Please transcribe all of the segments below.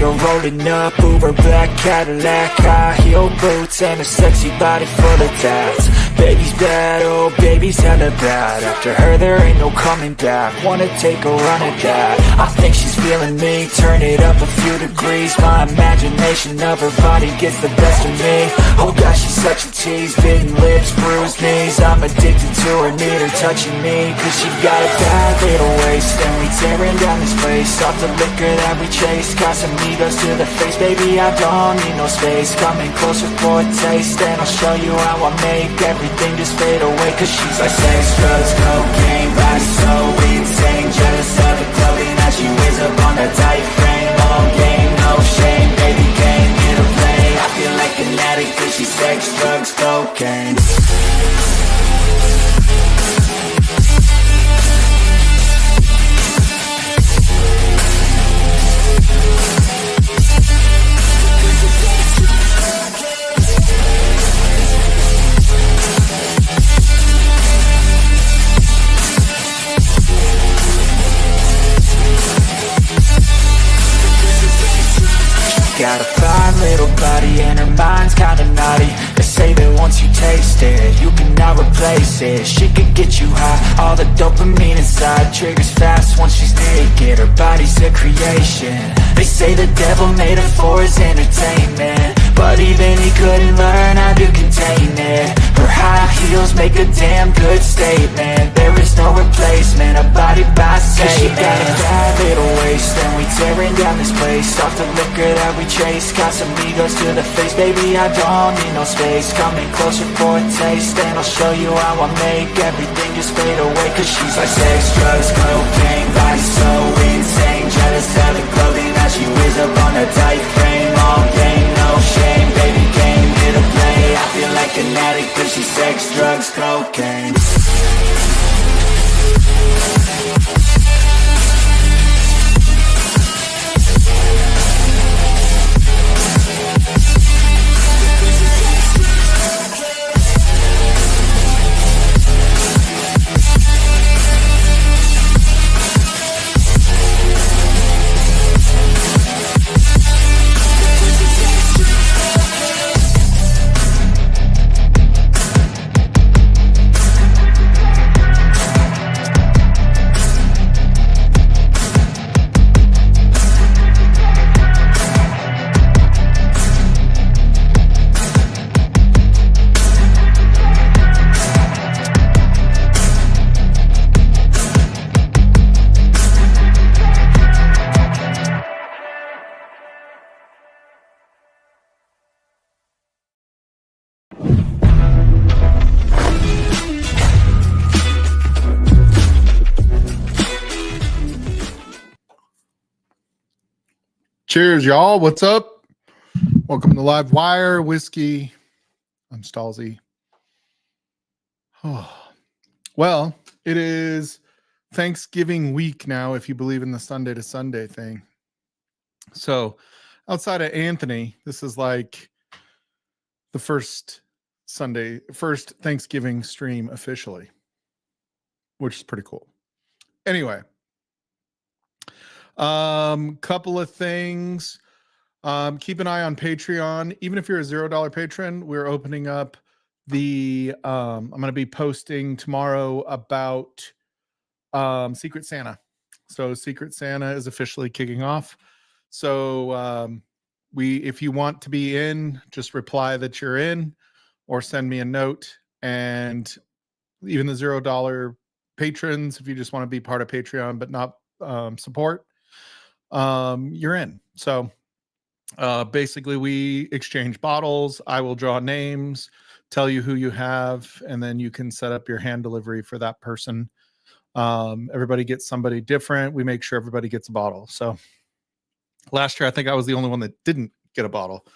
her rolling up, Uber black Cadillac, high heel boots, and a sexy body full of tats. Baby's bad, oh baby's hella bad. After her there ain't no coming back. Wanna take a run at that. I think she's feeling me, turn it up a few degrees. My imagination of her body gets the best of me. Oh gosh, she's such a tease, bitten lips, bruised knees. I'm addicted to her, need her touching me, cause she got a bad little waist. And we tearing down this place, off the liquor that we chase. Casamigos to the face, baby I don't need no space. Coming closer for a taste, and I'll show you how I make everything just fade away. Cause she's like sex, drugs, cocaine, body so insane. Jealous of the clothing that she wears up on that tight frame. All game, no shame, baby came here to play. I feel like an addict cause she's sex, drugs, cocaine. Got a fine little body and her mind's kinda naughty. They say that once you taste it, you cannot replace it. She could get you high, all the dopamine inside triggers fast once she's naked. Her body's a creation. They say the devil made her for his entertainment, but even he couldn't learn how to contain it. Her high heels make a damn good statement. There is no replacement, a body by Satan. She got a bad little waist, and we tearing down this place. Off the liquor that we chase, Casamigos to the face. Baby, I don't need no space. Coming closer for a taste, and I'll show you how I make everything just fade away. Cause she's like sex, drugs, cocaine, body so insane. Jealous of the clothing that she wears up on a tight frame. All game, no shame, baby came here to play. I feel like an addict cause she's sex, drugs, cocaine. Cheers, y'all. What's up? Welcome to Live Wire Whiskey. I'm Stalzy. Oh. Well, it is Thanksgiving week now, if you believe in the Sunday to Sunday thing. So outside of Anthony, this is like the first Thanksgiving stream officially, which is pretty cool. Anyway. Couple of things. Keep an eye on Patreon. Even if you're a $0 patron, we're opening up the I'm going to be posting tomorrow about Secret Santa. So Secret Santa is officially kicking off. So if you want to be in, just reply that you're in or send me a note. And even the $0 patrons, if you just want to be part of Patreon but not support, you're in. So basically we exchange bottles. I will draw names, tell you who you have, and then you can set up your hand delivery for that person. Everybody gets somebody different. We make sure everybody gets a bottle. So last year, I think I was the only one that didn't get a bottle.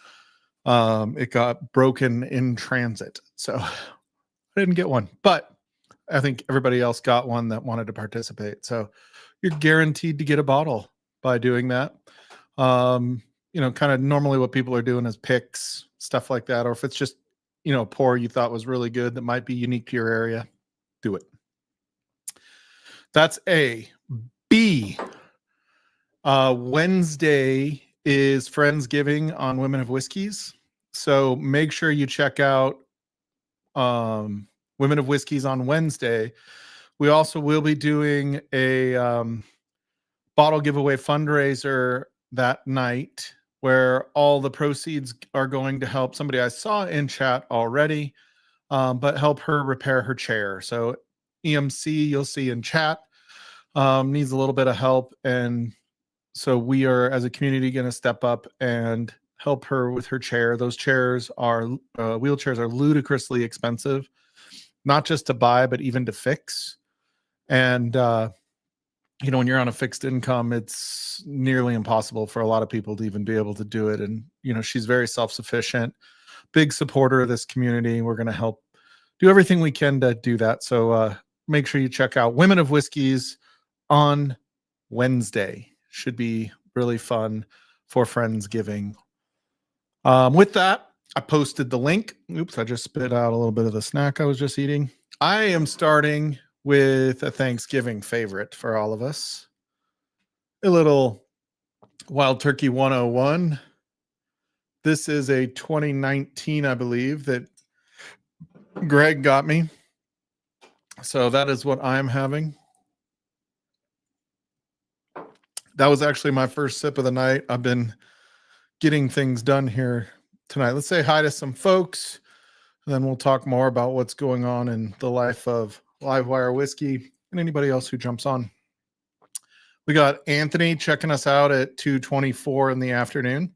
It got broken in transit. So I didn't get one, but I think everybody else got one that wanted to participate. So you're guaranteed to get a bottle by doing that. Kind of normally what people are doing is picks, stuff like that. Or if it's just, pour you thought was really good that might be unique to your area, do it. That's A. B. Wednesday is Friendsgiving on Women of Whiskeys. So make sure you check out Women of Whiskeys on Wednesday. We also will be doing a bottle giveaway fundraiser that night where all the proceeds are going to help somebody I saw in chat already, but help her repair her chair. So EMC, you'll see in chat, needs a little bit of help. And so we are, as a community, going to step up and help her with her chair. Those chairs are, wheelchairs are ludicrously expensive, not just to buy, but even to fix. And, you know, when you're on a fixed income, it's nearly impossible for a lot of people to even be able to do it. And, you know, she's very self-sufficient, big supporter of this community. We're going to help do everything we can to do that. So make sure you check out Women of Whiskeys on Wednesday. Should be really fun for Friendsgiving. With that, I posted the link. Oops, I just spit out a little bit of the snack I was just eating. I am starting with a Thanksgiving favorite for all of us. A little Wild Turkey 101. This is a 2019, I believe, that Greg got me. So that is what I'm having. That was actually my first sip of the night. I've been getting things done here tonight. Let's say hi to some folks, and then we'll talk more about what's going on in the life of Livewire Whiskey and anybody else who jumps on. We got Anthony checking us out at 2:24 in the afternoon.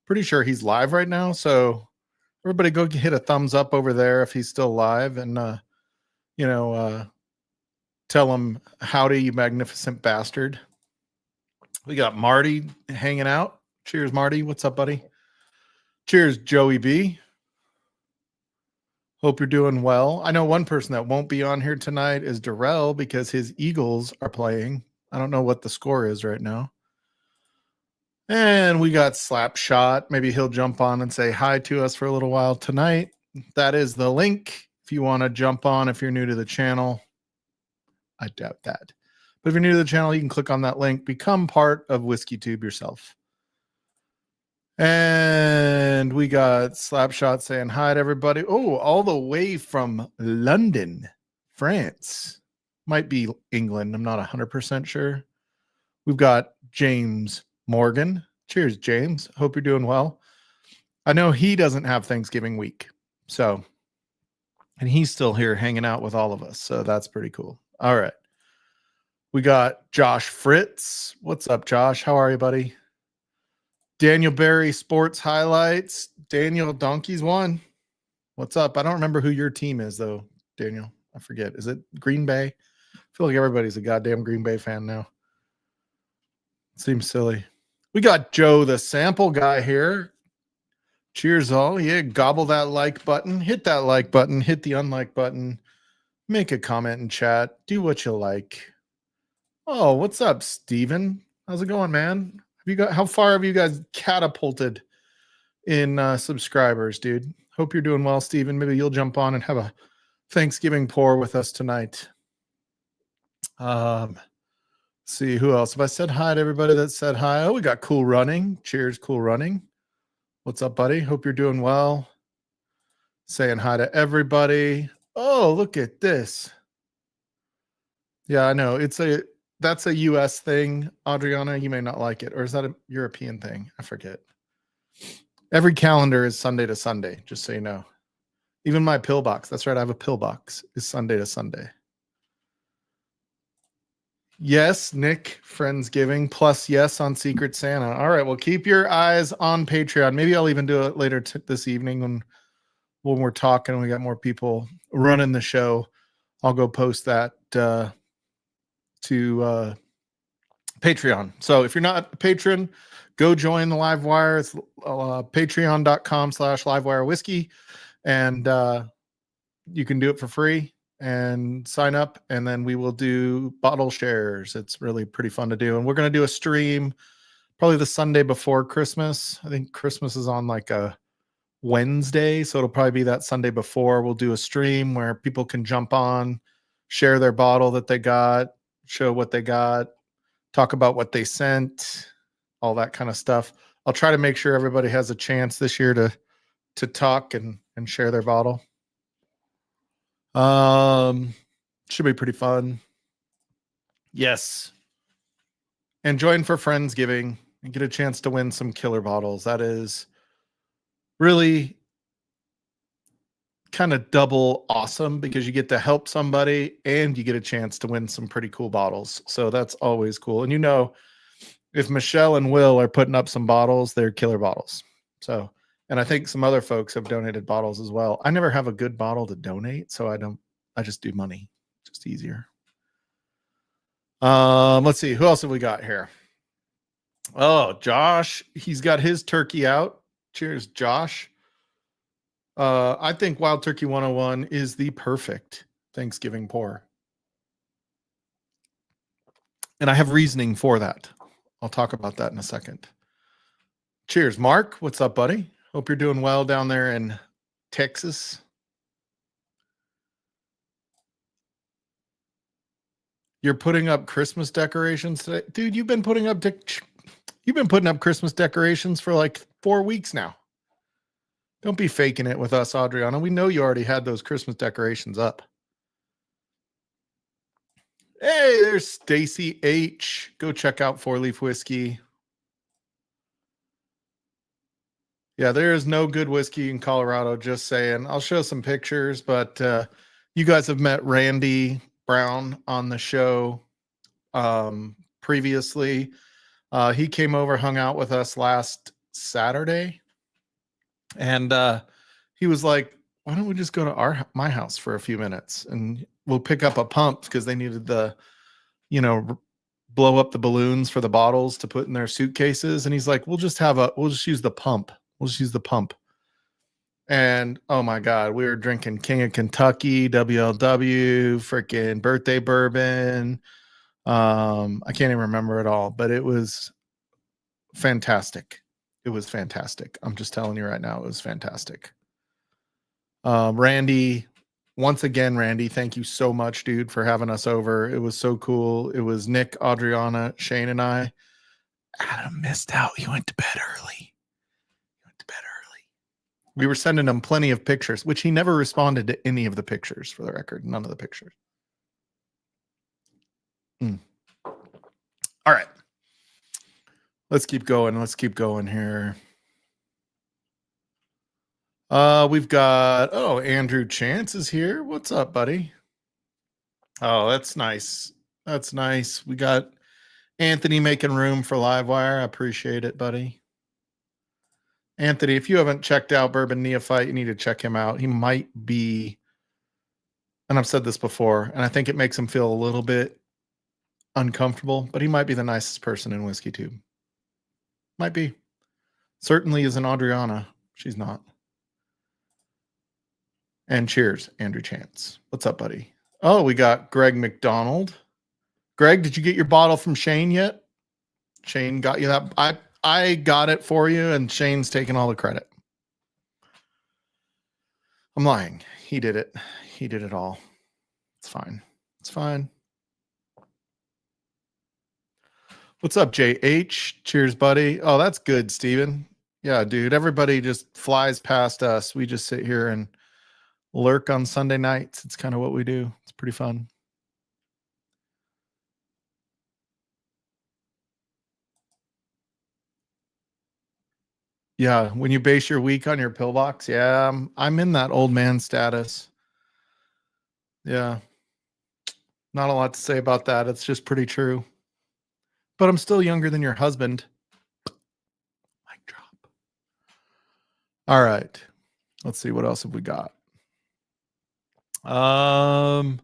Pretty sure he's live right now, so everybody go hit a thumbs up over there if he's still live, and tell him howdy, you magnificent bastard. We got Marty hanging out. Cheers, Marty. What's up, buddy? Cheers, Joey B. Hope you're doing well. I know one person that won't be on here tonight is Darrell because his Eagles are playing. I don't know what the score is right now. And we got Slapshot. Maybe he'll jump on and say hi to us for a little while tonight. That is the link if you want to jump on if you're new to the channel. I doubt that. But if you're new to the channel, you can click on that link. Become part of WhiskeyTube yourself. And we got Slapshot saying hi to everybody. Oh, all the way from London, France. Might be England. I'm not 100% sure. We've got James Morgan. Cheers, James. Hope you're doing well. I know he doesn't have Thanksgiving week. So, and he's still here hanging out with all of us. So that's pretty cool. All right. We got Josh Fritz. What's up, Josh? How are you, buddy? Daniel Berry Sports Highlights. Daniel, Donkeys won. What's up? I don't remember who your team is, though, Daniel. I forget. Is it Green Bay? I feel like everybody's a goddamn Green Bay fan now. Seems silly. We got Joe, the sample guy here. Cheers, all. Yeah, gobble that like button. Hit that like button. Hit the unlike button. Make a comment in chat. Do what you like. Oh, what's up, Steven? How's it going, man? How far have you guys catapulted in subscribers, dude? Hope you're doing well, Steven. Maybe you'll jump on and have a Thanksgiving pour with us tonight. See who else. Have I said hi to everybody that said hi? Oh, we got Cool Running. Cheers, Cool Running. What's up, buddy? Hope you're doing well. Saying hi to everybody. Oh, look at this. Yeah, I know. That's a US thing, Adriana. You may not like it. Or is that a European thing? I forget. Every calendar is Sunday to Sunday, just so you know. Even my pillbox. That's right. I have a pillbox. Is Sunday to Sunday. Yes, Nick, Friendsgiving, plus yes on Secret Santa. All right, well, keep your eyes on Patreon. Maybe I'll even do it later this evening when we're talking. We got more people running the show. I'll go post that to Patreon. So if you're not a patron, go join the Livewire. It's patreon.com/LiveWireWhiskey. And you can do it for free and sign up. And then we will do bottle shares. It's really pretty fun to do. And we're going to do a stream probably the Sunday before Christmas. I think Christmas is on like a Wednesday. So it'll probably be that Sunday before. We'll do a stream where people can jump on, share their bottle that they got, show what they got, talk about what they sent, all that kind of stuff. I'll try to make sure everybody has a chance this year to talk and share their bottle. Should be pretty fun. Yes. And join for Friendsgiving and get a chance to win some killer bottles. That is really kind of double awesome because you get to help somebody and you get a chance to win some pretty cool bottles. So that's always cool. And you know, if Michelle and Will are putting up some bottles, they're killer bottles. So, and I think some other folks have donated bottles as well. I never have a good bottle to donate, so I just do money. Just easier. Let's see, who else have we got here? Oh, Josh, he's got his turkey out. Cheers, Josh. I think Wild Turkey 101 is the perfect Thanksgiving pour. And I have reasoning for that. I'll talk about that in a second. Cheers, Mark. What's up, buddy? Hope you're doing well down there in Texas. You're putting up Christmas decorations today? Dude, you've been putting up Christmas decorations for like 4 weeks now. Don't be faking it with us, Adriana. We know you already had those Christmas decorations up. Hey, there's Stacy H. Go check out 4 Leaf Whiskey. Yeah, there is no good whiskey in Colorado, just saying. I'll show some pictures, but you guys have met Randy Brown on the show previously. He came over, hung out with us last Saturday, and he was like, why don't we just go to my house for a few minutes and we'll pick up a pump because they needed the, blow up the balloons for the bottles to put in their suitcases. And he's like, we'll just use the pump. We'll just use the pump. And oh my God, we were drinking King of Kentucky, WLW, freaking birthday bourbon. I can't even remember it all, but it was fantastic. It was fantastic. I'm just telling you right now, it was fantastic. Randy, once again, Randy, thank you so much, dude, for having us over. It was so cool. It was Nick, Adriana, Shane, and I. Adam missed out. He went to bed early. We were sending him plenty of pictures, which he never responded to any of the pictures, for the record. None of the pictures. All right. Let's keep going. Let's keep going here. We've got, Andrew Chance is here. What's up, buddy? Oh, that's nice. That's nice. We got Anthony making room for Livewire. I appreciate it, buddy. Anthony, if you haven't checked out Bourbon Neophyte, you need to check him out. He might be, and I've said this before, and I think it makes him feel a little bit uncomfortable, but he might be the nicest person in Whiskey Tube. Might be. Certainly isn't Adriana. She's not. And cheers, Andrew Chance. What's up, buddy? Oh, we got Greg McDonald. Greg, did you get your bottle from Shane yet? Shane got you that. I got it for you, and Shane's taking all the credit. I'm lying. He did it. He did it all. It's fine. It's fine. What's up, JH? Cheers, buddy. Oh, that's good, Steven. Yeah, dude. Everybody just flies past us. We just sit here and lurk on Sunday nights. It's kind of what we do. It's pretty fun. Yeah, when you base your week on your pillbox, yeah, I'm in that old man status. Yeah. Not a lot to say about that. It's just pretty true. But I'm still younger than your husband. Mic drop. All right. Let's see, what else have we got? Oh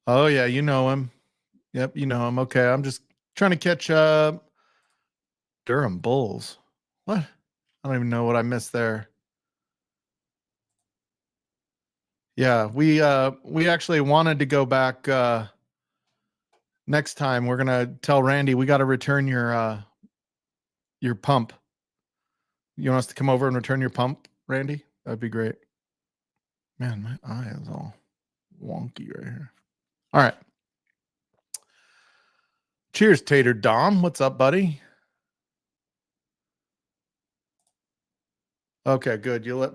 yeah, you know him. Yep, you know him. Okay, I'm just trying to catch up. Durham Bulls. What? I don't even know what I missed there. Yeah, we actually wanted to go back next time. We're gonna tell Randy we got to return your pump. You want us to come over and return your pump, Randy? That'd be great. Man, my eye is all wonky right here. All right. Cheers, Tater Dom. What's up, buddy? Okay, good. You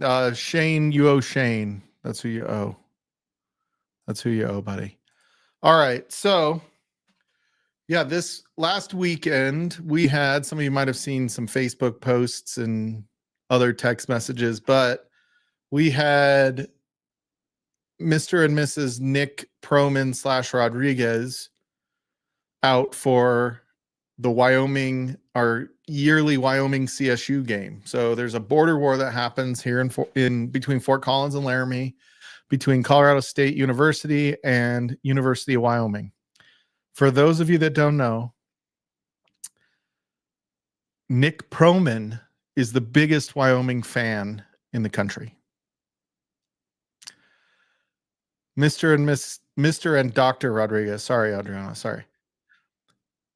let Shane, you owe Shane. That's who you owe. That's who you owe, buddy. All right. So yeah, this last weekend we had, some of you might have seen some Facebook posts and other text messages, but we had Mr. and Mrs. Nick Proman / Rodriguez out for the our yearly Wyoming CSU game. So there's a border war that happens here in between Fort Collins and Laramie, between Colorado State University and University of Wyoming. For those of you that don't know, Nick Proman is the biggest Wyoming fan in the country. Mr. and Dr. Rodriguez. Sorry, Adriana. Sorry.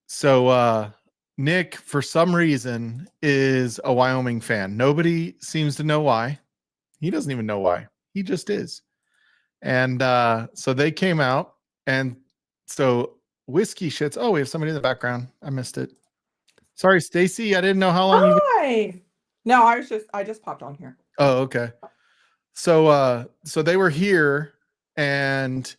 So Nick, for some reason, is a Wyoming fan. Nobody seems to know why. He doesn't even know why. He just is. And so they came out, and so Whiskey Shits. Oh, we have somebody in the background. I missed it. Sorry, Stacy. I didn't know how long you. Hi. No, I just popped on here. Oh, okay. So they were here, and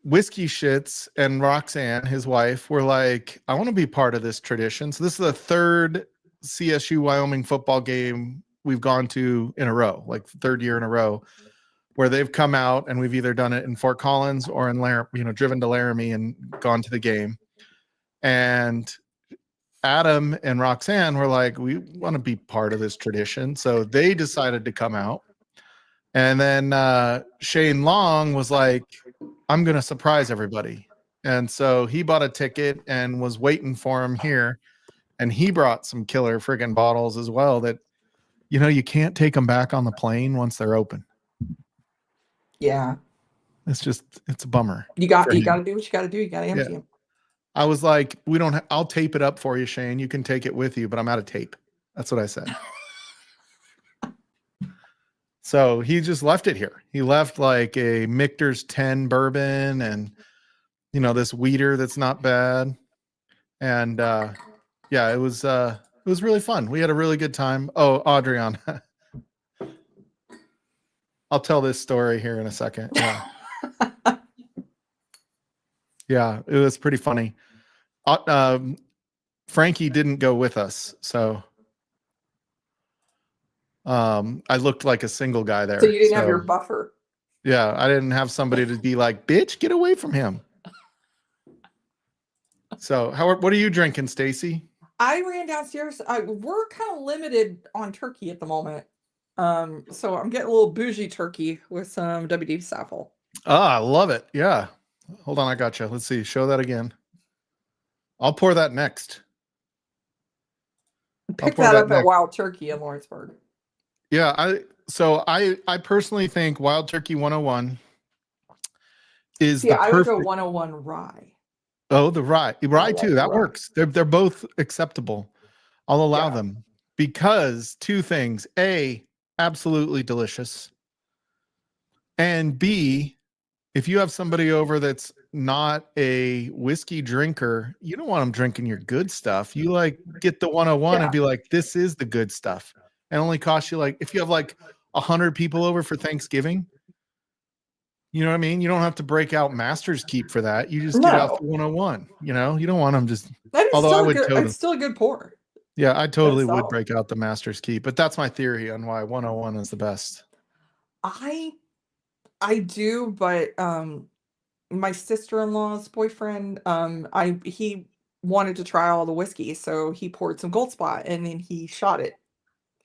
Whiskey Shits and Roxanne, his wife, were like, I want to be part of this tradition. So this is the third CSU Wyoming football game we've gone to in a row, like third year in a row, where they've come out, and we've either done it in Fort Collins or in Laramie, driven to Laramie and gone to the game. And Adam and Roxanne were like, we want to be part of this tradition. So they decided to come out. And then Shane Long was like, I'm going to surprise everybody. And so he bought a ticket and was waiting for him here. And he brought some killer friggin' bottles as well that, you can't take them back on the plane once they're open. Yeah. It's a bummer. You got to do what you got to do. You got to empty them. I was like, I'll tape it up for you, Shane. You can take it with you, but I'm out of tape. That's what I said. So he just left it here. He left like a Michter's 10 bourbon and, this weeder that's not bad. And yeah, it was really fun. We had a really good time. Oh, Adrian. I'll tell this story here in a second. Yeah. Yeah, it was pretty funny. Frankie didn't go with us, so I looked like a single guy there. So you didn't have your buffer. Yeah, I didn't have somebody to be like, bitch, get away from him. So what are you drinking, Stacy? I ran downstairs. We're kind of limited on turkey at the moment. So I'm getting a little bougie turkey with some WD Saffel. Ah, I love it. Yeah. Hold on, I got you. Let's see. Show that again. I'll pour that next. Pick that up at Wild Turkey in Lawrenceburg. Yeah, I personally think Wild Turkey 101 is the perfect. I would go 101 rye. Oh, the rye too. That works. They're both acceptable. I'll allow them because two things: A, absolutely delicious, and B, if you have somebody over that's not a whiskey drinker, you don't want them drinking your good stuff. You get the 101 and be like, this is the good stuff. It only costs you if you have 100 people over for Thanksgiving, you know what I mean? You don't have to break out Master's Keep for that. You just get out the 101, you don't want them just, although it's still a good pour. Yeah, I totally would break out the Master's Keep, but that's my theory on why 101 is the best. I do, but my sister-in-law's boyfriend, he wanted to try all the whiskey, so he poured some Gold Spot and then he shot it.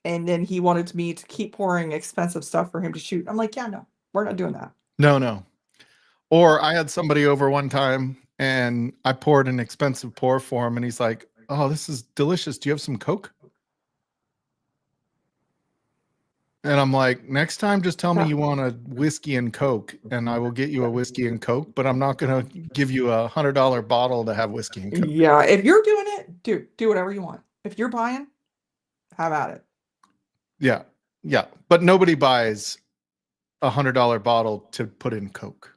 And then he wanted me to keep pouring expensive stuff for him to shoot. I'm like, yeah, no, we're not doing that. No. Or I had somebody over one time and I poured an expensive pour for him and he's like, oh, this is delicious. Do you have some Coke? And I'm like, next time, just tell me you want a whiskey and Coke and I will get you a whiskey and Coke, but I'm not going to give you a $100 bottle to have whiskey and Coke. Yeah. If you're doing it, do whatever you want. If you're buying, have at it. Yeah. Yeah. But nobody buys a $100 bottle to put in Coke.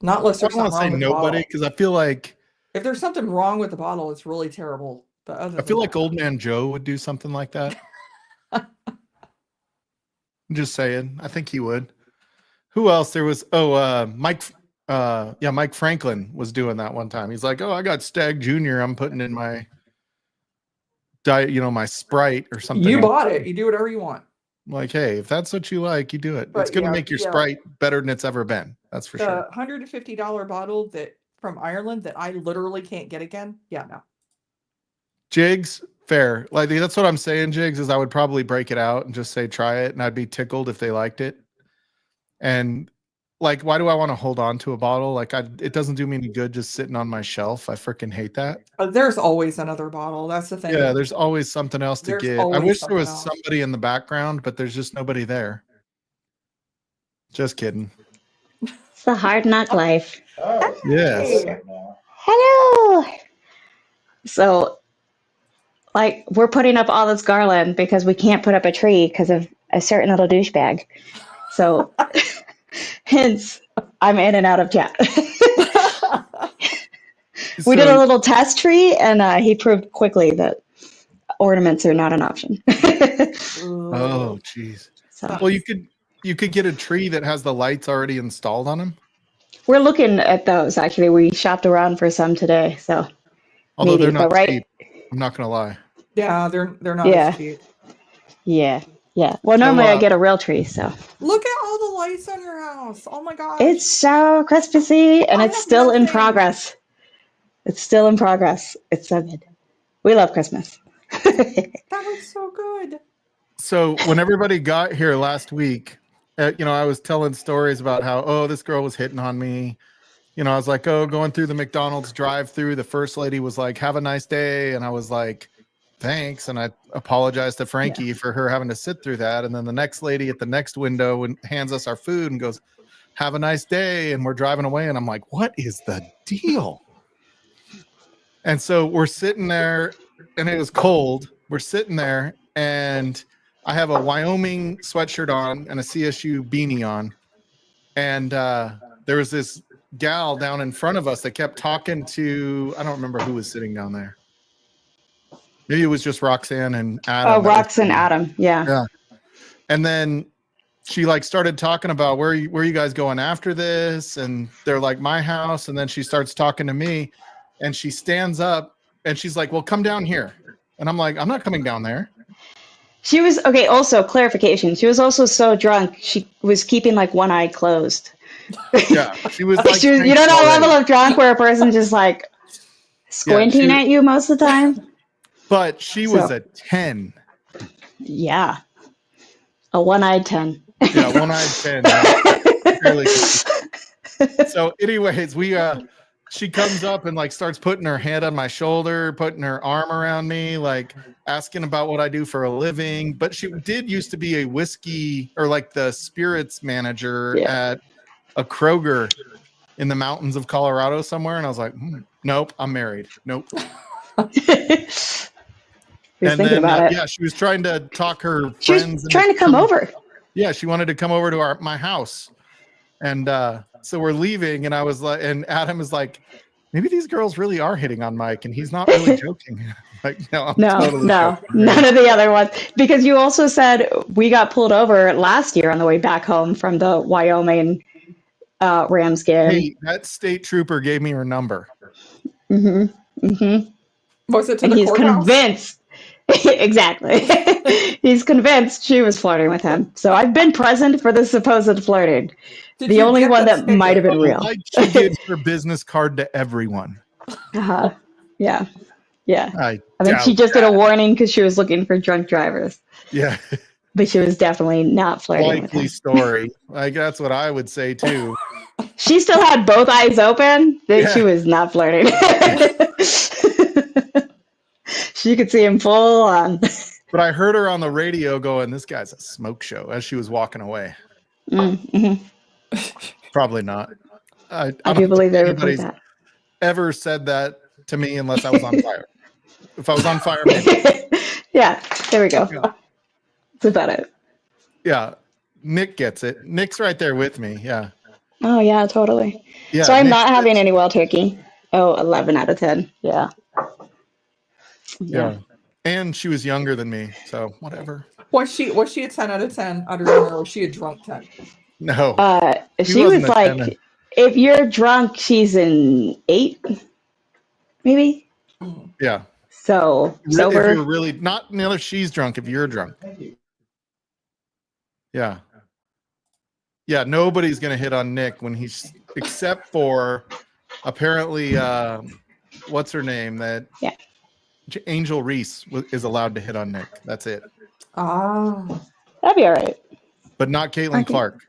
Not unless I there's don't want something to say wrong with the nobody bottle. because I feel like If there's something wrong with the bottle, it's really terrible. But other than that, Old Man Joe would do something like that. I'm just saying. I think he would. Who else? There was Mike. Mike Franklin was doing that one time. He's like, "Oh, I got Stag Junior. I'm putting in my diet, my Sprite or something." you bought it. You do whatever you want. I'm like, hey, if that's what you like, you do it. But It's going to yeah, make your Sprite better than it's ever been. That's for The sure. $150 bottle that from Ireland that I literally can't get again. Yeah, no. Jigs, fair. Like that's what I'm saying, Jigs, is I would probably break it out and just say try it, and I'd be tickled if they liked it. And like, why do I want to hold on to a bottle? Like, it doesn't do me any good just sitting on my shelf. I freaking hate that. There's always another bottle. That's the thing. Yeah, there's always something else to There's get. I always wish there was something else. somebody in the background, but there's just nobody there. Just kidding. It's a hard knock life. Yes. Hey. Hello. So, like, we're putting up all this garland because we can't put up a tree because of a certain little douchebag. So, hence, I'm in and out of chat. We did a little test tree, and he proved quickly that ornaments are not an option. Oh, jeez. So, Well, you could get a tree that has the lights already installed on them. we're looking at those, actually. We shopped around for some today, so Although maybe, they're not but right, cheap. I'm not gonna lie. Yeah, they're not Yeah. as cheap. yeah. Well, So, normally I get a real tree, so Look at all the lights on your house. Oh my gosh. it's so Christmassy, and I it's have still in nothing. progress. It's still in progress. It's so good. We love Christmas. That looks so good. So when everybody got here last week, I was telling stories about how, this girl was hitting on me. I was like, going through the McDonald's drive-through, the first lady was like, "Have a nice day," and I was like, "Thanks," and I apologized to Frankie for her having to sit through that. And then the next lady at the next window hands us our food and goes, "Have a nice day," and we're driving away, and I'm like, "What is the deal?" And so we're sitting there, and it was cold. We're sitting there, and I have a Wyoming sweatshirt on and a CSU beanie on. And there was this gal down in front of us that kept talking to, I don't remember who was sitting down there. Maybe it was just Roxanne and Adam. Rox and Adam. Yeah. Yeah. And then she started talking about where you guys going after this? And they're like, my house. And then she starts talking to me, and she stands up and she's like, "Well, come down here." And I'm like, "I'm not coming down there." She was, okay, also clarification. She was also so drunk, she was keeping one eye closed. Yeah. She was She was, you know that level of drunk where a person's just squinting at you most of the time? But she was a 10. Yeah. A one-eyed 10. Yeah, one-eyed 10. Really. So anyways, she comes up and starts putting her hand on my shoulder, putting her arm around me, asking about what I do for a living. But she did used to be a whiskey or the spirits manager at a Kroger in the mountains of Colorado somewhere. And I was like, nope, I'm married. Nope. And then, she was trying to talk her she friends. was trying to come over. Yeah, she wanted to come over to my house. And so we're leaving, and I was like, and Adam is like, maybe these girls really are hitting on Mike, and he's not really joking. No, totally joking. None of the other ones. Because you also said we got pulled over last year on the way back home from the Wyoming Rams game. Hey, that state trooper gave me her number. Mm-hmm. Mm-hmm. Was it to and the he's courthouse? Convinced. Exactly. He's convinced she was flirting with him. So I've been present for the supposed flirting. The only one that might have been real. She gives her business card to everyone. Uh-huh. Yeah. Yeah. I think she just did a warning because she was looking for drunk drivers. Yeah. But she was definitely not flirting with him. Story. That's what I would say too. She still had both eyes open. She was not flirting. She could see him full on. But I heard her on the radio going, "This guy's a smoke show," as she was walking away. Mm-hmm. Probably not. I do believe everybody's ever said that to me unless I was on fire. If I was on fire, maybe. Yeah, there we go. Yeah. That's about it. Yeah. Nick gets it. Nick's right there with me. Yeah. Oh yeah, totally. Yeah, So I'm Nick's not having bitch. any wild turkey. Oh, 11 out of 10. Yeah. Yeah. And she was younger than me, so whatever. Was she a 10 out of 10, Adriana, or was she a drunk 10? No, she She wasn't was a 10. like, if you're drunk, she's an 8, maybe. Mm. Yeah. So If sober. you're really not if she's drunk, if you're drunk. Yeah. Yeah, nobody's gonna hit on Nick when he's except for apparently what's her name? That Yeah. Angel Reese is allowed to hit on Nick. That's it. Ah. That'd be all right. But not Caitlin Okay. Clark.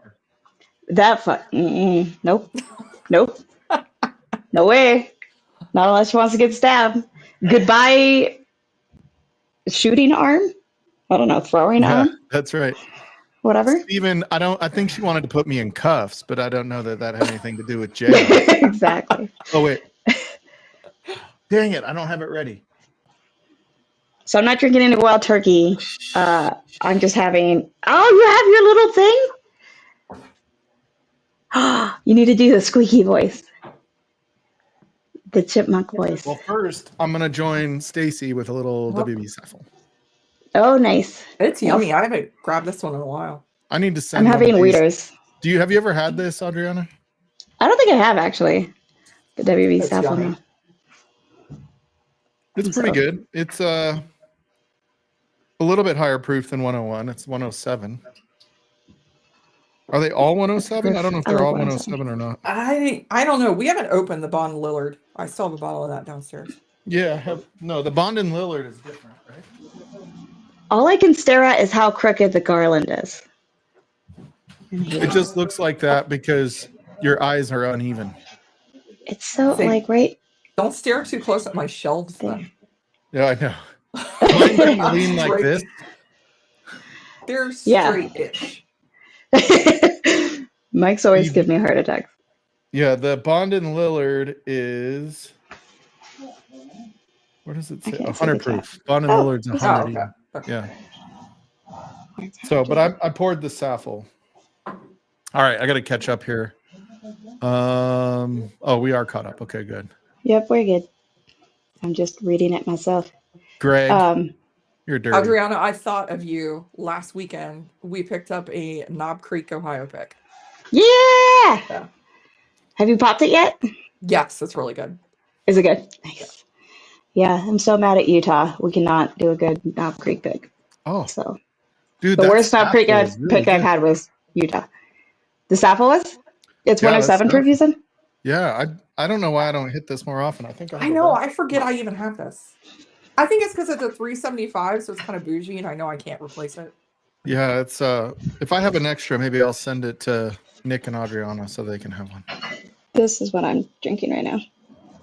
Nope. Nope. No way. Not unless she wants to get stabbed. Goodbye, shooting arm. I don't know, throwing Yeah, arm. that's right. Whatever. Steven, I think she wanted to put me in cuffs, but I don't know that had anything to do with jail. Exactly. Oh wait. Dang it, I don't have it ready. So I'm not drinking any wild turkey. I'm just having. Oh, you have your little thing. You need to do the squeaky voice, the chipmunk voice. Well, first I'm gonna join Stacy with a little WB Saffle. Oh, nice. It's Yes. yummy. I haven't grabbed this one in a while. I need to I'm send. having one of these. Weeders. Have you ever had this, Adriana? I don't think I have actually. The WB It's Saffron. yummy. It's pretty good. It's a little bit higher proof than 101. It's 107. Are they all 107? I don't know if they're all 107 or not. I don't know. We haven't opened the Bond Lillard. I still have a bottle of that downstairs. Yeah, no, the Bond and Lillard is different, right? All I can stare at is how crooked the garland is. It just looks like that because your eyes are uneven. It's so Same. like right. Don't stare too close at my shelves then. Yeah, I know. Mine can lean like Straight. this. They're Yeah. straight-ish. Mike's always give me a heart attack. Yeah, the Bond and Lillard is. What does it say? can't see 100 the proof. Bond and Lillard's 100 Oh, okay. even. Okay. Yeah. So, but I poured the Saffle. All right, I got to catch up here. Oh, we are caught up. Okay, good. Yep, we're good. I'm just reading it myself. Greg, you're dirty. Adriana, I thought of you last weekend. We picked up a Knob Creek, Ohio pick. Yeah. Have you popped it yet? Yes, it's really good. Is it good? Nice. Yeah, I'm so mad at Utah. We cannot do a good Knob Creek pick. Oh, So dude, the that worst Knob Creek Saffle is really pick I've good. had was Utah. The Saffle was? It's Yeah, 107 that's proof, you said? Yeah, I don't know why I don't hit this more often. I think I know. I forget I even have this. I think it's because it's a 375, so it's kind of bougie, and I know I can't replace it. Yeah, it's if I have an extra, maybe I'll send it to Nick and Adriana so they can have one. This is what I'm drinking right now.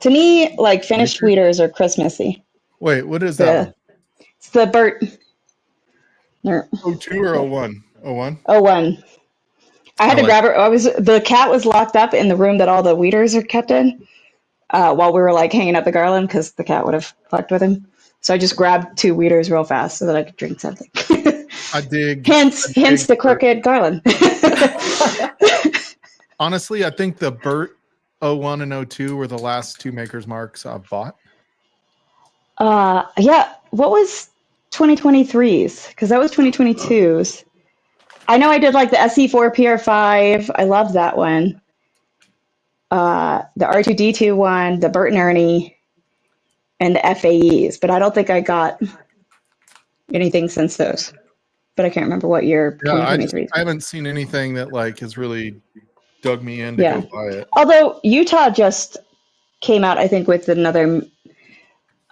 To me, like finished Weeders are Christmassy. Wait, what is that one? It's the Burt. 02 or 01? 01? 01. I had to grab her. The cat was locked up in the room that all the Weeders are kept in while we were like hanging up the garland because the cat would have fucked with him. So I just grabbed 2 Weeders real fast so that I could drink something. I dig. Hence the crooked garland. Honestly, I think the Burt 01 and 02 were the last 2 Maker's Marks I've bought. Yeah. What was 2023's? Because that was 2022's. I know I did like the SE4 PR5. I love that one. The R2D2 one, the Burt and Ernie, and the FAEs. But I don't think I got anything since those. But I can't remember what year 2023. I haven't seen anything that like has really dug me in to go buy it. Although Utah just came out, I think, with another.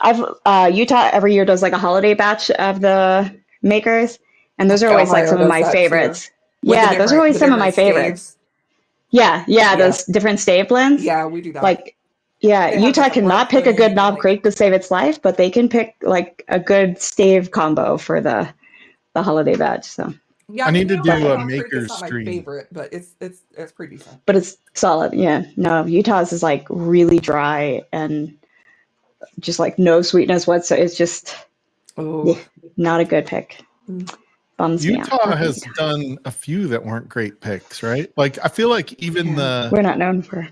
Utah every year does like a holiday batch of the makers, and those are always like some of my favorites. Yeah, those are always some of my favorites. Yeah, those different stave blends. Yeah, we do that. Like, yeah, Utah cannot pick a good Knob Creek to save its life, but they can pick like a good stave combo for the holiday batch. So yeah, I need to do a Knob Creek maker's is not my stream. favorite, but it's pretty decent. but it's solid. Yeah, no, Utah's is like really dry and just like no sweetness whatsoever. It's just not a good pick. bums me out. Utah Okay, has done a few that weren't great picks, right? Like I feel like even we're not known for.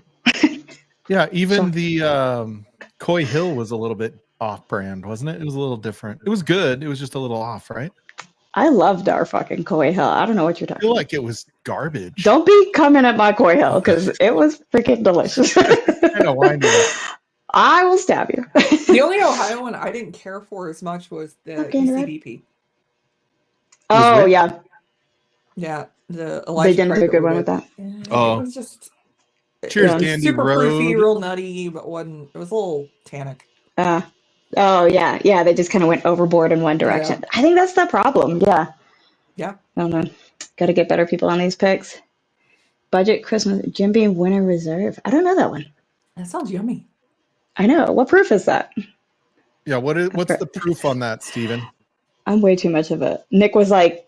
even the Coy Hill was a little bit off-brand, wasn't it? It was a little different. It was good. It was just a little off, right? I loved our fucking Coy Hill. I don't know what you're I talking feel about. like it was garbage. Don't be coming at my Coy Hill because it was freaking delicious. Kind of wind you up. I will stab you. The only Ohio one I didn't care for as much was the Fucking red. ECBP. Oh which? yeah, Yeah, the they Elijah didn't do a Craig good we one with did. that. It Oh. was just Cheers, it was Dandy super proofy, Road. real nutty, but wasn't. It was a little tannic. Oh yeah. They just kind of went overboard in one direction. Yeah. I think that's the problem. Yeah. Yeah, I don't know. Got to get better people on these picks. Budget Christmas Jim Beam Winter Reserve. I don't know that one. that sounds yummy. I know. What proof is that? Yeah, what's the proof on that, Steven? I'm way too much of it. Nick was like,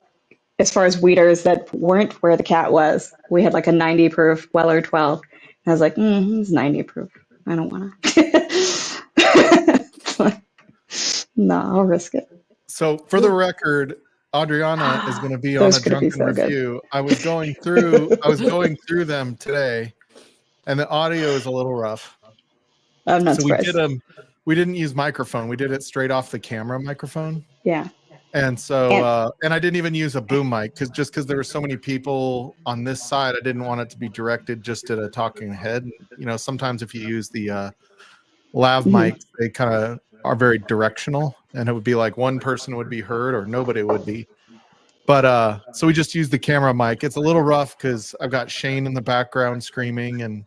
as far as weeders that weren't where the cat was, we had like a 90 proof Weller 12. And I was like, it's 90 proof. I don't want to. No, I'll risk it. So for the record, Adriana is going to be on Those a could be drunken so good. review. I was going through them today, and the audio is a little rough. I'm not So surprised. we didn't use microphone. We did it straight off the camera microphone. Yeah. And so and I didn't even use a boom mic because there were so many people on this side, I didn't want it to be directed just at a talking head. You know, sometimes if you use the lav mic, they kind of are very directional, and it would be like one person would be heard or nobody would be. But so we just used the camera mic. It's a little rough because I've got Shane in the background screaming, and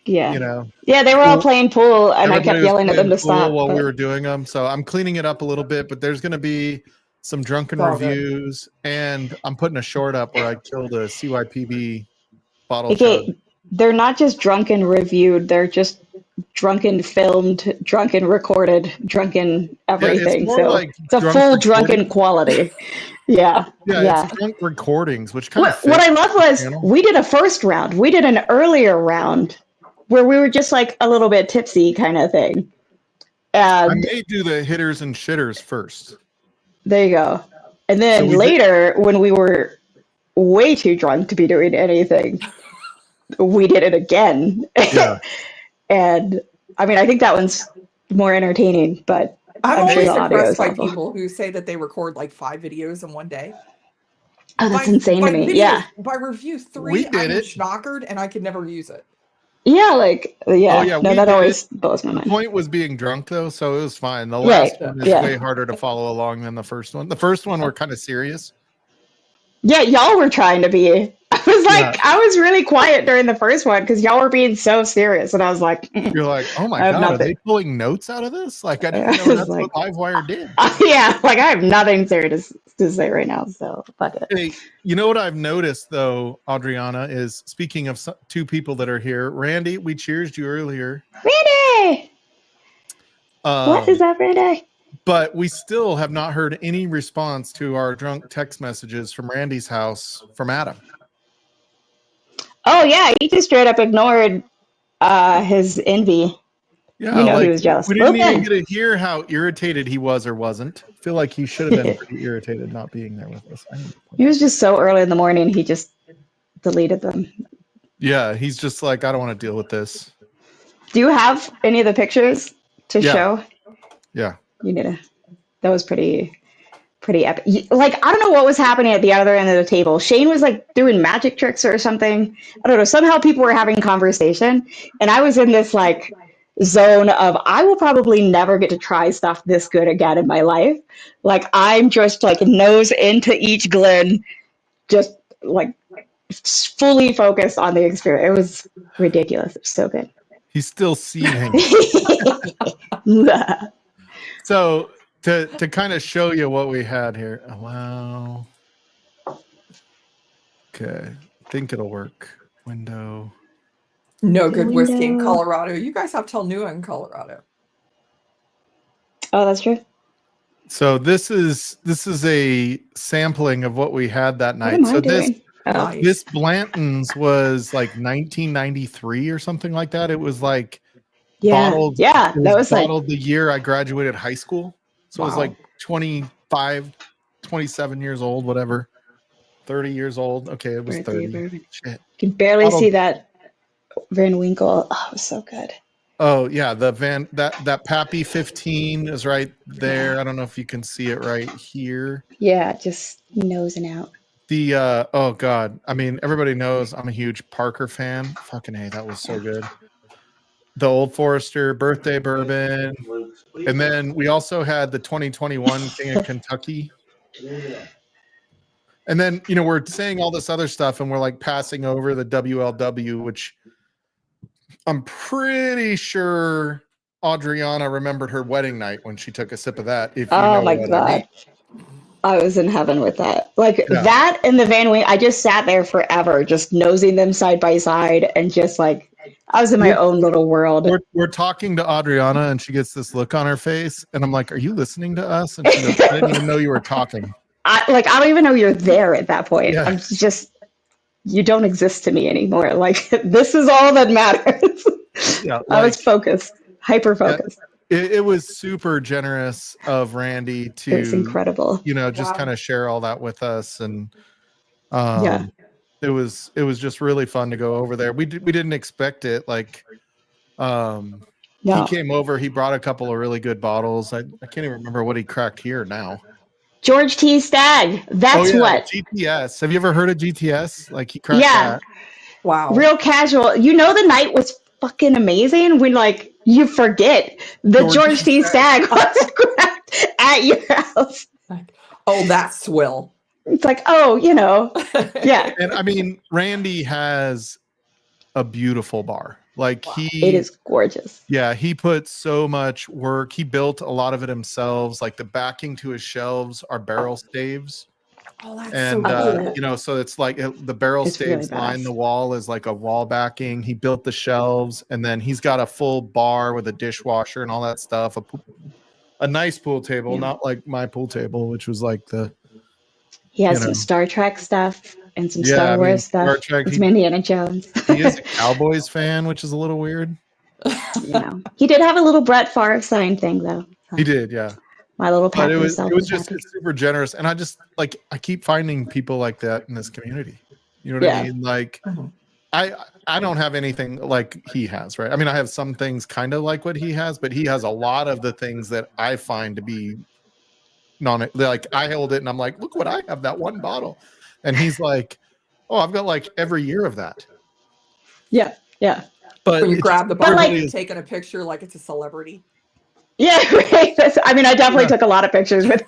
Yeah. you know, Yeah, they were all playing pool, and I everybody kept was yelling at them playing to pool stop. while we but- were doing them. So I'm cleaning it up a little bit, but there's going to be some drunken It's all good. reviews, and I'm putting a short up where I killed a CYPB bottle chug. Okay, they're not just drunken reviewed; they're just drunken filmed, drunken recorded, drunken everything. more So like it's a drunk full drunken recording. quality. Yeah, Yeah, it's drunk recordings, which kind of What I loved was channel. we did a first round. We did an earlier round where we were just like a little bit tipsy kind of thing. I And may do the hitters and shitters first. there you go. And then So we later, when we were way too drunk to be doing anything, we did it again. Yeah. And I mean, I think that one's more entertaining, but I'm I'm sure always the audio is impressed by awful. people who say that they record like 5 videos in one day. Oh, that's insane to me. Video, Yeah. By review 3, We did I'm it. schnockered and I could never use it. Yeah, like, yeah. Oh, yeah, No, we that did always blows my The mind. point was being drunk though, so it was fine. The last one is yeah. way harder to follow along than the first one. The first one we're kind of serious. Yeah, y'all were trying to be. I was like, Yeah. I was really quiet during the first one because y'all were being so serious. And I was like, You're like, oh my I have god, are nothing. they pulling notes out of this? Like I I didn't know was that's like- what Livewire did. yeah, like I have nothing serious to say right now. So fuck it. Hey, you know what I've noticed though, Adriana, is speaking of two people that are here. Randy, we cheersed you earlier. Randy! What is that, Randy? But we still have not heard any response to our drunk text messages from Randy's house from Adam. Oh, yeah, he just straight up ignored his envy. Yeah, You know like, he was jealous. we didn't even Okay. get to hear how irritated he was or wasn't. I feel like he should have been pretty irritated not being there with us. He was just so early in the morning, he just deleted them. Yeah, he's just like, I don't want to deal with this. Do you have any of the pictures to Yeah. show? Yeah. You need to. That was pretty epic. Like, I don't know what was happening at the other end of the table. Shane was like doing magic tricks or something. I don't know. Somehow people were having conversation, and I was in this like zone of I will probably never get to try stuff this good again in my life. Like I'm just like nose into each Glen, just like fully focused on the experience. It was ridiculous. It was so good. He's still seething. So to kind of show you what we had here. Wow. Okay. I think it'll work. Window. No good whiskey in Window. Colorado. You guys have till noon in Colorado. Oh, that's true. So this is a sampling of what we had that What night. am I So doing? Oh. Nice. this Blantons was like 1993 or something like that. It was like Yeah, bottled. yeah, It that was like bottled the year I graduated high school. So it was Wow. like 25 27 years old, whatever. 30 years old. Okay, it was Birthday 30. bourbon. Shit. You can barely Bottle- see that Van Winkle. Oh, it was so good. Oh yeah, that Pappy 15 is right there. I don't know if you can see it right here. Yeah, just nosing out. The oh god, I mean everybody knows I'm a huge Parker fan. Fucking A, that was so good. The Old Forester birthday bourbon, and then we also had the 2021 King of Kentucky. And then we're saying all this other stuff, and we're like passing over the WLW, which I'm pretty sure Adriana remembered her wedding night when she took a sip of that. If you know My what God. I mean. I was in heaven with that. Like Yeah. that and the Van Wing, I just sat there forever, just nosing them side by side and just like I was in my own little world. We're talking to Adriana and she gets this look on her face and I'm like, "Are you listening to us?" And she goes, "I didn't even know you were talking." I don't even know you're there at that point. Yeah. I'm just you don't exist to me anymore. Like this is all that matters. Yeah, I was focused, hyper focused. It was super generous of Randy to It was incredible. Just kind of share all that with us, and Yeah. it was just really fun to go over there. We didn't expect it. Like No. he came over, he brought a couple of really good bottles. I can't even remember what he cracked here now. George T. Stagg. That's what. GTS. Have you ever heard of GTS? Like he cracked that. Wow. Real casual. The night was fucking amazing when like you forget the George T. Stagg was cracked at your house. Like, oh, that's swill. It's like, yeah. And I mean, Randy has a beautiful bar. Like it is gorgeous. Yeah, he put so much work. He built a lot of it himself. Like the backing to his shelves are barrel staves. Oh, that's and so cool. so it's like the barrel staves really line the wall is like a wall backing. He built the shelves, and then he's got a full bar with a dishwasher and all that stuff. A nice pool table, not like my pool table, which was like he has some Star Trek stuff and some Star Wars stuff. Star Trek, some Indiana Jones. He is a Cowboys fan, which is a little weird. He did have a little Brett Favre sign thing though. So. He did, yeah. My little But it was just super generous, and I keep finding people like that in this community. You know what I mean? Like, I don't have anything like he has, right? I mean, I have some things kind of like what he has, but he has a lot of the things that I find to be like I held it and I'm like, look what I have, that one bottle, and he's like, oh, I've got like every year of that. Yeah. But when you grab the bottle, you're taking a picture like it's a celebrity. Yeah, right. I definitely took a lot of pictures with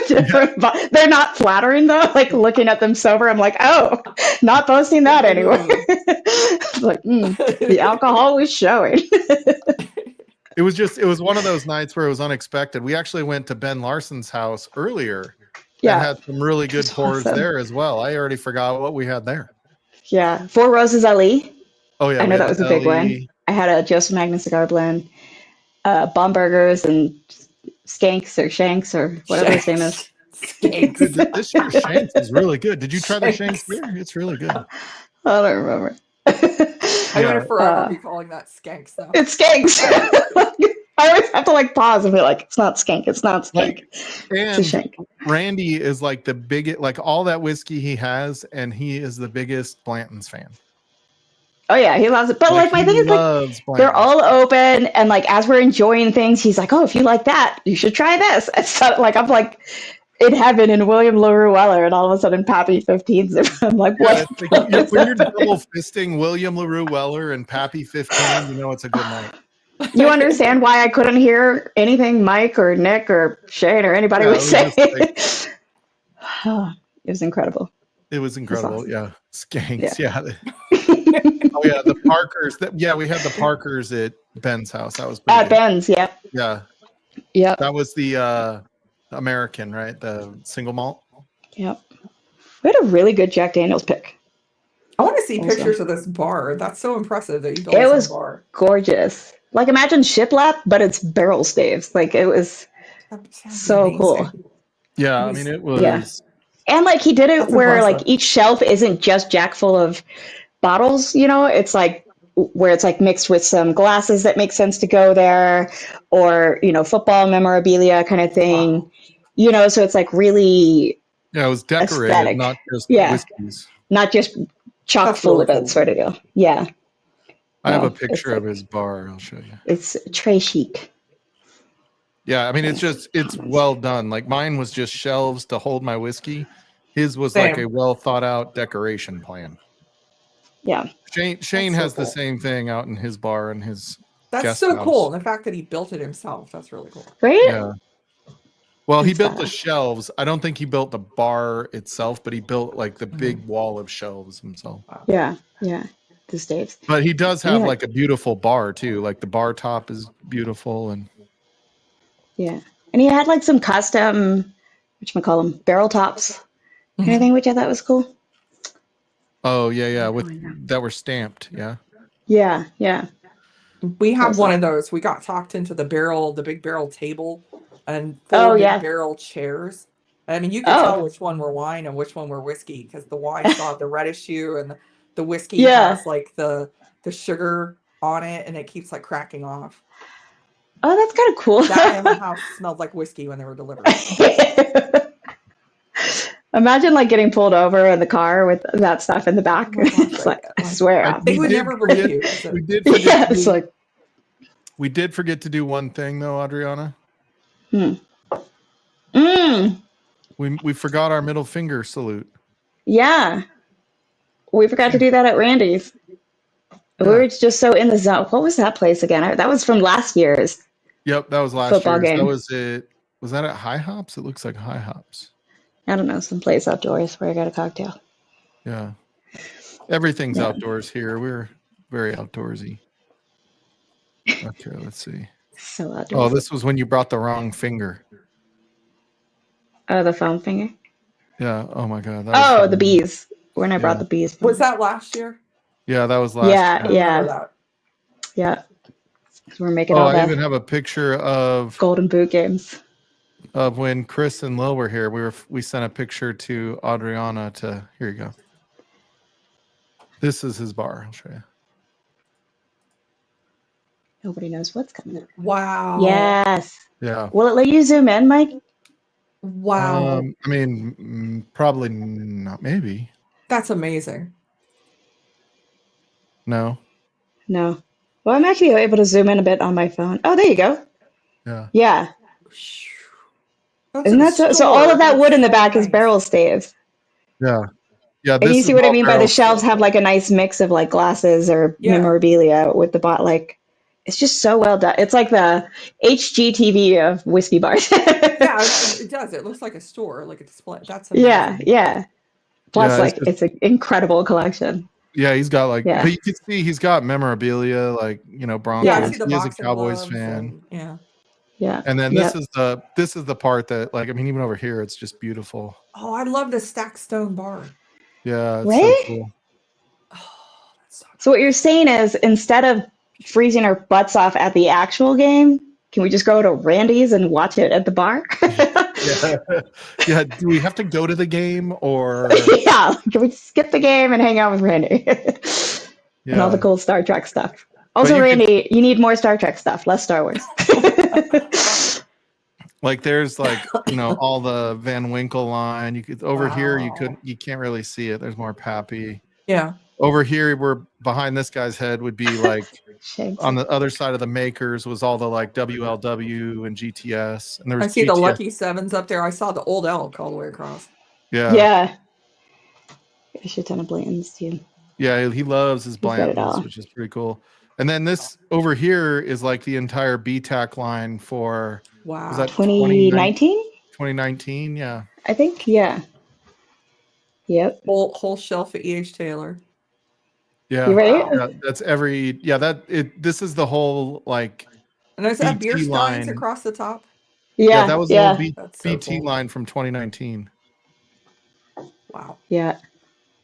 different. They're not flattering though. Like looking at them sober, I'm like, oh, not posting that anyway. Like the alcohol was showing. It was one of those nights where it was unexpected. We actually went to Ben Larson's house earlier. And had some really good pours there as well. I already forgot what we had there. Yeah, Four Roses Ali. Oh yeah, I know that was a big one. I had a Joseph Magnus cigar blend. Bomburgers and Skanks or Shanks or whatever his name is. Skanks. This Shanks is really good. Did you try the Shanks beer? It's really good. I don't remember. I'm gonna forever be calling that Skanks though. It's Skanks. I always have to like pause and be like, it's not Skank, it's not Skank. It's a Shank. Randy is like the biggest, like all that whiskey he has, and he is the biggest Blantons fan. Oh yeah, he loves it. But like my thing is like they're all open, and like as we're enjoying things, he's like, "Oh, if you like that, you should try this." And so like I'm like in heaven in William LaRue Weller, and all of a sudden Pappy 15s. I'm like, what? Yeah, when you're double fisting William LaRue Weller and Pappy 15, you know it's a good night. You understand why I couldn't hear anything Mike or Nick or Shane or anybody was saying? It was incredible. It was incredible. Awesome. Yeah, Skanks. Yeah. Oh yeah, the Parkers. We had the Parkers at Ben's house. That was at good. Ben's. Yeah. Yeah. That was the American, right? The single malt. Yep. We had a really good Jack Daniel's pick. I want to see pictures of this bar. That's so impressive that you built this bar. Gorgeous. Like imagine shiplap, but it's barrel staves. Like it was so amazing. Cool. Yeah, I mean it was. Yeah. And like he did it where like each shelf isn't just jack full of bottles, it's like where it's like mixed with some glasses that make sense to go there, or football memorabilia kind of thing. Wow. You know, so it's like really Yeah, it was decorated, aesthetic. not just Yeah. whiskeys. Not just chock That's full really of it cool. sort of deal. Yeah. I have No, a picture it's of like, his bar. I'll show you. it's très chic. Yeah, I mean, it's well done. Like mine was just shelves to hold my whiskey. His was like Same. a well thought out decoration plan. Yeah. Shane so has the cool. same thing out in his bar and his That's guest so house. cool. And the fact that he built it himself, that's really cool. Right? Yeah. Well, he It's built the badass. shelves. I don't think he built the bar itself, but he built like the Mm-hmm. big wall of shelves himself. Wow. Yeah. Yeah. The Staves. But he does And he have like, like a beautiful bar too. Like the bar top is beautiful and yeah. And he had like some custom, whatchamacallem, barrel tops kind of Mhm. thing, which I thought was cool. oh yeah, Oh, with yeah. that were stamped. Yeah. Yeah. Yeah. We have was one awesome. of those. We got talked into the big barrel table and Oh, 4 big yeah. barrel chairs. I mean, you can tell Oh, which one were wine and which one were whiskey because the wine still have the reddish hue and the whiskey yeah. has like the sugar on it and it keeps like cracking off. Oh, that's kind of cool. That in the house smelled like whiskey when they were delivered. Imagine like getting pulled over in the car with that stuff in the Oh back. my gosh! It's like, I swear. They would did never believe forget- you. 'cause We it- did forget. Yeah, to it's do, like, we did forget to do one thing though, Adriana. mm. We forgot our middle finger salute. Yeah. We forgot to do that at Randy's. We Yeah. were just so in the zone. What was that place again? That was from last year's. Yep, that was last Football year's. game. That was it. Was that at High Hops? It looks like High Hops. I don't know, some place outdoors where I got a cocktail. Yeah. Everything's Yeah. outdoors here. We're very outdoorsy. Okay, let's see. So Oh, outdoors. this was when you brought the wrong finger. Oh, the foam finger. Yeah. Oh my God. That Oh, was the bees. When I brought Yeah. the bees. Was that last year? Yeah, that was last. Yeah, I remember yeah, that. yeah. So we're making Oh, all I even the have a picture of golden boot games. when Chris and Lil were here. We sent a picture to Adriana to. Here you go. This is his bar. I'll show you. Nobody knows what's coming. Wow. Yes. Yeah. Will it let you zoom in, Mike? Wow. I mean, probably not. Maybe. That's amazing. No. No. Well, I'm actually able to zoom in a bit on my phone. Oh, there you go. Yeah. Yeah. That's Isn't in that so? So store. all of that That's wood in the so back is nice. barrel staves. Yeah. Yeah. And you see what I all mean by the barrel shelves stuff. have like a nice mix of like glasses or Yeah. memorabilia with the bot. Like, it's just so well done. It's like the HGTV of whiskey bars. Yeah, it does. It looks like a store, like a display. That's amazing. Yeah, yeah. Plus, Yeah, it's like, just- it's an incredible collection. Yeah, he's got like, Yeah. but you can see he's got memorabilia, like Broncos. Yeah, I see the He is a boxing Cowboys gloves fan. and- yeah. Yeah. And then yeah. this is the part that, like, I mean, even over here, it's just beautiful. Oh, I love the stacked stone bar. Yeah, it's Right? so cool. Oh, that's so So what you're saying is instead of freezing our butts off at the actual game, can we just go to Randy's and watch it at the bar? Yeah. Yeah. Do we have to go to the game or? Yeah. Can we skip the game and hang out with Randy? And all the Yeah. cool Star Trek stuff. Also, you could- Randy, you need more Star Trek stuff, less Star Wars. Like there's like all the Van Winkle line. You could over here Wow. you can't really see it. There's more Pappy. Yeah. Over here, we're behind this guy's head would be like Shades. on the other side of the makers was all the like WLW and GTS, and there was I see the GTS. Lucky Sevens up there. I saw the Old Elk all the way across. Yeah, Yeah. A shit ton of blantons too. yeah. He loves his got it all. Blantons, which is pretty cool. And then this over here is like the entire BTAC line for Wow. was that 2019? 2019? Yeah. I think. Yeah. Yep. whole shelf of E.H. Taylor. Yeah. You ready? Yeah, that's every this is the whole like And there's that BT beer steins line. across the top. Yeah. that was the yeah. whole That's so BT cool. line from 2019. Wow. Yeah.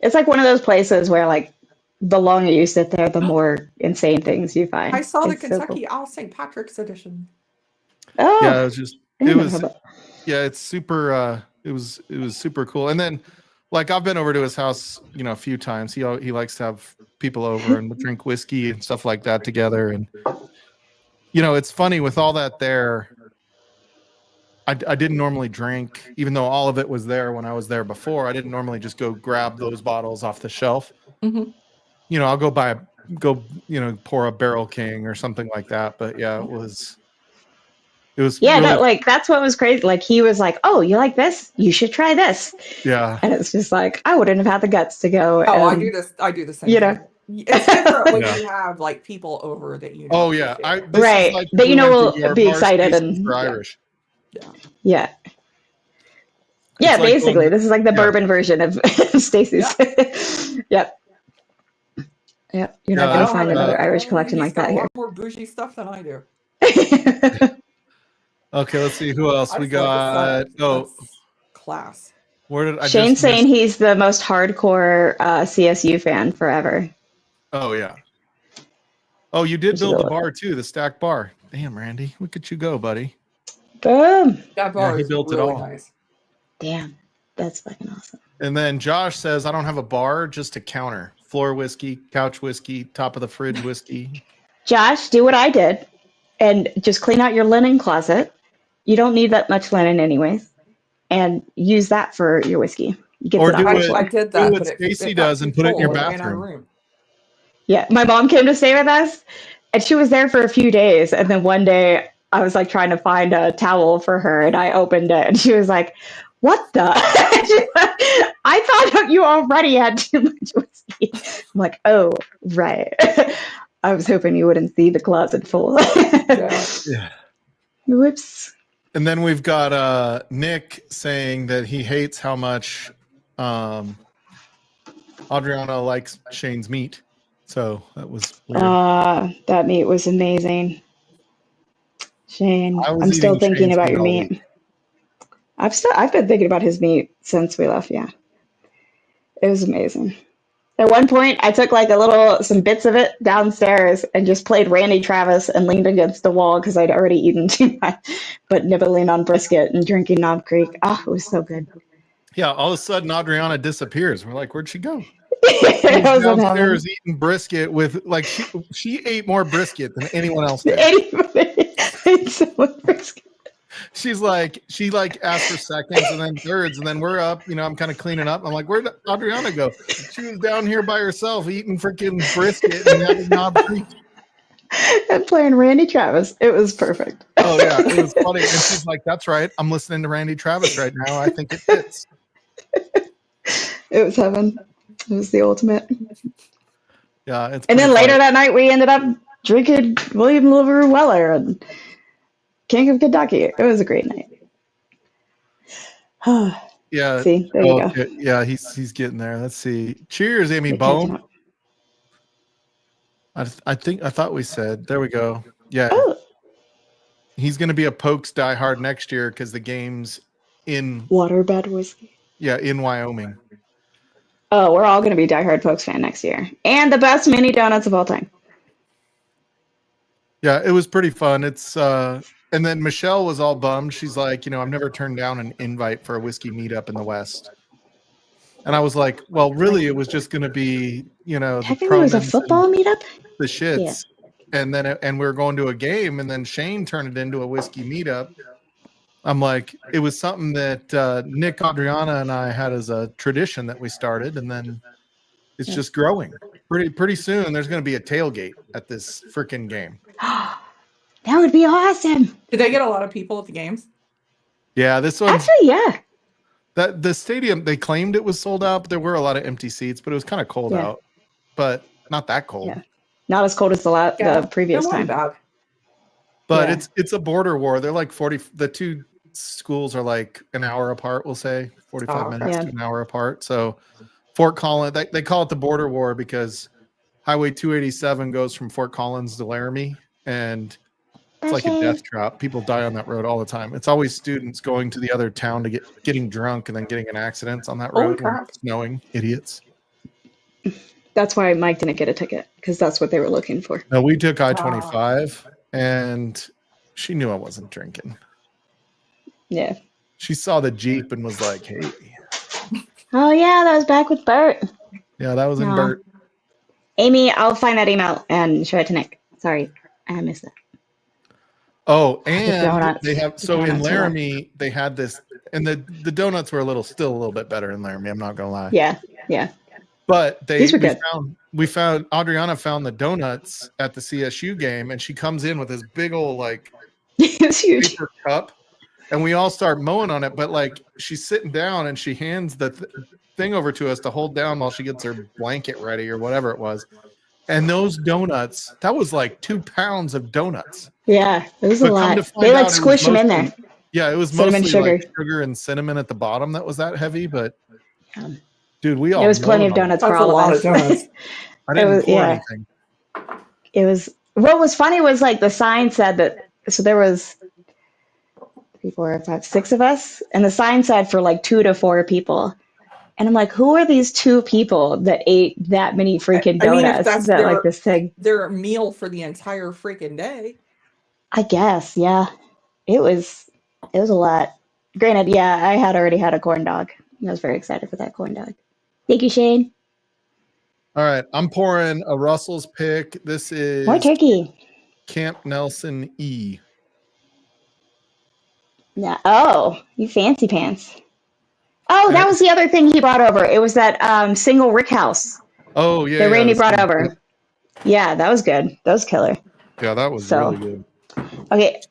It's like one of those places where like the longer you sit there, the more insane things you find. I saw the It's so cool. Kentucky Owl St. Patrick's edition. Oh, Yeah, it was just I it didn't know was about- yeah, it's super it was super cool. And then like I've been over to his house, a few times. He likes to have people over and drink whiskey and stuff like that together. And it's funny with all that there. I didn't normally drink, even though all of it was there when I was there before. I didn't normally just go grab those bottles off the shelf. Mhm. You know, I'll pour a Barrel King or something like that. But yeah, it was Yeah, really, no, like that's what was crazy. Like he was like, "Oh, you like this? You should try this." yeah. And it's just like I wouldn't have had the guts to go. Oh, I And do this. I do the same you know, thing. It's different when Yeah. you have like people over that you know. Oh yeah. appreciate it. This is right? like That we you know went to will our be bar excited Stacy's and for Irish. Yeah. yeah, It's like basically, going, this is like the yeah. bourbon version of Stacy's. Yep. Yep. You're not Yeah. going to find another Irish Well, collection he's like got that a here. lot more bougie stuff than I do. Okay, let's see who else I we just like the got. setup. Oh, That's class. where did I Shane's just saying miss? he's the most hardcore CSU fan forever. Oh yeah. Oh, you did We should build go the look. bar too, the stack bar. Damn, Randy, look at you go, buddy. Boom. That bar he is built it really all. nice. Damn. That's fucking awesome. And then Josh says, I don't have a bar, just a counter. Floor whiskey, couch whiskey, top of the fridge whiskey. Josh, do what I did and just clean out your linen closet. You don't need that much linen anyways. And use that for your whiskey. You get Or it do off the I floor. did do that, what but Stacy it got does too and put it in your full and ran out of bathroom. room. Yeah, my mom came to stay with us, and she was there for a few days. And then one day, I was like trying to find a towel for her, and I opened it, and she was like, "What the?" I thought you already had too much whiskey. I'm like, "Oh, right." I was hoping you wouldn't see the closet full. Yeah. Whoops. And then we've got Nick saying that he hates how much Adriana likes Shane's meat. So that was weird. That meat was amazing. Shane, I was I'm still eating thinking Shane's about meat your all meat. week. I've been thinking about his meat since we left. Yeah, it was amazing. At one point, I took like some bits of it downstairs and just played Randy Travis and leaned against the wall because I'd already eaten too much, but nibbling on brisket and drinking Knob Creek. Oh, it was so good. Yeah, all of a sudden Adriana disappears. We're like, where'd she go? I She's was in heaven. downstairs eating brisket with like she ate more brisket than anyone else did. Anybody ate so much brisket? She asked for seconds and then thirds, and then we're up. You know, I'm kind of cleaning up. I'm like, where'd Adriana go? She was down here by herself eating freaking brisket and having Knob Creek. And playing Randy Travis. It was perfect. Oh yeah, it was funny. And she's like, "That's right. I'm listening to Randy Travis right now. I think it fits." It was heaven. It was the ultimate. Yeah, it's. And then pretty later funny. that night, we ended up drinking William LaRue Weller and King of Kentucky. It was a great night. Yeah. See, there you go. Okay. Yeah, he's getting there. Let's see. Cheers, Amy You're catching Bone. up. I thought we said. There we go. Yeah. Oh, He's going to be a Pokes diehard next year because the game's in waterbed whiskey. Yeah, in Wyoming. Oh, we're all going to be diehard Pokes fan next year. And the best mini donuts of all time. Yeah, it was pretty fun. It's and then Michelle was all bummed. She's like, I've never turned down an invite for a whiskey meetup in the West. And I was like, well, really, it was just going to be, the Technically, it was a Promens football meetup. the shits. And then and we were going to a game, and then Shane turned it into a whiskey meetup. I'm like, it was something that Nick, Adriana, and I had as a tradition that we started, and then it's just growing. Pretty soon, there's going to be a tailgate at this freaking game. That would be awesome. Did they get a lot of people at the games? Yeah, this one. Actually, yeah. That the stadium, they claimed it was sold out, but there were a lot of empty seats. But it was kind of cold out, but not that cold. Yeah. Not as cold as the previous time. Bad. But it's a border war. They're like 40. The two schools are like an hour apart. We'll say 45 minutes to an hour apart. So Fort Collins, they call it the border war because Highway 287 goes from Fort Collins to Laramie, and it's like a death trap. People die on that road all the time. It's always students going to the other town to getting drunk and then getting in accidents on that road when it's snowing. Idiots. That's why Mike didn't get a ticket, because that's what they were looking for. No, we took I-25, and she knew I wasn't drinking. Yeah. She saw the Jeep and was like, hey. Oh, yeah, that was back with Bert. Yeah, that was in Bert. Amy, I'll find that email and show it to Nick. Sorry, I missed that. Oh, The and donuts. they have The so in donuts are- Laramie they had this, and the donuts were still a little bit better in Laramie. I'm not gonna lie. Yeah, yeah. But These were good. we found Adriana found the donuts at the CSU game, and she comes in with this big old like It's huge. paper cup, and we all start mowing on it. But like she's sitting down and she hands the thing over to us to hold down while she gets her blanket ready or whatever it was. And those donuts, that was like 2 pounds of donuts. Yeah, it was a But come lot. to They find like out, it was squish them in there. mostly, yeah, it was Cinnamon mostly sugar. like sugar and cinnamon at the bottom that was that heavy. But Um, dude, we all There was plenty mowed of on it. donuts for That's a all of lot us. of donuts. I It didn't was- pour yeah. anything. It was what was funny was like the sign said that so there was 3, 4, 5, 6 of us, and the sign said for like 2 to 4 people. And I'm like, who are these 2 people that ate that many freaking I mean, if donuts? that's That like this thing. their meal for the entire freaking day. I guess, yeah. It was a lot. Granted, yeah, I had already had a corn dog. I was very excited for that corn dog. Thank you, Shane. All right, I'm pouring a Russell's pick. This More is turkey. Camp Nelson E. Yeah. Oh, you fancy pants. Oh, that And- was the other thing he brought over. It was that single rick house Oh yeah, that Randy this brought one. over. Yeah, that was good. That was killer. Yeah, that was So- really good. Okay,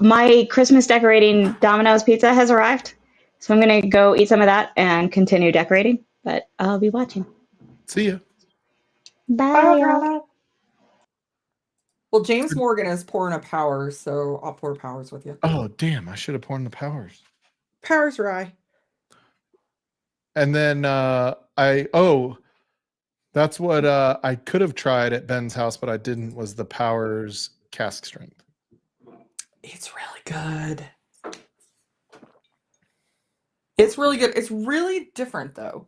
my Christmas decorating Domino's pizza has arrived. So I'm gonna go eat some of that and continue decorating. But I'll be watching. See ya. Bye, y'all. Well, James Morgan is pouring a Powers, so I'll pour Powers with you. Oh damn, I should have poured the Powers. Powers rye. And then that's what I could have tried at Ben's house, but I didn't, was the Powers cask strength. It's really good. It's really good. It's really different though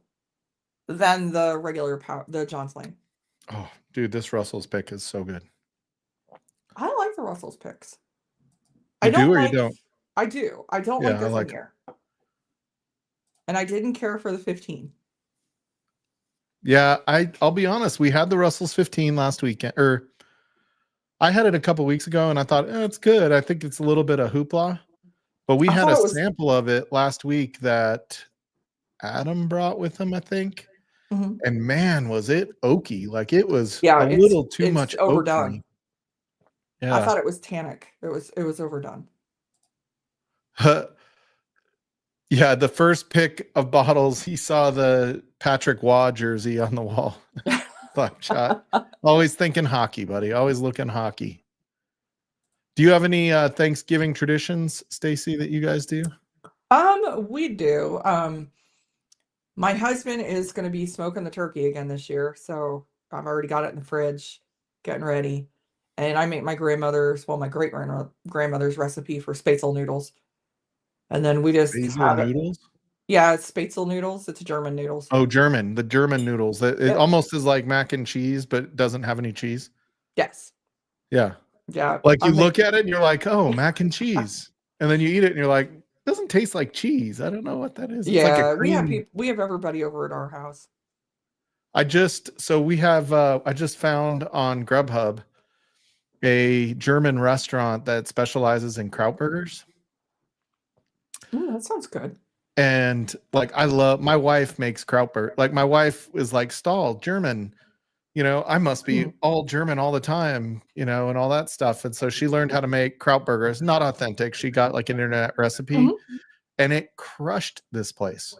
than the regular the John Slane. Oh, dude, this Russell's pick is so good. I like the Russell's picks. You I don't do or like, you don't? I do. I don't Yeah, like I this like one it. here. And I didn't care for the 15. Yeah, I'll be honest. We had the Russell's 15 last weekend, or I had it a couple weeks ago, and I thought it's good. I think it's a little bit of hoopla, but we I had thought a it was- sample of it last week that Adam brought with him, I think. Mhm. And man, was it oaky! Like it was Yeah, a little too it's much overdone. oak for me. Yeah. I thought it was tannic. It was overdone. Yeah, the first pick of bottles, he saw the Patrick Waugh jersey on the wall. Slap shot. Always thinking hockey, buddy. Always looking hockey. Do you have any Thanksgiving traditions, Stacy, that you guys do? We do. My husband is going to be smoking the turkey again this year, so I've already got it in the fridge, getting ready. And I make my my great grandmother's recipe for spätzle noodles. And then we just Basil have it. noodles? Yeah, it's spätzle noodles. It's German noodles. Oh, German. The German noodles. It Yep. almost is like mac and cheese, but doesn't have any cheese. Yes. Yeah. Yeah. Like you I look at it and you're like, oh, mac and cheese. And then you eat it and you're like, it doesn't taste like cheese. I don't know what that is. It's like Yeah, a we have cream. we have everybody over at our house. I just found on Grubhub a German restaurant that specializes in kraut burgers. That sounds good. And like my wife makes kraut burger. Like my wife is like Stahl, German. I must be all German all the time, and all that stuff. And so she learned how to make kraut burgers. Not authentic. She got like an internet recipe, and it crushed this place.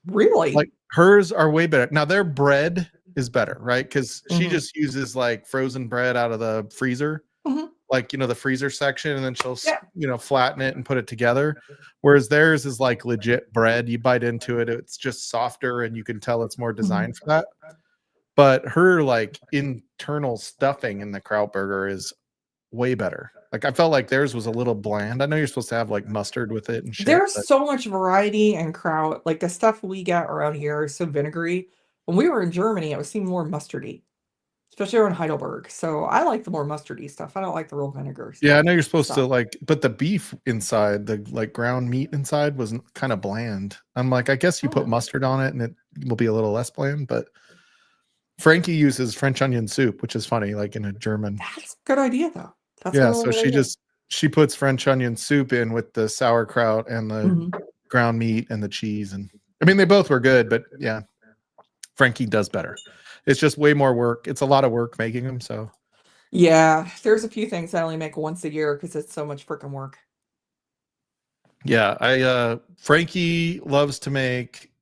Really? Like hers are way better. Now their bread is better, right? Because she Mhm. just uses like frozen bread out of the freezer, Mhm. like the freezer section, and then she'll Yeah. flatten it and put it together. Whereas theirs is like legit bread. You bite into it, it's just softer, and you can tell it's more designed for that. But her like internal stuffing in the kraut burger is way better. Like I felt like theirs was a little bland. I know you're supposed to have like mustard with it and shit. There's but- so much variety in kraut. Like the stuff we get around here is so vinegary. When we were in Germany, it seemed more mustardy, especially around Heidelberg. So I like the more mustardy stuff. I don't like the real vinegar stuff. Yeah, I know you're supposed to Stop. like, but the beef inside, the like ground meat inside was kind of bland. I'm like, I guess you put mustard on it and it will be a little less bland, but Frankie uses French onion soup, which is funny, like in a German. That's a good idea, though. That's a Yeah, really so good she idea. just she puts French onion soup in with the sauerkraut and the Mhm. ground meat and the cheese. And I mean, they both were good, but yeah, Frankie does better. It's just way more work. It's a lot of work making them. So Yeah, there's a few things I only make once a year because it's so much freaking work. yeah, Frankie loves to make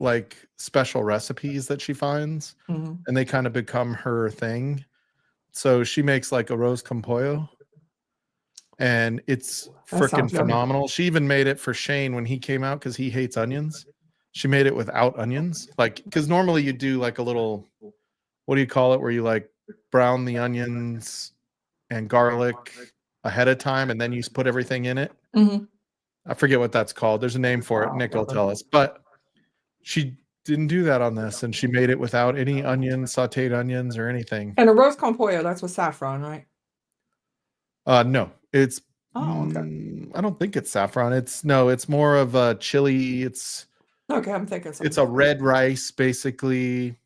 like special recipes that she finds, hmm and they kind of become her thing. So she makes like a rose con pollo, and it's That freaking sounds yummy. phenomenal. She even made it for Shane when he came out because he hates onions. She made it without onions, like because normally you do like a little, what do you call it, where you like brown the onions and garlic ahead of time, and then you put everything in it. hmm I forget what that's called. There's a name for it. Nick will tell us, but she didn't do that on this, and she made it without any onions, sautéed onions, or anything. And a rose con pollo, that's with saffron, right? No, it's. Oh, okay. I don't think it's saffron. It's more of a chili. It's Okay, I'm thinking something it's a different. red rice, basically.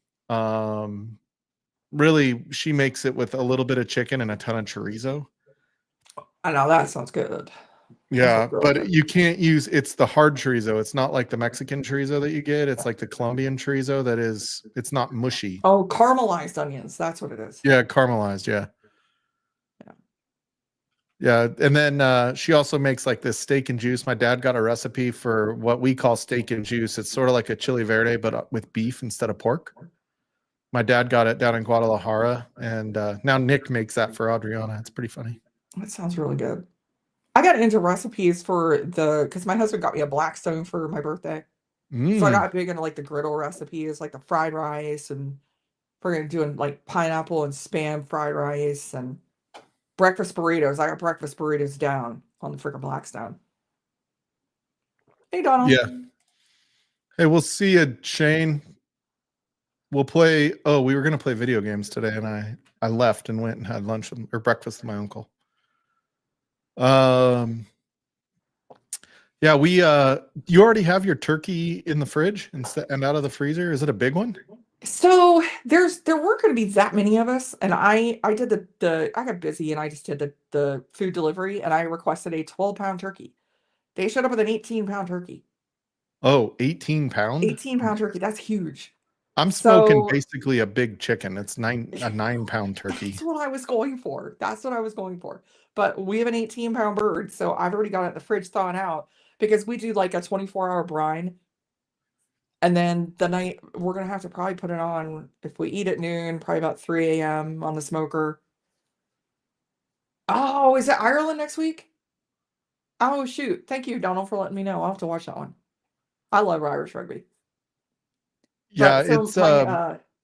Really, she makes it with a little bit of chicken and a ton of chorizo. I know that sounds good. Yeah, really but good. you can't use, it's the hard chorizo. It's not like the Mexican chorizo that you get. It's like the Colombian chorizo it's not mushy. Oh, caramelized onions. That's what it is. Yeah, caramelized. Yeah. Yeah. Yeah. And then she also makes like this steak and juice. My dad got a recipe for what we call steak and juice. It's sort of like a chili verde, but with beef instead of pork. My dad got it down in Guadalajara, and now Nick makes that for Adriana. It's pretty funny. That sounds really good. I got into recipes because my husband got me a Blackstone for my birthday. So I got big into like the griddle recipes, like the fried rice, and we're doing like pineapple and spam fried rice and breakfast burritos. I got breakfast burritos down on the freaking Blackstone. Hey, Donald. Yeah. Hey, we'll see you, Shane. We'll play. Oh, we were going to play video games today, and I left and went and had lunch or breakfast with my uncle. Yeah, you already have your turkey in the fridge and out of the freezer. Is it a big one? So there weren't going to be that many of us, and I did I got busy and I just did the food delivery, and I requested a 12-pound turkey. They showed up with an 18-pound turkey. Oh, 18 pound? 18-pound turkey. That's huge. I'm smoking So basically a big chicken. It's a 9-pound turkey. that's what I was going for. That's what I was going for. But we have an 18-pound bird, so I've already got it in the fridge thawing out because we do like a 24-hour brine. And then the night we're gonna have to probably put it on if we eat at noon, probably about 3 a.m. on the smoker. Oh, is it Ireland next week? Oh shoot. Thank you, Donald, for letting me know. I'll have to watch that one. I love Irish rugby. Yeah, But so it's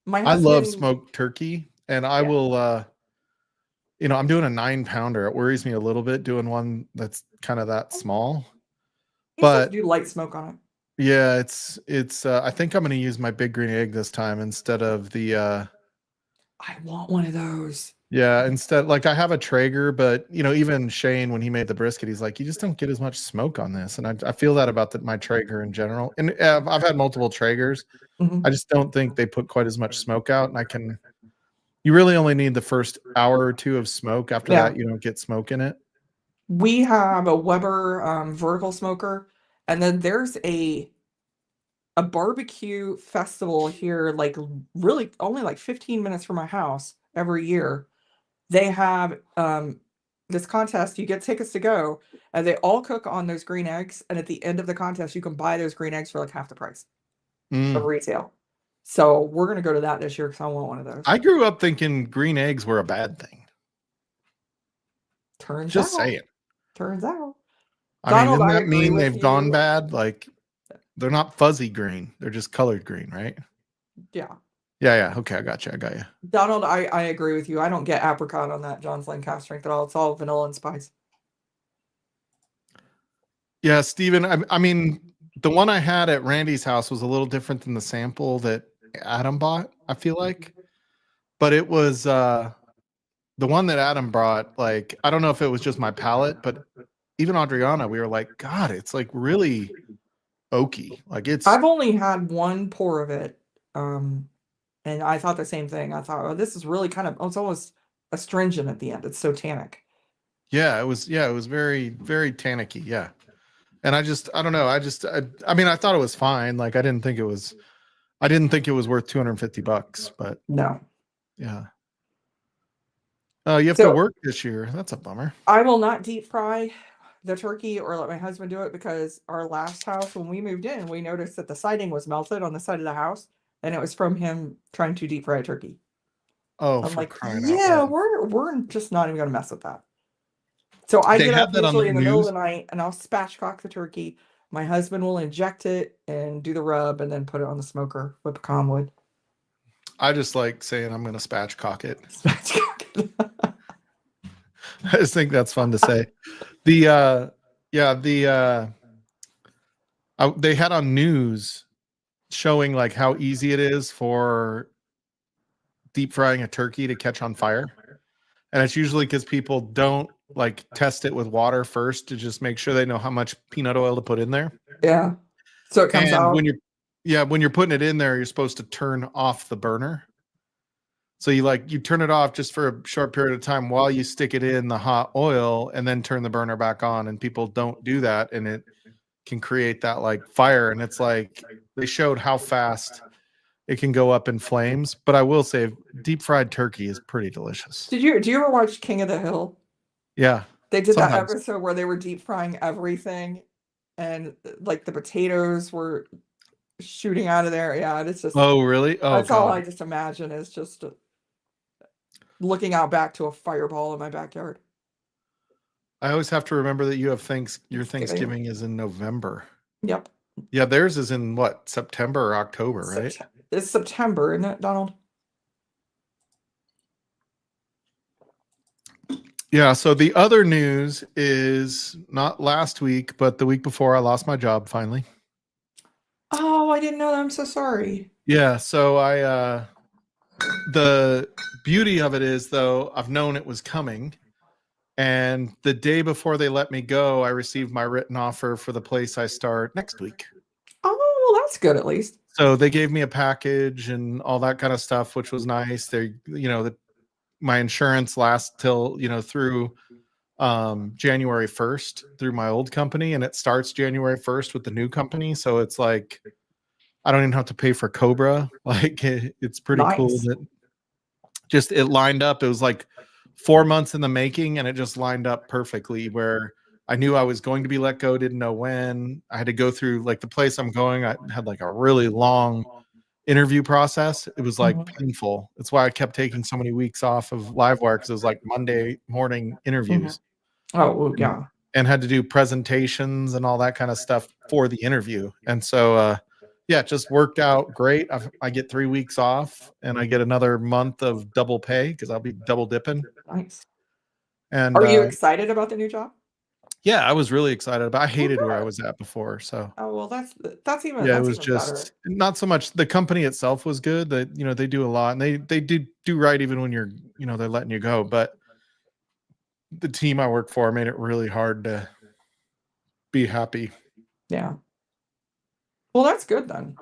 my I love husband, smoked turkey, and I will I'm doing a 9-pounder. It worries me a little bit doing one that's kind of that small. he's supposed But to do light smoke on it. yeah, it's I think I'm going to use my big green egg this time instead of the I want one of those. yeah, instead, like I have a Traeger, but even Shane, when he made the brisket, he's like, you just don't get as much smoke on this. And I feel that about my Traeger in general. And I've had multiple Traegers. Mhm. I just don't think they put quite as much smoke out. And you really only need the first hour or two of smoke. After Yeah. that, you don't get smoke in it. We have a Weber vertical smoker, and then there's a barbecue festival here, like really only like 15 minutes from my house every year. They have this contest, you get tickets to go, and they all cook on those green eggs, and at the end of the contest you can buy those green eggs for like half the price of retail. So we're gonna go to that this year because I want one of those. I grew up thinking green eggs were a bad thing. Turns out. Saying. Turns out. I mean, Donald, doesn't I that agree mean with they've gone you. bad? Like they're not fuzzy green. They're just colored green, right? Yeah. Yeah. Okay, I got you. Donald, I agree with you. I don't get apricot on that John's Lane calf strength at all. It's all vanilla and spice. Yeah, Steven, I mean, the one I had at Randy's house was a little different than the sample that Adam bought, I feel like. But it was the one that Adam brought, like, I don't know if it was just my palate, but even Adriana, we were like, God, it's like really oaky. Like I've only had one pour of it. And I thought the same thing. I thought, oh, this is really kind of, it's almost astringent at the end. It's so tannic. Yeah, it was very, very tannicky. Yeah. And I don't know. I mean, I thought it was fine. Like I didn't think it was worth $250, but No. yeah. Oh, you have to So work this year. That's a bummer. I will not deep fry the turkey or let my husband do it because our last house, when we moved in, we noticed that the siding was melted on the side of the house, and it was from him trying to deep fry a turkey. Oh, I'm for like, crying out yeah, loud. we're just not even gonna mess with that. So I They get had up that on the usually in the middle of news. the night and I'll spatchcock the turkey. My husband will inject it and do the rub and then put it on the smoker with pecan wood. I just like saying I'm going to spatchcock it. Spatchcock it. I just think that's fun to say. The they had on news showing like how easy it is for deep frying a turkey to catch on fire. And it's usually because people don't like test it with water first to just make sure they know how much peanut oil to put in there. Yeah. So it comes And out. when you're putting it in there, you're supposed to turn off the burner. So you turn it off just for a short period of time while you stick it in the hot oil and then turn the burner back on. And people don't do that, and it can create that like fire. And it's like they showed how fast it can go up in flames. But I will say, deep fried turkey is pretty delicious. Do you ever watch King of the Hill? Yeah, They did that sometimes. episode where they were deep frying everything and like the potatoes were shooting out of there. Yeah, it's just Oh, really? Oh, that's all God. I just imagine is just looking out back to a fireball in my backyard. I always have to remember that your Thanksgiving. Thanksgiving is in November. Yep. Yeah, theirs is in what, September or October, right? It's September, isn't it, Donald? Yeah, so the other news is not last week, but the week before I lost my job finally. Oh, I didn't know that. I'm so sorry. Yeah, so the beauty of it is though, I've known it was coming. And the day before they let me go, I received my written offer for the place I start next week. Oh, well, that's good at least. So they gave me a package and all that kind of stuff, which was nice. They, my insurance lasts till, through January 1st through my old company, and it starts January 1st with the new company. So it's like I don't even have to pay for Cobra. Like it's pretty cool Nice. that just it lined up. It was like 4 months in the making, and it just lined up perfectly where I knew I was going to be let go, didn't know when. I had to go through like the place I'm going. I had like a really long interview process. It was like painful. That's why I kept taking so many weeks off of Livewire, because it was like Monday morning interviews. Oh, well, yeah. And had to do presentations and all that kind of stuff for the interview. And so yeah, it just worked out great. I get 3 weeks off and I get another month of double pay because I'll be double dipping. Nice. And Are you excited about the new job? yeah, I was really excited about. I hated where I was at before. So oh well, that's even yeah, that's it was even just better. not so much the company itself was good. That they do a lot and they do right even when you're they're letting you go. But the team I work for made it really hard to be happy. Yeah. Well, that's good then.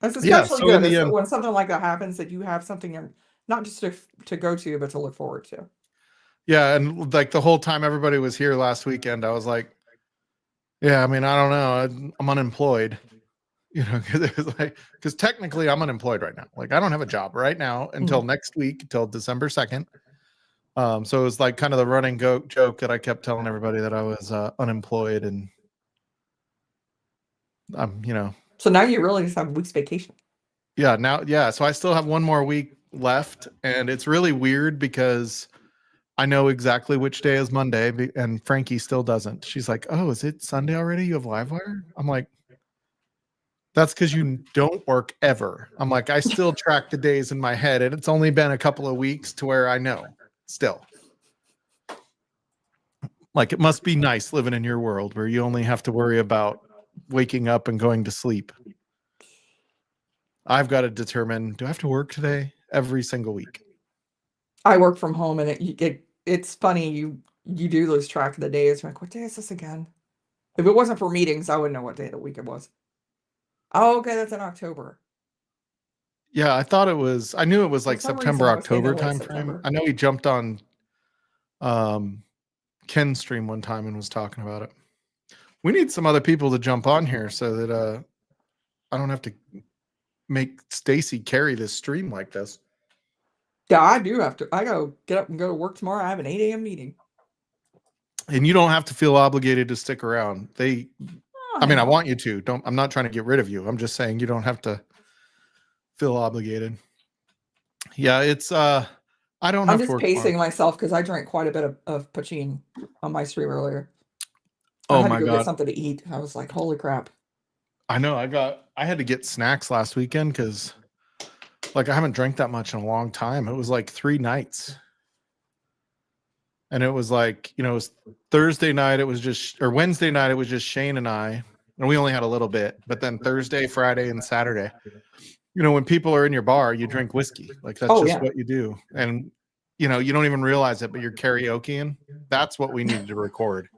That's Yeah, especially so in good the end, when something like that happens that you have something not just to go to, but to look forward to. yeah, and like the whole time everybody was here last weekend, I was like, yeah, I mean, I don't know, I'm unemployed, because it was like, because technically I'm unemployed right now. Like I don't have a job right now until next week, until December 2nd. So it was like kind of the running joke that I kept telling everybody that I was unemployed, and I'm, So now you really just have a week's vacation. yeah, now, yeah. So I still have one more week left, and it's really weird because I know exactly which day is Monday, and Frankie still doesn't. She's like, "Oh, is it Sunday already? You have Livewire?" I'm like, "That's because you don't work ever." I'm like, I still track the days in my head, and it's only been a couple of weeks to where I know still. Like, it must be nice living in your world where you only have to worry about waking up and going to sleep. I've got to determine, do I have to work today? Every single week. I work from home, and it's funny you do lose track of the days. You're like, what day is this again? If it wasn't for meetings, I wouldn't know what day of the week it was. Oh, okay, that's in October. Yeah, I knew it was like some reason, September, I was thinking October late timeframe. September. I know he jumped on Ken's stream one time and was talking about it. We need some other people to jump on here so that I don't have to make Stacy carry this stream like this. Yeah, I do have to. I gotta get up and go to work tomorrow. I have an 8 a.m. meeting. And you don't have to feel obligated to stick around. I want you to. I'm not trying to get rid of you. I'm just saying you don't have to feel obligated. Yeah, it's I don't I'm have to just work pacing tomorrow. myself because I drank quite a bit of poutine on my stream earlier. I Oh had my to go God. get something to eat. I was like, holy crap. I know. I had to get snacks last weekend because I haven't drank that much in a long time. It was like 3 nights. And it was like, it was Thursday night, or Wednesday night, it was just Shane and I. And we only had a little bit. But then Thursday, Friday, and Saturday, when people are in your bar, you drink whiskey. That's just what you do. And, you don't even realize it, but you're karaokeing. That's what we needed to record.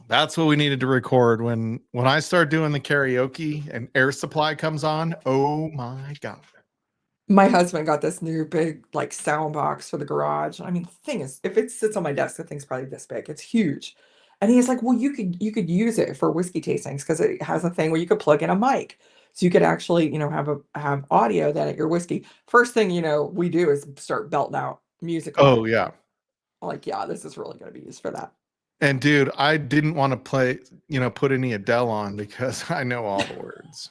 That's what we needed to record when I start doing the karaoke and Air Supply comes on. Oh my God. My husband got this new big sound box for the garage. I mean, the thing is, if it sits on my desk, the thing's probably this big. It's huge. And he's like, well, you could use it for whiskey tastings because it has a thing where you could plug in a mic. So you could actually, have audio then at your whiskey. First thing, we do is start belting out music on Oh it. yeah. Yeah, this is really going to be used for that. And dude, I didn't want to play, put any Adele on because I know all the words.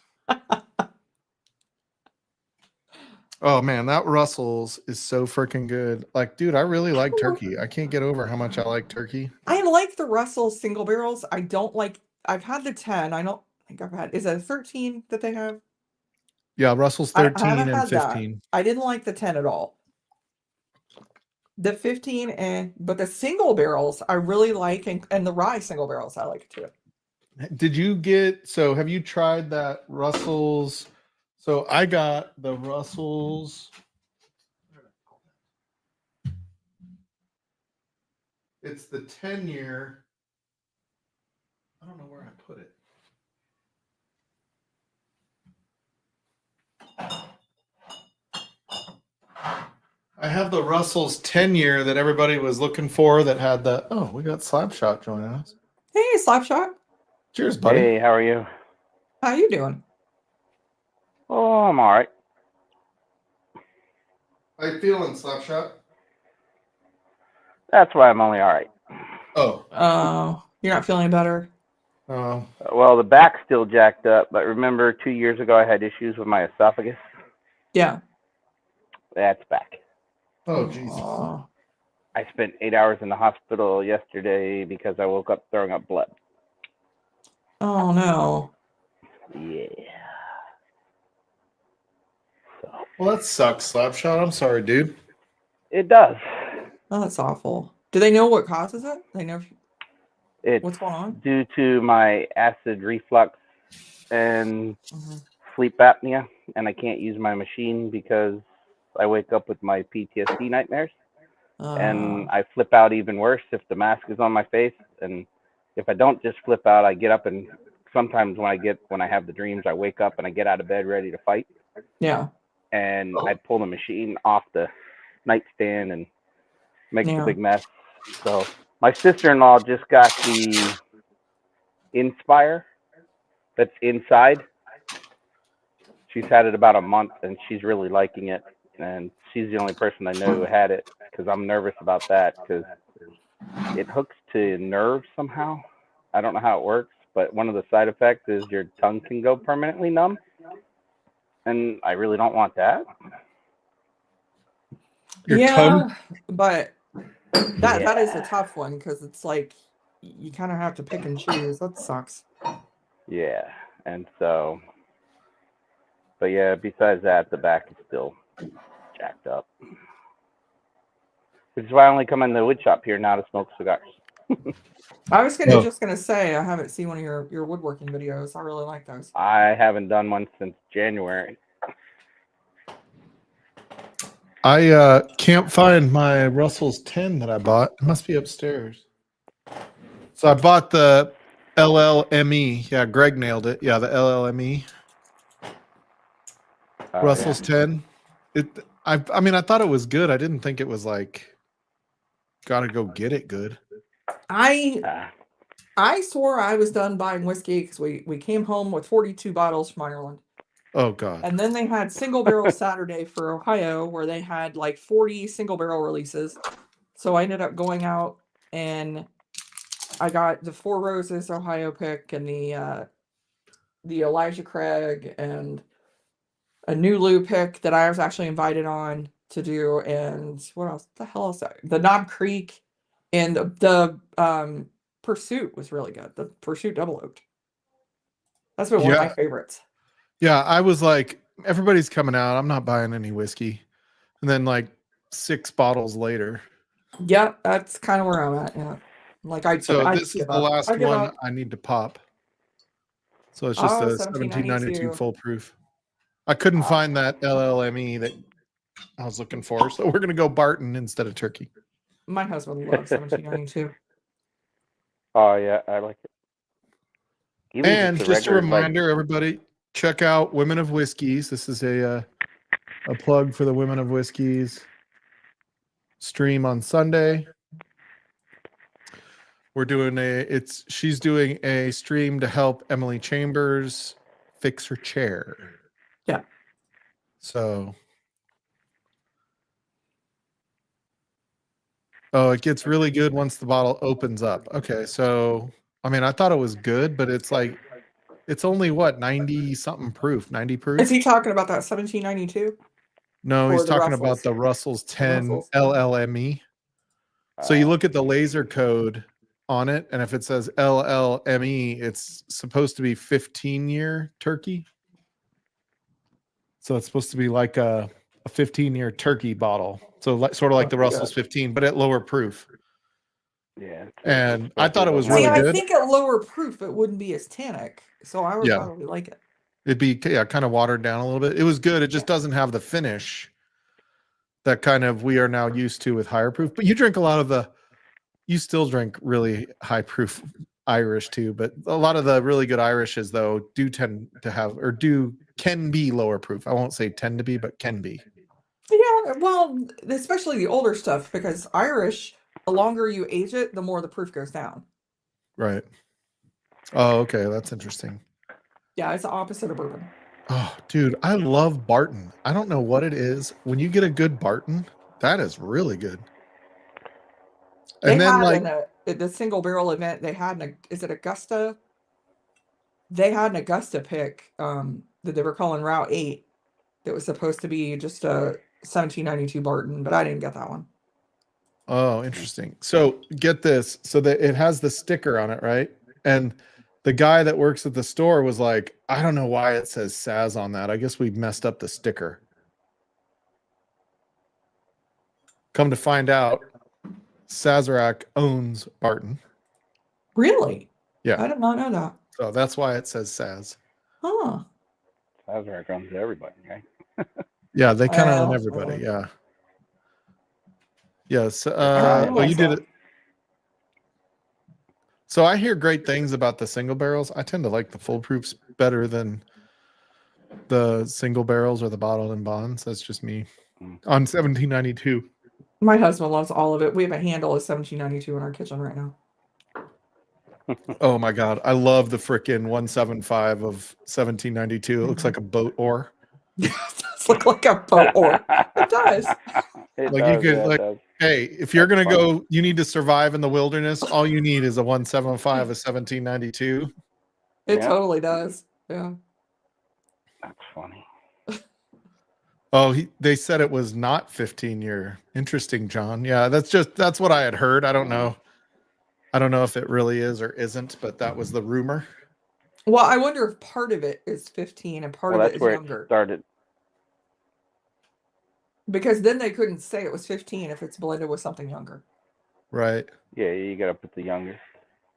Oh man, that Russell's is so freaking good. Dude, I really like turkey. I can't get over how much I like turkey. I like the Russell's single barrels. I don't like, I've had the 10. I don't think I've had, is it a 13 that they have? Yeah, Russell's I 13 haven't and had 15. that. I didn't like the 10 at all. The 15 but the single barrels I really like, and the rye single barrels I like too. Have you tried that Russell's? So I got the Russell's. It's the 10-year. I don't know where I put it. I have the Russell's 10-year that everybody was looking for that had the. Oh, we got Slapshot joining us. Hey, Slapshot. Cheers, buddy. Hey, how are you? How you doing? Oh, I'm all right. How you feeling, Slapshot? That's why I'm only all right. Oh. You're not feeling better? Well, the back's still jacked up, but remember 2 years ago I had issues with my esophagus? Yeah. That's back. Oh, Jesus. I spent 8 hours in the hospital yesterday because I woke up throwing up blood. Oh, no. Yeah. So, Well, that sucks, Slapshot. I'm sorry, dude. it does. Oh, that's awful. Do they know what causes it? They know It's what's going on? due to my acid reflux and sleep apnea, and I can't use my machine because I wake up with my PTSD nightmares. And I flip out even worse if the mask is on my face. And if I don't just flip out, I get up, and sometimes when I have the dreams, I wake up and I get out of bed ready to fight. Yeah. And I pull the machine off the nightstand and makes a big mess. So my sister-in-law just got the Inspire that's inside. She's had it about a month and she's really liking it. And she's the only person I know who had it because I'm nervous about that because it hooks to nerves somehow. I don't know how it works, but one of the side effects is your tongue can go permanently numb. And I really don't want that. Your tongue? But that is a tough one because it's you kind of have to pick and choose. That sucks. Yeah. And so, but yeah, besides that, the back is still jacked up. Which is why I only come in the wood shop here now to smoke cigars. I was just gonna say I haven't seen one of your woodworking videos. I really like those. I haven't done one since January. I can't find my Russell's 10 that I bought. It must be upstairs. So I bought the LLME. Yeah, Greg nailed it. Yeah, the LLME. Russell's 10. I thought it was good. I didn't think it was Gotta go get it good. I swore I was done buying whiskey because we came home with 42 bottles from Ireland. Oh God. And then they had Single Barrel Saturday for Ohio where they had like 40 single barrel releases. So I ended up going out and I got the Four Roses Ohio pick and the Elijah Craig and a new Lou pick that I was actually invited on to do. And what else? The hell is that? The Knob Creek and the Pursuit was really good. The Pursuit Double Oaked. That's been one of my favorites. Yeah, I was like, everybody's coming out. I'm not buying any whiskey. And then like 6 bottles later. Yep, that's kind of where I'm at. Yeah. Like I this is the last one I need to pop. So it's just a 1792 full proof. I couldn't find that LLME that I was looking for. So we're gonna go Barton instead of turkey. My husband loves 1792. Oh yeah, I like it. Even and just a reminder, everybody, check out Women of Whiskeys. This is a plug for the Women of Whiskeys stream on Sunday. We're doing she's doing a stream to help Emily Chambers fix her chair. Yeah. So, oh, it gets really good once the bottle opens up. Okay, so I mean, I thought it was good, but it's like it's only what 90 something proof, 90 proof. Is he talking about that 1792? No, he's talking about the Russell's 10 LLME. So you look at the laser code on it, and if it says LLME, it's supposed to be 15-year turkey. So it's supposed to be like a 15-year turkey bottle. So sort of like the Russell's 15, but at lower proof. Yeah. And I thought it was really good. I think at lower proof it wouldn't be as tannic, so I would probably like it. It'd be kind of watered down a little bit. It was good. It just doesn't have the finish that kind of we are now used to with higher proof. But you drink a lot of you still drink really high proof Irish too. But a lot of the really good Irishes though do tend to have can be lower proof. I won't say tend to be, but can be. Yeah, well, especially the older stuff, because Irish, the longer you age it, the more the proof goes down. Right. Oh, okay. That's interesting. Yeah, it's the opposite of bourbon. Oh, dude, I love Barton. I don't know what it is. When you get a good Barton, that is really good. And then at the single barrel event, they had is it Augusta? They had an Augusta pick that they were calling Route 8 that was supposed to be just a 1792 Barton, but I didn't get that one. Oh, interesting. So get this. So that it has the sticker on it, right? And the guy that works at the store was like, I don't know why it says Saz on that. I guess we messed up the sticker. Come to find out, Sazerac owns Barton. Really? Yeah. I did not know that. So that's why it says Saz. Huh. Sazerac owns everybody, right? Yeah, they kind of own everybody. Yeah. Yes. You did it. So I hear great things about the single barrels. I tend to like the full proofs better than the single barrels or the bottled and bonds. That's just me. On 1792. My husband loves all of it. We have a handle of 1792 in our kitchen right now. Oh my God. I love the frickin' 175 of 1792. It looks like a boat oar. It does look like a boat oar. It does. Hey, if you're going to go, you need to survive in the wilderness. All you need is a 175 of 1792. It totally does. Yeah. That's funny. Oh, they said it was not 15-year. Interesting, John. Yeah, that's what I had heard. I don't know. I don't know if it really is or isn't, but that was the rumor. Well, I wonder if part of it is 15 and part of it is younger. It started. Because then they couldn't say it was 15 if it's blended with something younger. Right. Yeah, you got to put the younger.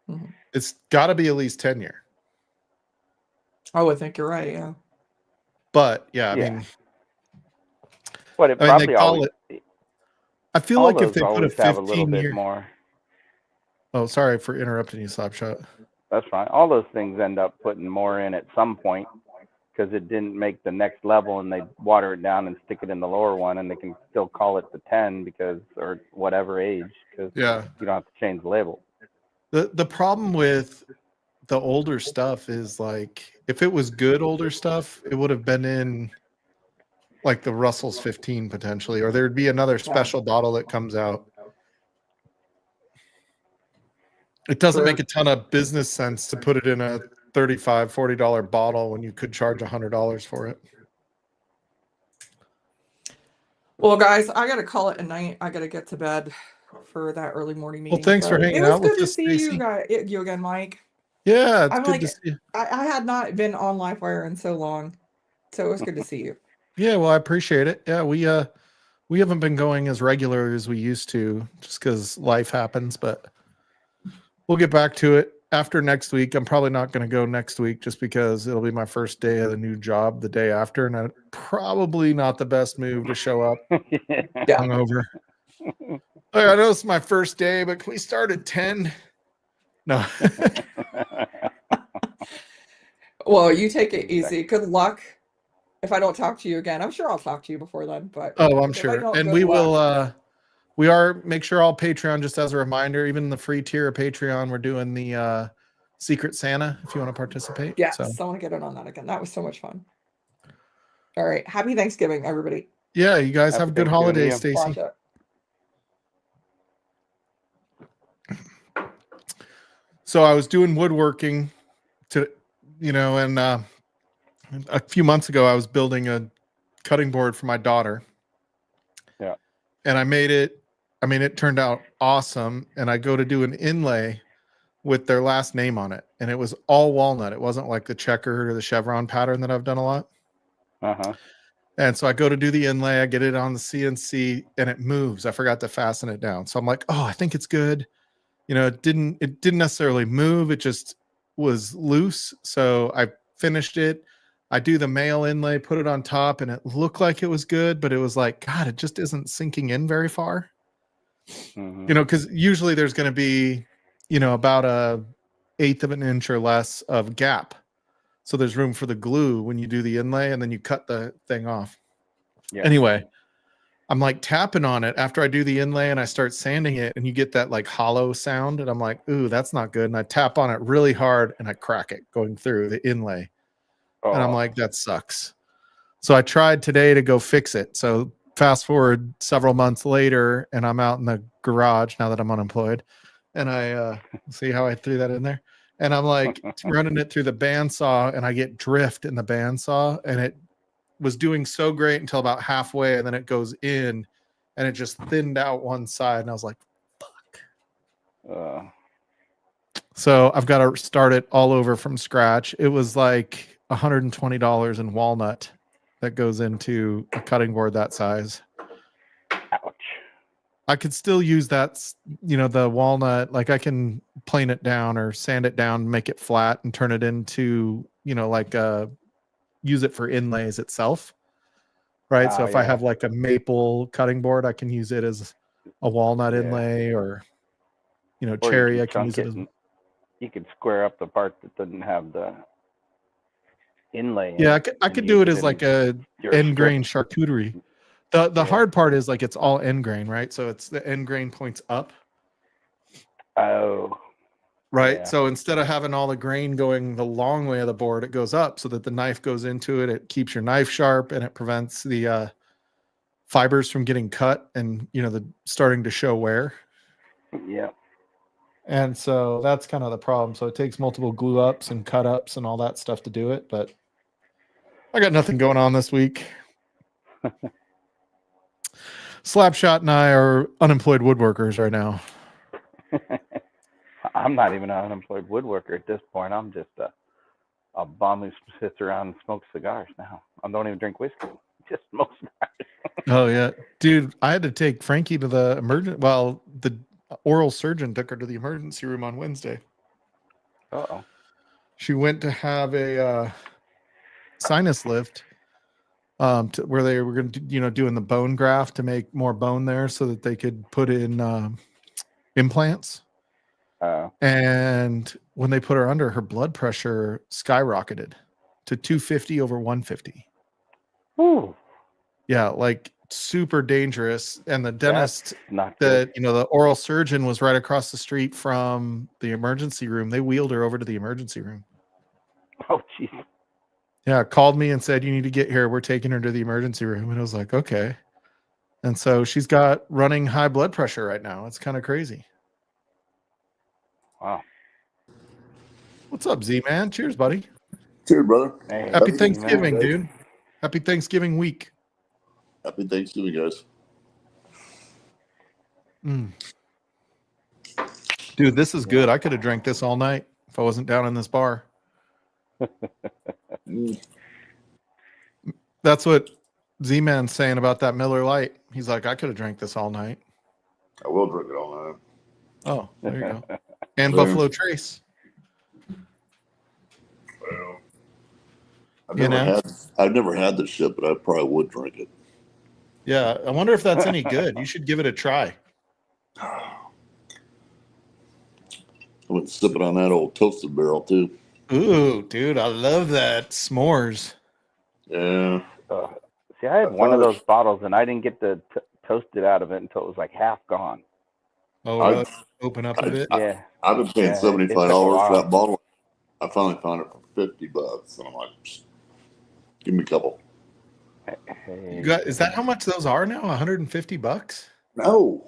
Mm-hmm. It's got to be at least 10-year. I would think you're right, yeah. But, yeah, I mean... But it probably I feel like if they put a 15-year... a little bit more. Oh, sorry for interrupting you, Slapshot. That's fine. All those things end up putting more in at some point because it didn't make the next level, and they water it down and stick it in the lower one, and they can still call it the 10 because, or whatever age, because you don't have to change the label. The problem with the older stuff is like, if it was good older stuff, it would have been in like the Russell's 15 potentially, or there'd be another special bottle that comes out. It doesn't make a ton of business sense to put it in a $35, $40 bottle when you could charge $100 for it. Well, guys, I gotta call it a night. I gotta get to bed for that early morning meeting. Well, thanks for hanging out with us. It was good to see you guys, you again, Mike. Yeah, it's good to see you. I had not been on Livewire in so long, so it was good to see you. Yeah, well, I appreciate it. Yeah, we haven't been going as regular as we used to, just because life happens, but we'll get back to it after next week. I'm probably not going to go next week just because it'll be my first day of the new job the day after, and probably not the best move to show up hungover. I know it's my first day, but can we start at 10? No. Well, you take it easy. Good luck. If I don't talk to you again, I'm sure I'll talk to you before then. But I'm sure, and we will. We make sure all Patreon, just as a reminder, even the free tier of Patreon, we're doing the Secret Santa if you want to participate. Yes, I want to get in on that again. That was so much fun. All right, happy Thanksgiving, everybody. Yeah, you guys have a good holiday, Stacy. So I was doing woodworking and a few months ago I was building a cutting board for my daughter. Yeah. And I made it. I mean, it turned out awesome. And I go to do an inlay with their last name on it. And it was all walnut. It wasn't like the checkered or the chevron pattern that I've done a lot. Uh-huh. And so I go to do the inlay. I get it on the CNC and it moves. I forgot to fasten it down. So I'm like, oh, I think it's good. It didn't necessarily move. It just was loose. So I finished it. I do the male inlay, put it on top, and it looked like it was good, but it was like, God, it just isn't sinking in very far. Mm-hmm. Because usually there's going to be, about 1/8 of an inch or less of gap. So there's room for the glue when you do the inlay, and then you cut the thing off. Yeah. Anyway, I'm like tapping on it after I do the inlay and I start sanding it, and you get that like hollow sound. And I'm like, ooh, that's not good. And I tap on it really hard and I crack it going through the inlay. Oh. And I'm like, that sucks. So I tried today to go fix it. So fast forward several months later and I'm out in the garage now that I'm unemployed. And I see how I threw that in there. And I'm like running it through the bandsaw and I get drift in the bandsaw, and it was doing so great until about halfway, and then it goes in and it just thinned out one side, and I was like, fuck. So I've got to start it all over from scratch. It was like $120 in walnut that goes into a cutting board that size. Ouch. I could still use that, the walnut, like I can plane it down or sand it down, make it flat and turn it into, use it for inlays itself. Right. So if I have like a maple cutting board, I can use it as a walnut inlay, or cherry. I can use it as. You could square up the part that doesn't have the inlay. Yeah, I could do it as like a end grain charcuterie. The hard part is like it's all end grain, right? So it's the end grain points up. Oh. Right. Yeah. So instead of having all the grain going the long way of the board, it goes up so that the knife goes into it. It keeps your knife sharp and it prevents the fibers from getting cut and, the starting to show wear. Yeah. And so that's kind of the problem. So it takes multiple glue ups and cut ups and all that stuff to do it. But I got nothing going on this week. Slapshot and I are unemployed woodworkers right now. I'm not even an unemployed woodworker at this point. I'm just a bum who sits around and smokes cigars now. I don't even drink whiskey. Just smoke cigars. Oh, yeah. Dude, I had to take Frankie to the the oral surgeon took her to the emergency room on Wednesday. Uh-oh. She went to have a sinus lift where they were going to, doing the bone graft to make more bone there so that they could put in implants. And when they put her under, her blood pressure skyrocketed to 250 over 150. Ooh, Yeah, like super dangerous. And the dentist, not good. the oral surgeon was right across the street from the emergency room. They wheeled her over to the emergency room. Oh, jeez. Yeah, called me and said, you need to get here. We're taking her to the emergency room. And I was like, okay. And so she's got running high blood pressure right now. It's kind of crazy. Wow. What's up, Z-Man? Cheers, buddy. Cheers, brother. Hey, Happy Z-Man. Thanksgiving, dude. Happy Thanksgiving week. Happy Thanksgiving, guys. Dude, this is good. I could have drank this all night if I wasn't down in this bar. That's what Z-Man's saying about that Miller Lite. He's like, I could have drank this all night. I will drink it all night. Oh, there you go. And There. Buffalo Trace. Well, You know? I've never had this shit, but I probably would drink it. Yeah, I wonder if that's any good. You should give it a try. I went sipping on that old toasted barrel too. Ooh, dude, I love that. S'mores. Yeah. See, I had one of those bottles, and I didn't get to toast it out of it until it was like half gone. Oh, I- really? Open up a bit. Yeah. I've been paying Yeah, $75 it took a for while. that bottle. I finally found it for $50, and I'm like, give me a couple. Hey, You got, is that how much those are now? $150? No,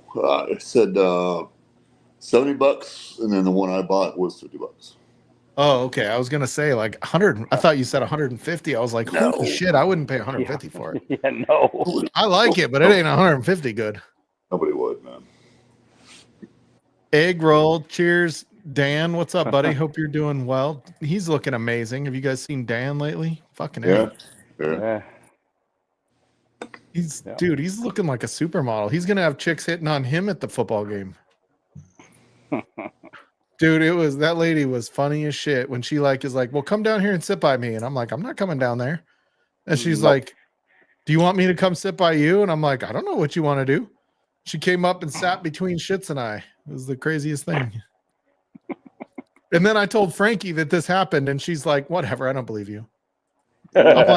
it said $70, and then the one I bought was $50. Oh, okay. I was gonna say like 100. I thought you said 150. I was like, holy No. shit, I wouldn't pay 150 for it. Yeah, no. I like it, but it ain't 150 good. Nobody would, man. Egg roll. Cheers, Dan. What's up, buddy? Hope you're doing well. He's looking amazing. Have you guys seen Dan lately? Fucking Yeah. A. Yeah. Yeah. Dude, he's looking like a supermodel. He's gonna have chicks hitting on him at the football game. Dude, that lady was funny as shit when she is like, well, come down here and sit by me. And I'm like, I'm not coming down there. And she's Nope. like, do you want me to come sit by you? And I'm like, I don't know what you want to do. She came up and sat between Shits and I. It was the craziest thing. And then I told Frankie that this happened, and she's like, whatever, I don't believe you. I'm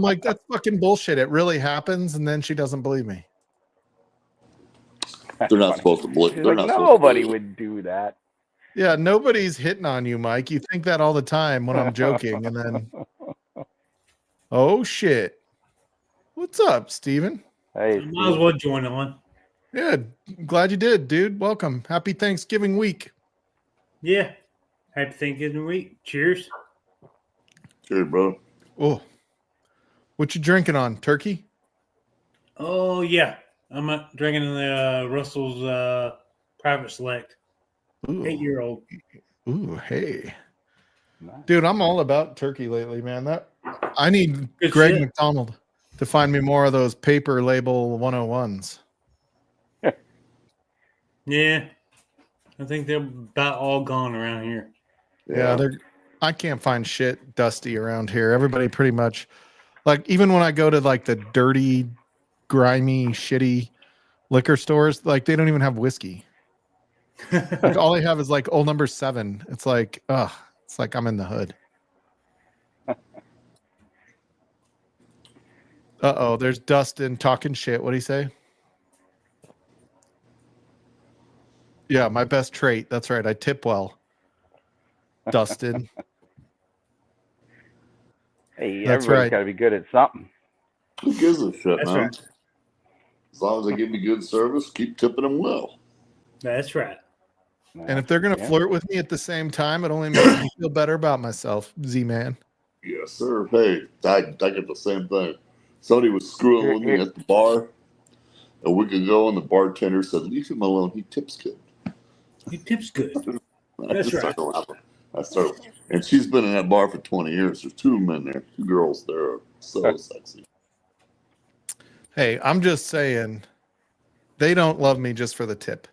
like, that's fucking bullshit. It really happens, and then she doesn't believe me. They're not supposed to believe. She's They're like, not nobody supposed to would do that. Yeah, nobody's hitting on you, Mike. You think that all the time when I'm joking, and then oh shit. What's up, Steven? Hey, Might as well join on. Yeah, glad you did, dude. Welcome. Happy Thanksgiving week. Yeah. Happy Thanksgiving week. Cheers. Cheers, bro. Oh, what you drinking on? Turkey? Oh, yeah. I'm drinking the Russell's Private Select. Ooh. 8-year-old. Ooh, hey. nice. Dude, I'm all about turkey lately, man. I need Good Greg shit. McDonald to find me more of those paper label 101s. Yeah. I think they're about all gone around here. Yeah, I can't find shit dusty around here. Everybody pretty much, like, even when I go to like the dirty, grimy, shitty liquor stores, like they don't even have whiskey. Like all they have is like old number 7. It's like, it's like I'm in the hood. Uh-oh, there's Dustin talking shit. What'd he say? Yeah, my best trait. That's right. I tip well. Dustin. Hey, That's everybody's right. got to be good at something. Who gives a shit, That's man? right. As long as they give me good service, keep tipping them well. That's right. And if they're going to flirt with me at the same time, it only makes me feel better about myself, Z-Man. Yes, sir. Hey, I get the same thing. Somebody was screwing with me at the bar a week ago, and the bartender said, leave him alone. He tips good. He tips good. I That's just right. started laughing. And she's been in that bar for 20 years. There's 2 men there, 2 girls there. Are so sexy. Hey, I'm just saying, they don't love me just for the tip.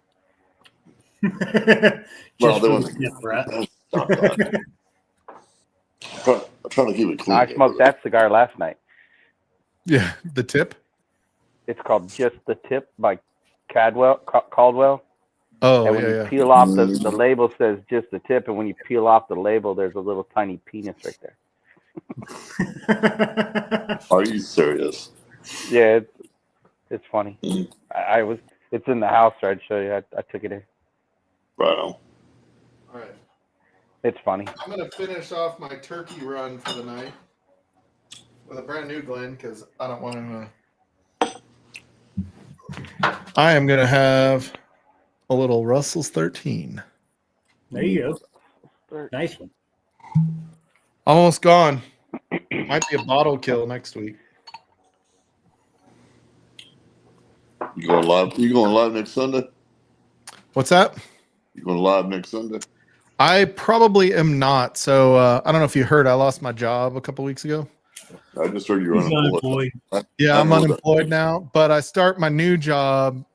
Just Well, they for want the tip, right? Stop that. I'm trying to keep it clean. I smoked that cigar last night. Yeah, the tip? It's called Just the Tip by Caldwell. Oh, And when you peel off the label says just the tip, and when you peel off the label, there's a little tiny penis right there. Are you serious? Yeah, it's funny. Mm. It's in the house, so I'd show you. I took it in. Right on. All right. It's funny. I'm going to finish off my turkey run for the night with a brand new Glen because I don't want to. I am going to have a little Russell's 13. There you go. Nice one. Almost gone. Might be a bottle kill next week. You going live? You going live next Sunday? What's that? You going live next Sunday? I probably am not. So I don't know if you heard, I lost my job a couple weeks ago. I just heard you were He's unemployed. Yeah, I'm know that. unemployed now, but I start my new job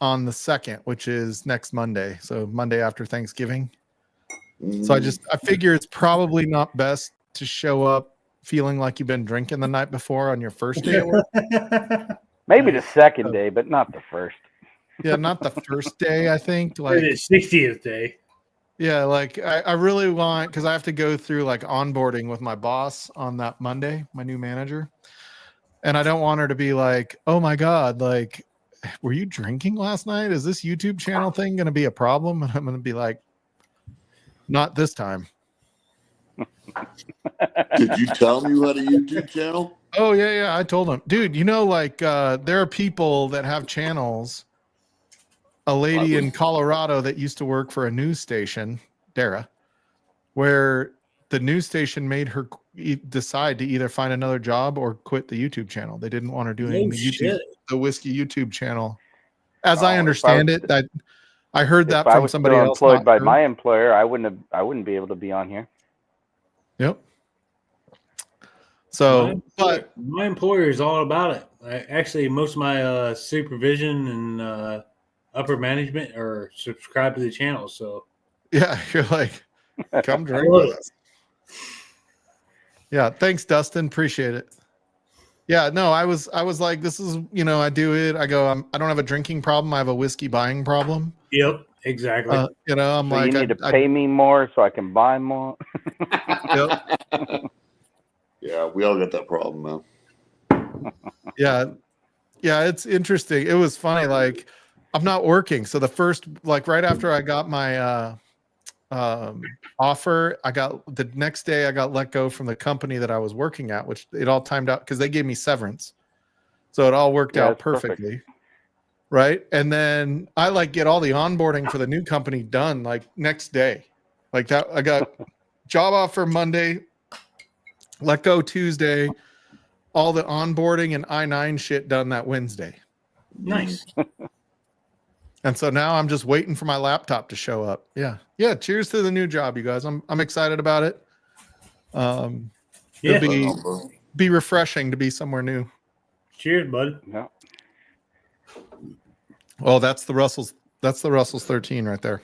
on the 2nd, which is next Monday. So Monday after Thanksgiving. So I figure it's probably not best to show up feeling like you've been drinking the night before on your first day at work. Maybe the second day, but not the first. Yeah, not the first day, I think. Like the 60th day. Yeah, like I really want, because I have to go through like onboarding with my boss on that Monday, my new manager. And I don't want her to be like, oh my God, like, were you drinking last night? Is this YouTube channel thing going to be a problem? And I'm going to be like, not this time. Did you tell him you had a YouTube channel? Oh, yeah. I told him, dude, like there are people that have channels. A lady in Colorado that used to work for a news station, Dara, where the news station made her decide to either find another job or quit the YouTube channel. They didn't want her doing the whiskey YouTube channel. As I understand it, that I heard that from somebody else. Employed by my employer, I wouldn't be able to be on here. Yep. So, but my employer is all about it. Actually, most of my supervision and upper management are subscribed to the channel. So, yeah, you're like, come drink with us. Yeah, thanks, Dustin. Appreciate it. Yeah, no, I was like, this is, I do it. I go, I don't have a drinking problem. I have a whiskey buying problem. Yep, exactly. I'm so like, you need to pay me more so I can buy more. Yep. Yeah, we all got that problem, man. Yeah, it's interesting. It was funny. Like, I'm not working, so the first, like, right after I got my offer, the next day I got let go from the company that I was working at, which it all timed out because they gave me severance, so it all worked out perfectly. Perfect. Right, and then I like get all the onboarding for the new company done like next day, like that. I got job offer Monday, let go Tuesday, all the onboarding and I-9 shit done that Wednesday. Nice. And so now I'm just waiting for my laptop to show up. Yeah. Cheers to the new job, you guys. I'm excited about it. It'll be refreshing to be somewhere new. Cheers, bud. Yeah. Oh, that's the Russell's 13 right there.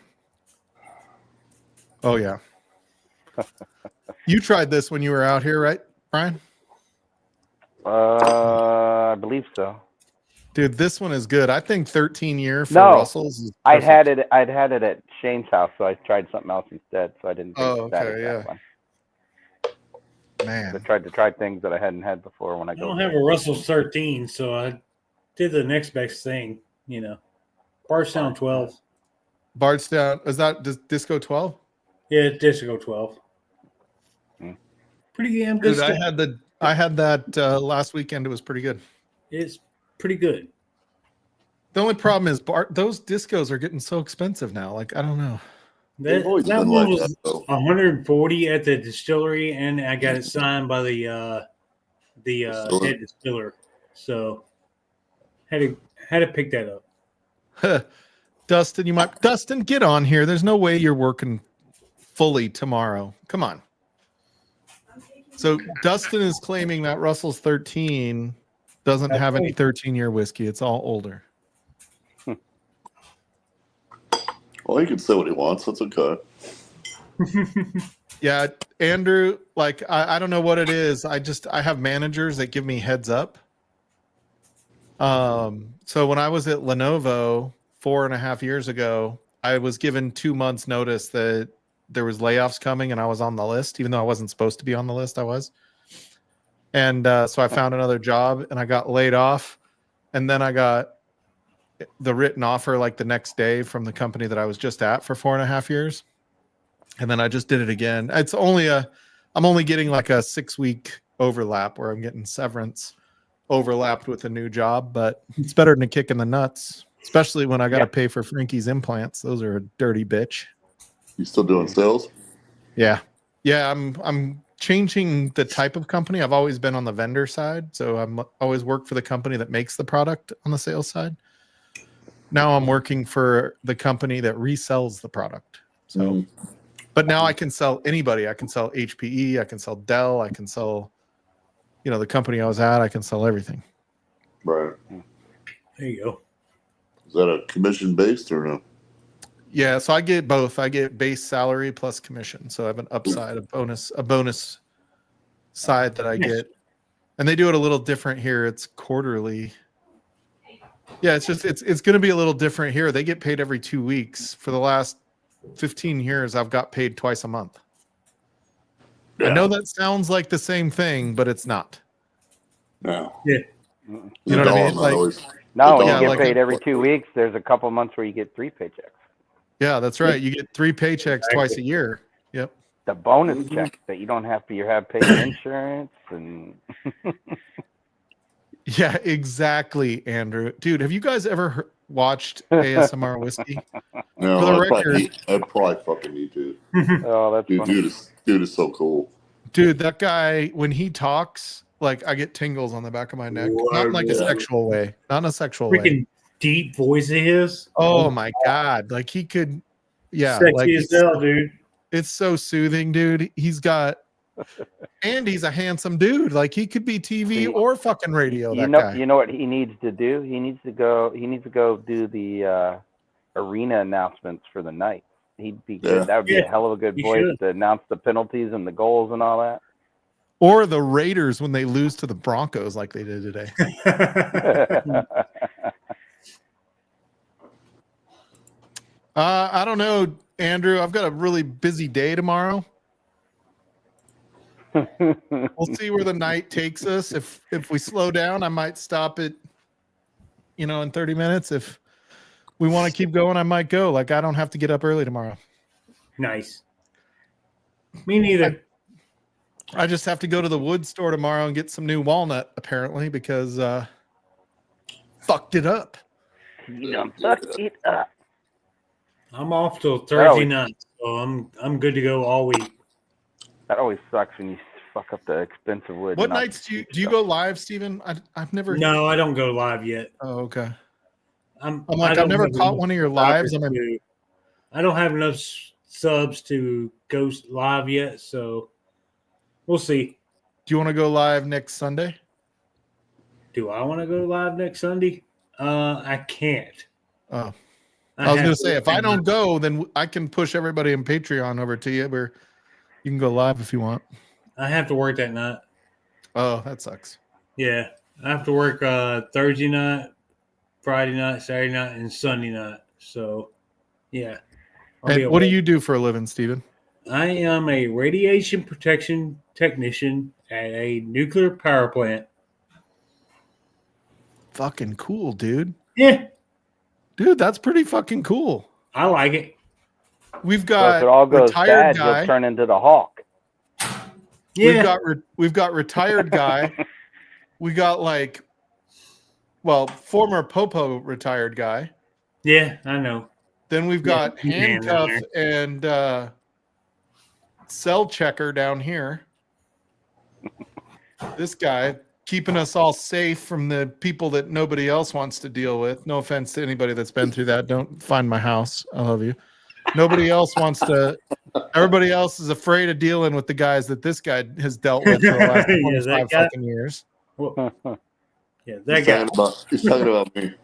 Oh yeah. You tried this when you were out here, right, Brian? I believe so. Dude, this one is good. I think 13 year for Russell's is perfect. I'd had it at Shane's house, so I tried something else instead. So I didn't take that one. Man, I tried to try things that I hadn't had before when I go. I don't have a Russell's 13, so I did the next best thing. Bardstown 12. Bardstown, is that Disco 12? Yeah, Disco 12. Pretty damn good. Dude, I had that last weekend. It was pretty good. It's pretty good. The only problem is those discos are getting so expensive now. Like, I don't know. That one was 140 at the distillery, and I got it signed by the head distiller. So had to pick that up. Dustin, get on here. There's no way you're working fully tomorrow. Come on. So Dustin is claiming that Russell's 13 doesn't have any 13-year whiskey. It's all older. Well, he can say what he wants. That's okay. Yeah, Andrew, like, I don't know what it is. I have managers that give me heads up. So when I was at Lenovo 4.5 years ago, I was given 2 months notice that there was layoffs coming and I was on the list, even though I wasn't supposed to be on the list. I was. And so I found another job and I got laid off. And then I got the written offer like the next day from the company that I was just at for 4.5 years. And then I just did it again. I'm only getting like a 6-week overlap where I'm getting severance overlapped with a new job, but it's better than a kick in the nuts, especially when I got to pay for Frankie's implants. Those are a dirty bitch. You still doing sales? Yeah. I'm changing the type of company. I've always been on the vendor side, so I'm always worked for the company that makes the product on the sales side. Now I'm working for the company that resells the product. So, but now I can sell anybody. I can sell HPE. I can sell Dell. I can sell, the company I was at. I can sell everything. Right. There you go. Is that a commission based or no? Yeah, so I get both. I get base salary plus commission. So I have an upside, a bonus side that I get. And they do it a little different here. It's quarterly. Yeah, it's going to be a little different here. They get paid every 2 weeks. For the last 15 years, I've got paid twice a month. Yeah. I know that sounds like the same thing, but it's not. No. Yeah. You know what I mean? When you get paid every 2 weeks, there's a couple months where you get 3 paychecks. Yeah, that's right. You get 3 paychecks twice a year. Yep. The bonus check that you don't have paid insurance and. Yeah, exactly, Andrew. Dude, have you guys ever watched ASMR Whiskey? No, For the record, I probably fucking need to. Oh, that's funny. Dude is so cool. Dude, that guy, when he talks, like I get tingles on the back of my neck. Not in like a sexual way. Not in a sexual way. Deep voice of his. Oh my God. Like he could, sexy like as hell, dude. It's so soothing, dude. And he's a handsome dude. Like he could be TV or fucking radio. You know what he needs to do? He needs to go do the arena announcements for the night. He'd be good. That would be a hell of a good voice to announce the penalties and the goals and all that. Or the Raiders when they lose to the Broncos like they did today. I don't know, Andrew. I've got a really busy day tomorrow. We'll see where the night takes us. If we slow down, I might stop it, in 30 minutes. If we want to keep going, I might go. Like, I don't have to get up early tomorrow. Nice. Me neither. I just have to go to the wood store tomorrow and get some new walnut, apparently, because fucked it up. You done fucked it up. I'm off till Thursday night, so I'm good to go all week. That always sucks when you fuck up the expensive wood. What nights do you go live, Steven? I've never. No, I don't go live yet. Oh, okay. I'm like, I've never caught one of your lives. I don't have enough subs to go live yet, so we'll see. Do you want to go live next Sunday? Do I want to go live next Sunday? I can't. Oh. I was going to say, if I don't go, then I can push everybody in Patreon over to you where you can go live if you want. I have to work that night. Oh, that sucks. Yeah. I have to work Thursday night, Friday night, Saturday night, and Sunday night. So, yeah. And what do you do for a living, Steven? I am a radiation protection technician at a nuclear power plant. Fucking cool, dude. Yeah. Dude, that's pretty fucking cool. I like it. We've got if it all goes retired bad, guy. You'll turn into the Hawk. Yeah. We've got retired guy. We got former Popo retired guy. Yeah, I know. Then we've got handcuff and cell checker down here. This guy keeping us all safe from the people that nobody else wants to deal with. No offense to anybody that's been through that. Don't find my house. I love you. Nobody else wants to. Everybody else is afraid of dealing with the guys that this guy has dealt with for the last 25 fucking years. Well, yeah, he's talking about me.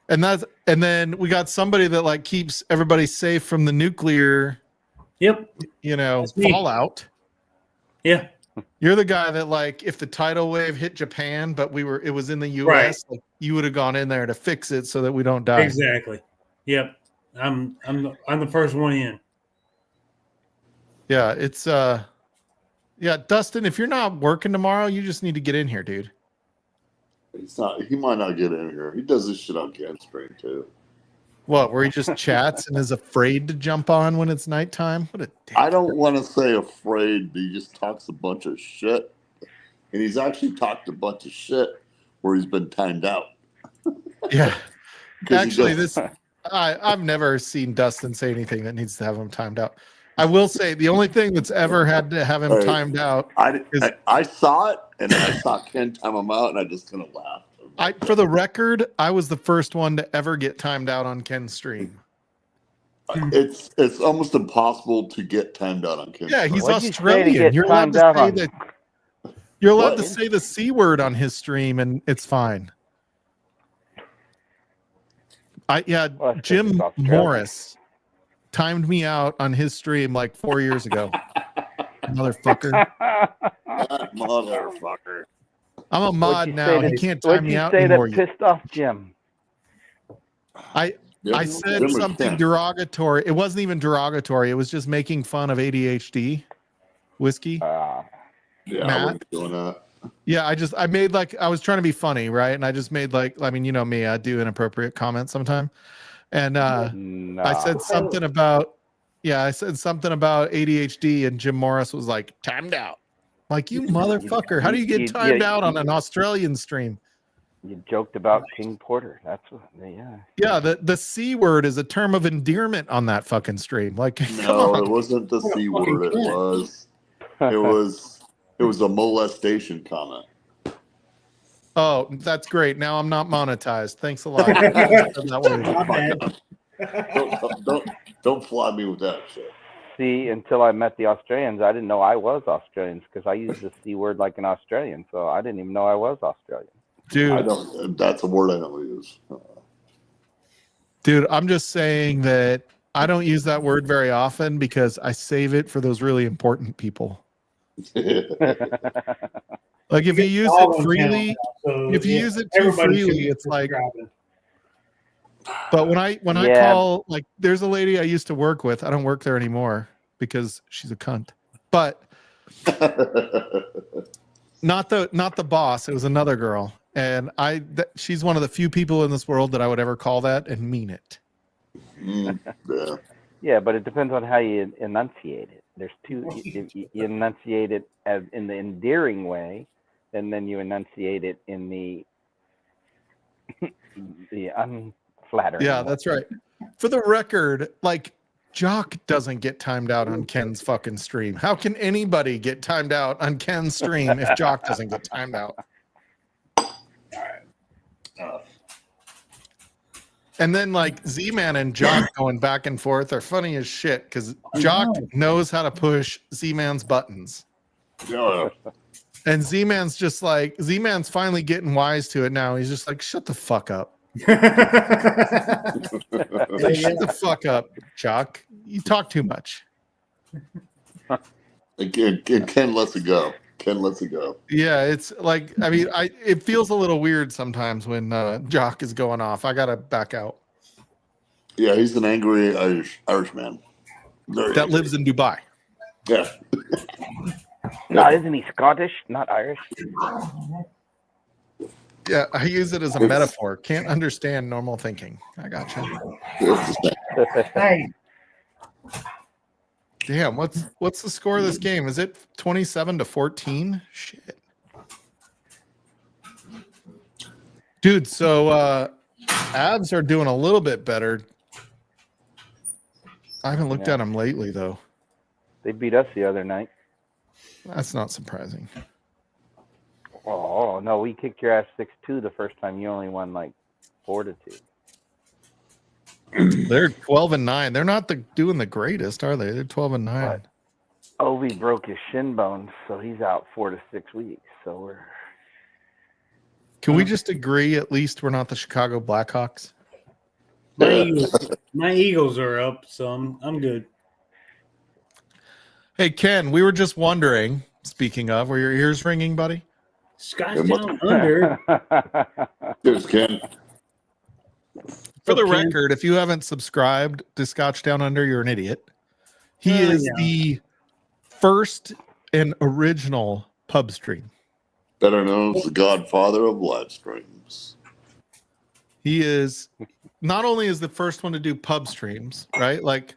And then we got somebody that keeps everybody safe from the nuclear. Yep. Fallout. Yeah. You're the guy that if the tidal wave hit Japan, but it was in the US, you would have gone in there to fix it so that we don't die. Exactly. Yep. I'm the first one in. Yeah, it's Yeah, Dustin, if you're not working tomorrow, you just need to get in here, dude. He's not. He might not get in here. He does this shit on Ken Stream too. What, where he just chats and is afraid to jump on when it's nighttime? What a dick. I don't want to say afraid, but he just talks a bunch of shit. And he's actually talked a bunch of shit where he's been timed out. Yeah. 'Cause he Actually, does- I've never seen Dustin say anything that needs to have him timed out. I will say the only thing that's ever had to have him Right. timed out I saw it, and I saw Ken time him out, and I just kind of laughed. for the record, I was the first one to ever get timed out on Ken's stream. It's almost impossible to get timed out on Ken. Yeah, he's What'd you say to Australian. get You're allowed timed to out say on? that. You're allowed What? to say the C word on his stream, and it's fine. Well, that's 'cause Jim it's Australian. Morris timed me out on his stream like 4 years ago. Motherfucker. That motherfucker. I'm a mod What'd you now. say He that- can't time What'd me you out say anymore. that pissed off Jim? I said something derogatory. It wasn't even derogatory. It was just making fun of ADHD whiskey. Yeah, Matt? I wasn't doing that. Yeah, I made like I was trying to be funny, right? And I just made like, I mean, you know me, I do inappropriate comments sometime. And I said something about ADHD, and Jim Morris was like, timed out. Like, you motherfucker. How do you get timed out on an Australian stream? You joked about King Porter. That's what. Yeah. Yeah, the C word is a term of endearment on that fucking stream. Like, come No, on. it wasn't the C word. It was a molestation comment. Oh, that's great. Now I'm not monetized. Thanks a lot. That way. Don't fly me with that shit. See, until I met the Australians, I didn't know I was Australian because I used the C word like an Australian, so I didn't even know I was Australian. Dude, That's a word I don't use. Dude, I'm just saying that I don't use that word very often because I save it for those really important people. Like, if you use it freely, if you use it too freely, it's like. But when I call, like, there's a lady I used to work with. I don't work there anymore because she's a cunt. But not the boss. It was another girl, and she's one of the few people in this world that I would ever call that and mean it. Yeah. Yeah, but it depends on how you enunciate it. There's two. You enunciate it as in the endearing way, and then you enunciate it in the unflattering. Yeah, way. that's right. For the record, like, Jock doesn't get timed out on Ken's fucking stream. How can anybody get timed out on Ken's stream if Jock doesn't get timed out? And then, like, Z-Man and Jock going back and forth are funny as shit because Jock knows how to push Z-Man's buttons. Yeah. And Z-Man's just like, Z-Man's finally getting wise to it now. He's just like, shut the fuck up. Like, shut the fuck up, Jock. You talk too much. Again, Ken lets it go. Ken lets it go. Yeah, it's like, I mean, it feels a little weird sometimes when Jock is going off. I gotta back out. Yeah, he's an angry Irish man. Very That angry. lives in Dubai. Yeah. No, isn't he Scottish, not Irish? Yeah, I use it as a metaphor. Can't understand normal thinking. I gotcha. Hey, Damn, what's the score of this game? Is it 27-14? Shit. Dude, so Avs are doing a little bit better. I haven't looked at them lately, though. They beat us the other night. That's not surprising. Oh no, we kicked your ass 6-2 the first time. You only won like 4-2. They're 12-9. They're not doing the greatest, are they? They're 12-9. What? Ovi broke his shin bone, so he's out 4 to 6 weeks. So we're. Can we just agree at least we're not the Chicago Blackhawks? my Eagles are up, so I'm good. Hey, Ken, we were just wondering, speaking of, were your ears ringing, buddy? Scotch Down Under. Cheers, Ken. For the Ken. record, if you haven't subscribed to Scotch Down Under, you're an idiot. He is Yeah. the first an original pub stream. Better known as the godfather of live streams. He is not only is the first one to do pub streams, right? Like,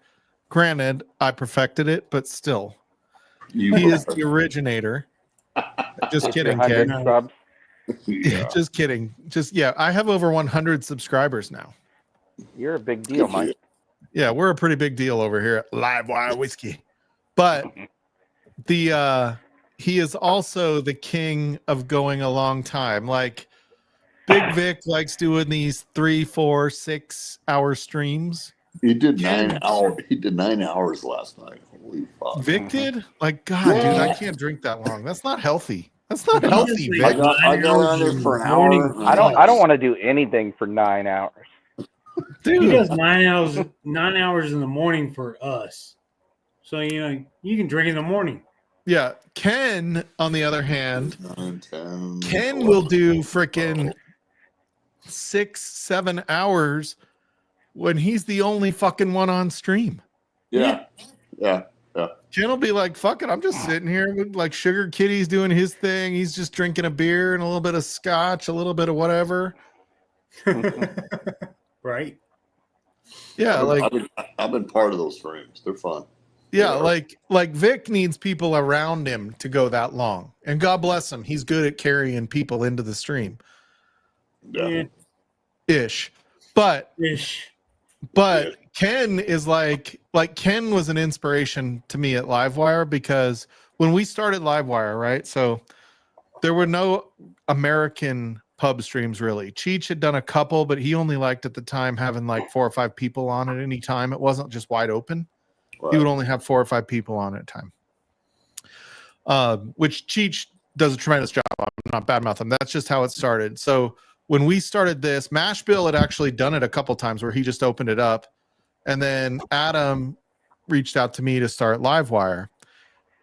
granted, I perfected it, but still, he is the originator. Just kidding, kid. Subs. Yeah. Just kidding. I have over 100 subscribers now. You're a big deal, Mike. Yeah, we're a pretty big deal over here at Livewire Whiskey. But he is also the king of going a long time. Like, Big Vic likes doing these 3, 4, 6 hour streams. He did 9 hours. He did 9 hours last night. Holy fuck. Vic did? Like, God, dude, I can't drink that long. That's not healthy. That's not healthy, Vic. I got on there for an hour. I don't want to do anything for 9 hours. Dude. He does 9 hours in the morning for us. So, you can drink in the morning. Yeah. Ken, on the other hand, 9, 10, Ken 11, will do freaking 6, 7 hours when he's the only fucking one on stream. Yeah. Ken will be like, fuck it, I'm just sitting here with like Sugar Kitty's doing his thing. He's just drinking a beer and a little bit of scotch, a little bit of whatever. Right. Yeah, I've been part of those streams. They're fun. Yeah, like Vic needs people around him to go that long. And God bless him. He's good at carrying people into the stream. Yeah. Ish. But Yeah. Ken is like Ken was an inspiration to me at Livewire, because when we started Livewire, right? So there were no American pub streams really. Cheech had done a couple, but he only liked at the time having like 4 or 5 people on at any time. It wasn't just wide open. Right. He would only have 4 or 5 people on at a time. Which Cheech does a tremendous job. I'm not badmouthing him. That's just how it started. So when we started this, Mash Bill had actually done it a couple times where he just opened it up. And then Adam reached out to me to start Livewire.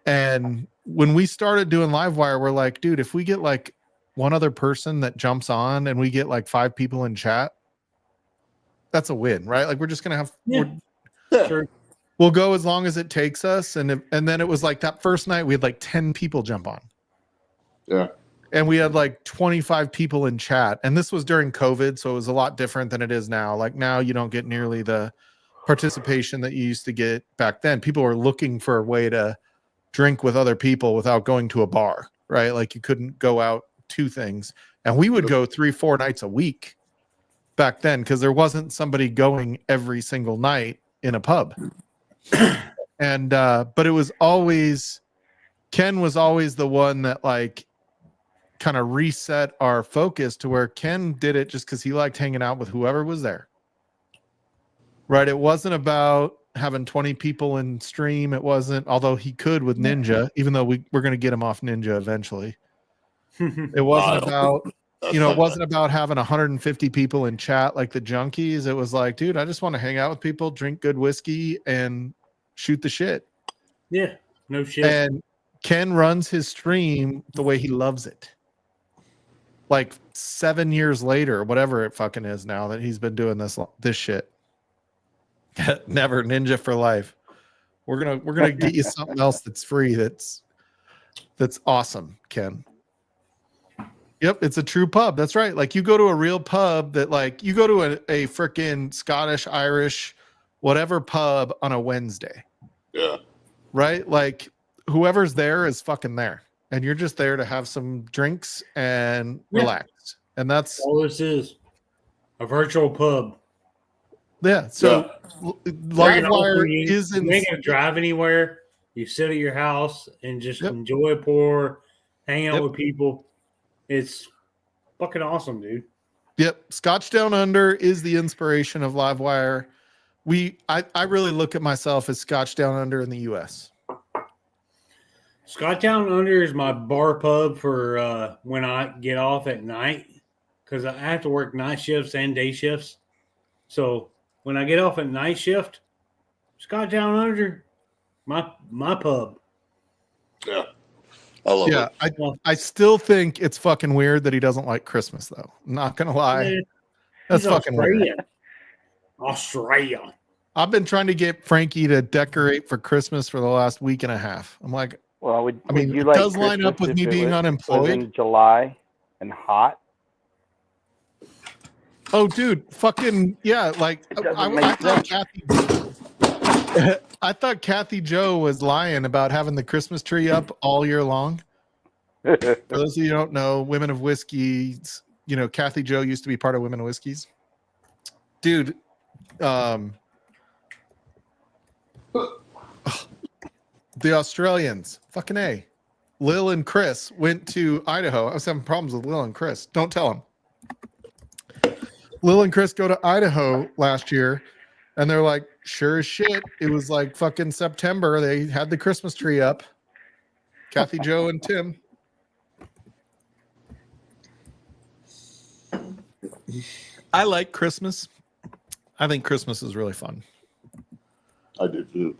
And when we started doing Livewire, we're like, dude, if we get like one other person that jumps on and we get like 5 people in chat, that's a win, right? Like, we're just going to have, Sure. we'll go as long as it takes us. And then it was like that first night we had like 10 people jump on. Yeah. And we had like 25 people in chat. And this was during COVID, so it was a lot different than it is now. Like, now you don't get nearly the participation that you used to get back then. People were looking for a way to drink with other people without going to a bar, right? Like, you couldn't go out to things. And we would go 3, 4 nights a week back then, because there wasn't somebody going every single night in a pub. And but it was always, Ken was always the one that like kind of reset our focus to where Ken did it just because he liked hanging out with whoever was there. Right? It wasn't about having 20 people in stream. It wasn't, although he could with Ninja, even though we're going to get him off Ninja eventually. It wasn't about, it wasn't about having 150 people in chat like the junkies. It was like, dude, I just want to hang out with people, drink good whiskey, and shoot the shit. Yeah, no shit. And Ken runs his stream the way he loves it. Like 7 years later, whatever it fucking is now that he's been doing this shit. Never Ninja for life. We're gonna get you something else that's free. That's awesome, Ken. Yep, it's a true pub. That's right. Like, you go to a real pub that, like, you go to a freaking Scottish, Irish, whatever pub on a Wednesday. Yeah. Right? Like, whoever's there is fucking there. And you're just there to have some drinks and relax. And that's all this is. A virtual pub. Yeah. So Livewire isn't. You ain't gonna drive anywhere. You sit at your house and just enjoy a pour, hang out with people. It's fucking awesome, dude. Yep. Scotch Down Under is the inspiration of Livewire. I really look at myself as Scotch Down Under in the US. Scotch Down Under is my bar pub for when I get off at night, because I have to work night shifts and day shifts. So when I get off at night shift, Scotch Down Under, my pub. Yeah. I love it. I still think it's fucking weird that he doesn't like Christmas, though. I'm not gonna lie. Yeah. That's fucking Australian. weird. Australia. I've been trying to get Frankie to decorate for Christmas for the last week and a half. I'm like, Well, I mean, would you it like does line up Christmas with me if it being was unemployed. in July and hot? Oh, dude, fucking yeah! Like It doesn't I make thought sense. I thought Kathy Joe was lying about having the Christmas tree up all year long. For those of you who don't know, Women of Whiskeys, you know, Kathy Joe used to be part of Women of Whiskeys. Dude, the Australians, fucking A. Lil and Chris went to Idaho. I was having problems with Lil and Chris. Don't tell them. Lil and Chris go to Idaho last year, and they're like, sure as shit. It was like fucking September. They had the Christmas tree up. Kathy Joe and Tim. I like Christmas. I think Christmas is really fun. I do too.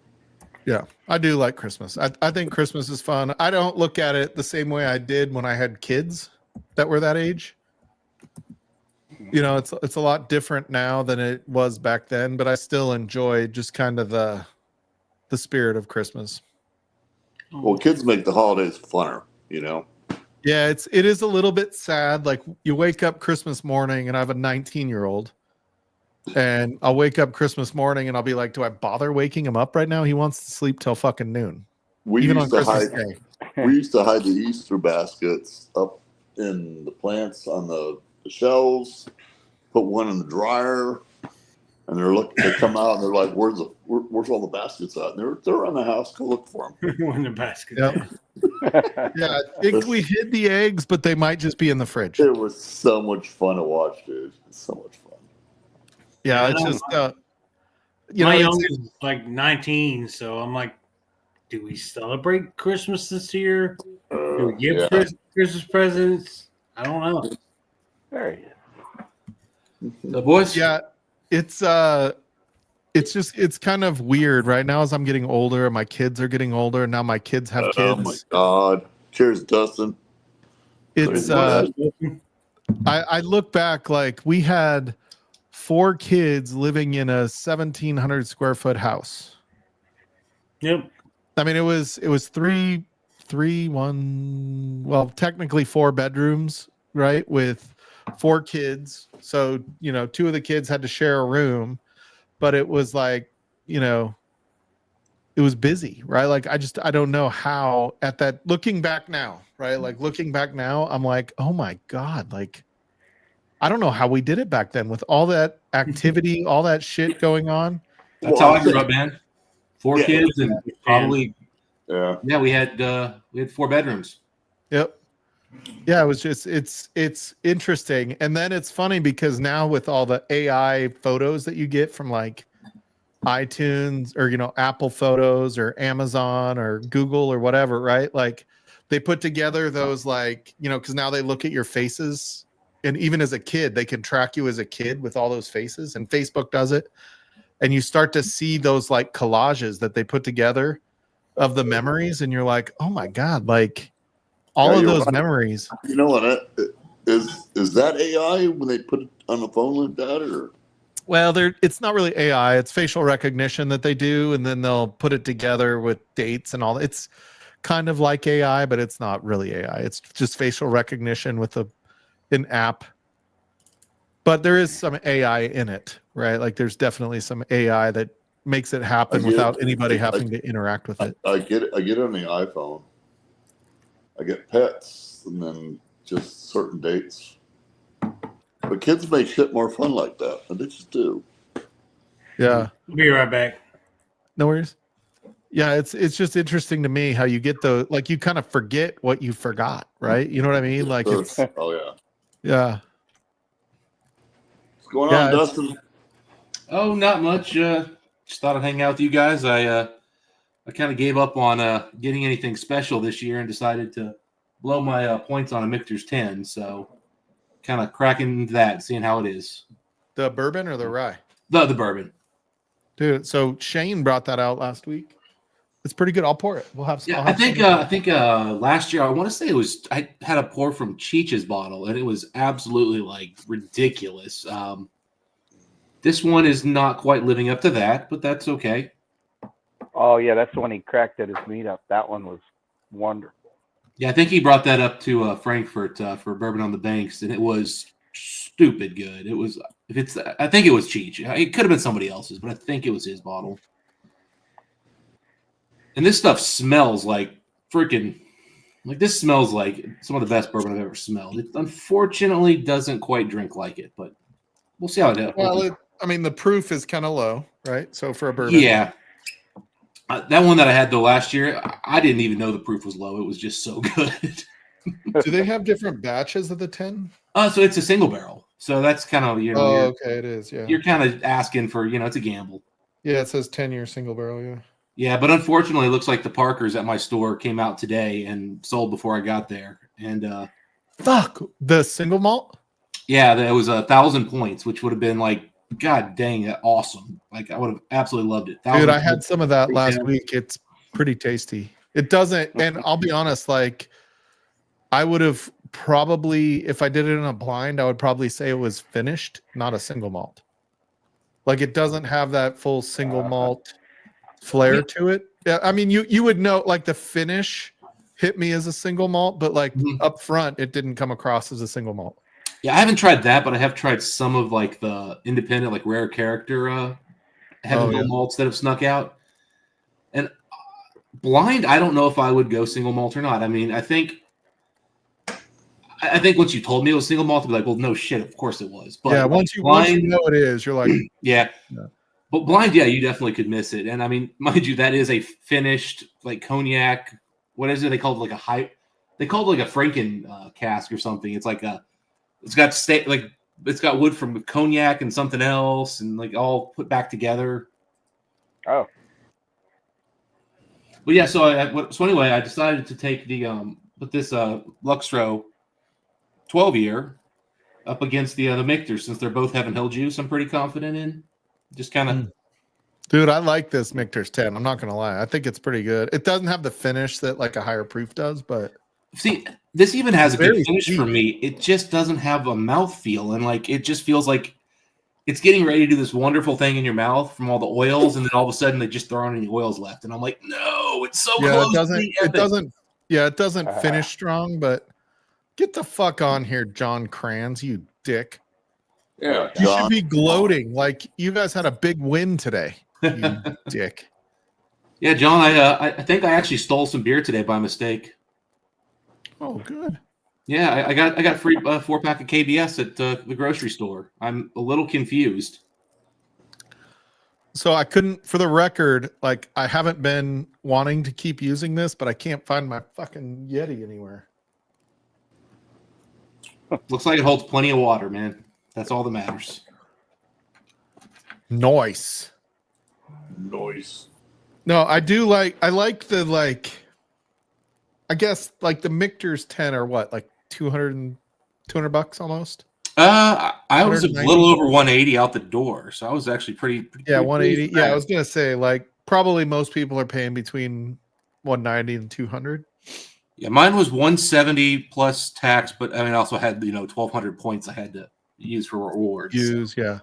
Yeah, I do like Christmas. I think Christmas is fun. I don't look at it the same way I did when I had kids that were that age. You know, it's a lot different now than it was back then, but I still enjoy just kind of the spirit of Christmas. Well, kids make the holidays funner, you know. Yeah, it is a little bit sad. Like you wake up Christmas morning, and I have a 19-year-old, and I'll wake up Christmas morning, and I'll be like, "Do I bother waking him up right now? He wants to sleep till fucking noon." Even on Christmas Day. We used to hide the Easter baskets up in the plants on the shelves. Put one in the dryer, and they come out and they're like, "Where's all the baskets at?" And they're around the house. Go look for them. in the basket. Yep. Yeah, I think we hid the eggs, but they might just be in the fridge. It was so much fun to watch, dude. It's so much fun. Yeah, it's just my youngest is like 19, so I'm like, do we celebrate Christmas this year? Do we give Christmas presents? I don't know. There he is. The boys? Yeah, it's kind of weird right now as I'm getting older and my kids are getting older and now my kids have kids. Oh my God. Cheers, Dustin. It's I look back, like we had 4 kids living in a 1,700 square foot house. Yep. I mean, it was technically 4 bedrooms, right? With 4 kids. So, you know, 2 of the kids had to share a room, but it was like, you know, it was busy, right? Like, I don't know how at that, looking back now, right? Like looking back now, I'm like, oh my God, like, I don't know how we did it back then with all that activity, all that shit going on. That's how I grew up, man. 4 kids and probably, we had 4 bedrooms. Yep. Yeah, it was just it's interesting. And then it's funny because now with all the AI photos that you get from like iTunes or, you know, Apple Photos or Amazon or Google or whatever, right? Like they put together those, like, you know, because now they look at your faces, and even as a kid, they can track you as a kid with all those faces, and Facebook does it. And you start to see those like collages that they put together of the memories, and you're like, oh my God, like all of those memories. You know what? Is that AI when they put it on the phone like that, or? Well, it's not really AI. It's facial recognition that they do, and then they'll put it together with dates and all. It's kind of like AI, but it's not really AI. It's just facial recognition with an app. But there is some AI in it, right? Like there's definitely some AI that makes it happen without anybody having to interact with it. I get it on the iPhone. I get pets and then just certain dates. But kids make shit more fun like that. And they just do. Yeah. I'll be right back. No worries. Yeah, it's just interesting to me how you get like you kind of forget what you forgot, right? You know what I mean? Like it's yeah. What's going on, Dustin? Oh, not much. Just thought I'd hang out with you guys. I kind of gave up on getting anything special this year and decided to blow my points on a Michter's 10. So kind of cracking into that, seeing how it is. The bourbon or the rye? The bourbon. Dude, so Shane brought that out last week. It's pretty good. I'll pour it. We'll have. Yeah, I think last year I want to say I had a pour from Cheech's bottle and it was absolutely like ridiculous. This one is not quite living up to that, but that's okay. Oh yeah, that's the one he cracked at his meetup. That one was wonderful. Yeah, I think he brought that up to Frankfurt for Bourbon on the Banks, and it was stupid good. It was I think it was Cheech. It could have been somebody else's, but I think it was his bottle. And this stuff smells like freaking this smells like some of the best bourbon I've ever smelled. It unfortunately doesn't quite drink like it, but we'll see how it does. Well, the proof is kind of low, right? So for a bourbon, yeah. That one that I had though last year, I didn't even know the proof was low. It was just so good. Do they have different batches of the 10? So it's a single barrel. So that's kind of okay, it is. Yeah, you're kind of asking for it's a gamble. Yeah, it says 10-year single barrel. Yeah. Yeah, but unfortunately, it looks like the Parkers at my store came out today and sold before I got there. And fuck the single malt. Yeah, that was 1,000 points, which would have been like, God dang it, awesome! Like I would have absolutely loved it. Dude, I had some of that last week. It's pretty tasty. It doesn't, and I'll be honest, like I would have probably, if I did it in a blind, I would probably say it was finished, not a single malt. Like it doesn't have that full single malt flair to it. Yeah, I mean, you would know, like the finish hit me as a single malt, but like up front, it didn't come across as a single malt. Yeah, I haven't tried that, but I have tried some of like the independent, like rare character heaven malts that have snuck out. And blind, I don't know if I would go single malt or not. I mean, I think once you told me it was single malt, I'd be like, well, no shit, of course it was. But yeah, once you know it is, you're like, yeah. But blind, yeah, you definitely could miss it. And I mean, mind you, that is a finished like cognac. What is it? They call it like a hype. They call it like a Franken cask or something. It's like it's got wood from cognac and something else, and like all put back together. Oh. But yeah, so anyway, I decided to take the put this Luxtro 12-year up against the Michter's, since they're both Heaven Hill juice. I'm pretty confident in. Just kind of, dude, I like this Michter's 10. I'm not gonna lie, I think it's pretty good. It doesn't have the finish that like a higher proof does, but see, this even has a good finish for me. It just doesn't have a mouthfeel, and like it just feels like it's getting ready to do this wonderful thing in your mouth from all the oils, and then all of a sudden they just throw in any oils left, and I'm like, no, it's so close. It doesn't finish strong, but get the fuck on here, John Kranz, you dick. Yeah, you should be gloating like you guys had a big win today, you dick. Yeah, John, I think I actually stole some beer today by mistake. Oh, good. Yeah, I got a free 4-pack of KBS at the grocery store. I'm a little confused. So I couldn't, for the record, like I haven't been wanting to keep using this, but I can't find my fucking Yeti anywhere. Looks like it holds plenty of water, man. That's all that matters. Nice. No, I like the I guess like the Michter's 10 are what, like $200 almost? I was a little over 180 out the door, so I was actually pretty 180. Yeah, I was gonna say like probably most people are paying between 190 and 200. Yeah, mine was 170 plus tax, but I mean, I also had 1,200 points I had to use for rewards. Yeah.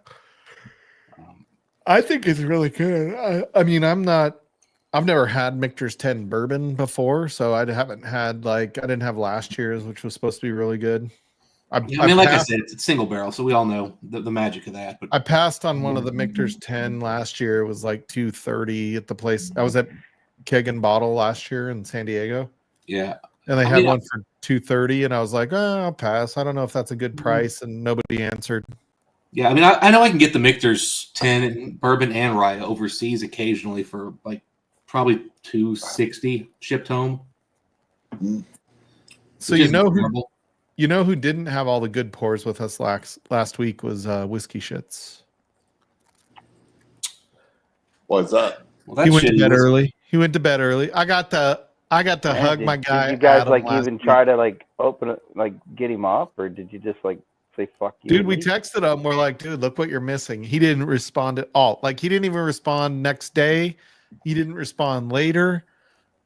I think it's really good. I mean, I've never had Michter's 10 bourbon before, so I didn't have last year's, which was supposed to be really good. I said, it's single barrel, so we all know the magic of that. But I passed on one of the Michter's 10 last year. It was like $230 at the place. I was at Keg and Bottle last year in San Diego. Yeah. And they had one for $230, and I was like, I'll pass. I don't know if that's a good price, and nobody answered. Yeah, I mean, I know I can get the Michter's 10 in bourbon and rye overseas occasionally for like probably $260 shipped home. So you know who didn't have all the good pours with us last week was Whiskey Shits. Why's that? Well, he went to bed early. I got to hug my guy. Did you guys Adam even try to like open it, like get him up, or did you just like say fuck you? Dude, we texted him. We're like, dude, look what you're missing. He didn't respond at all. Like he didn't even respond next day. He didn't respond later.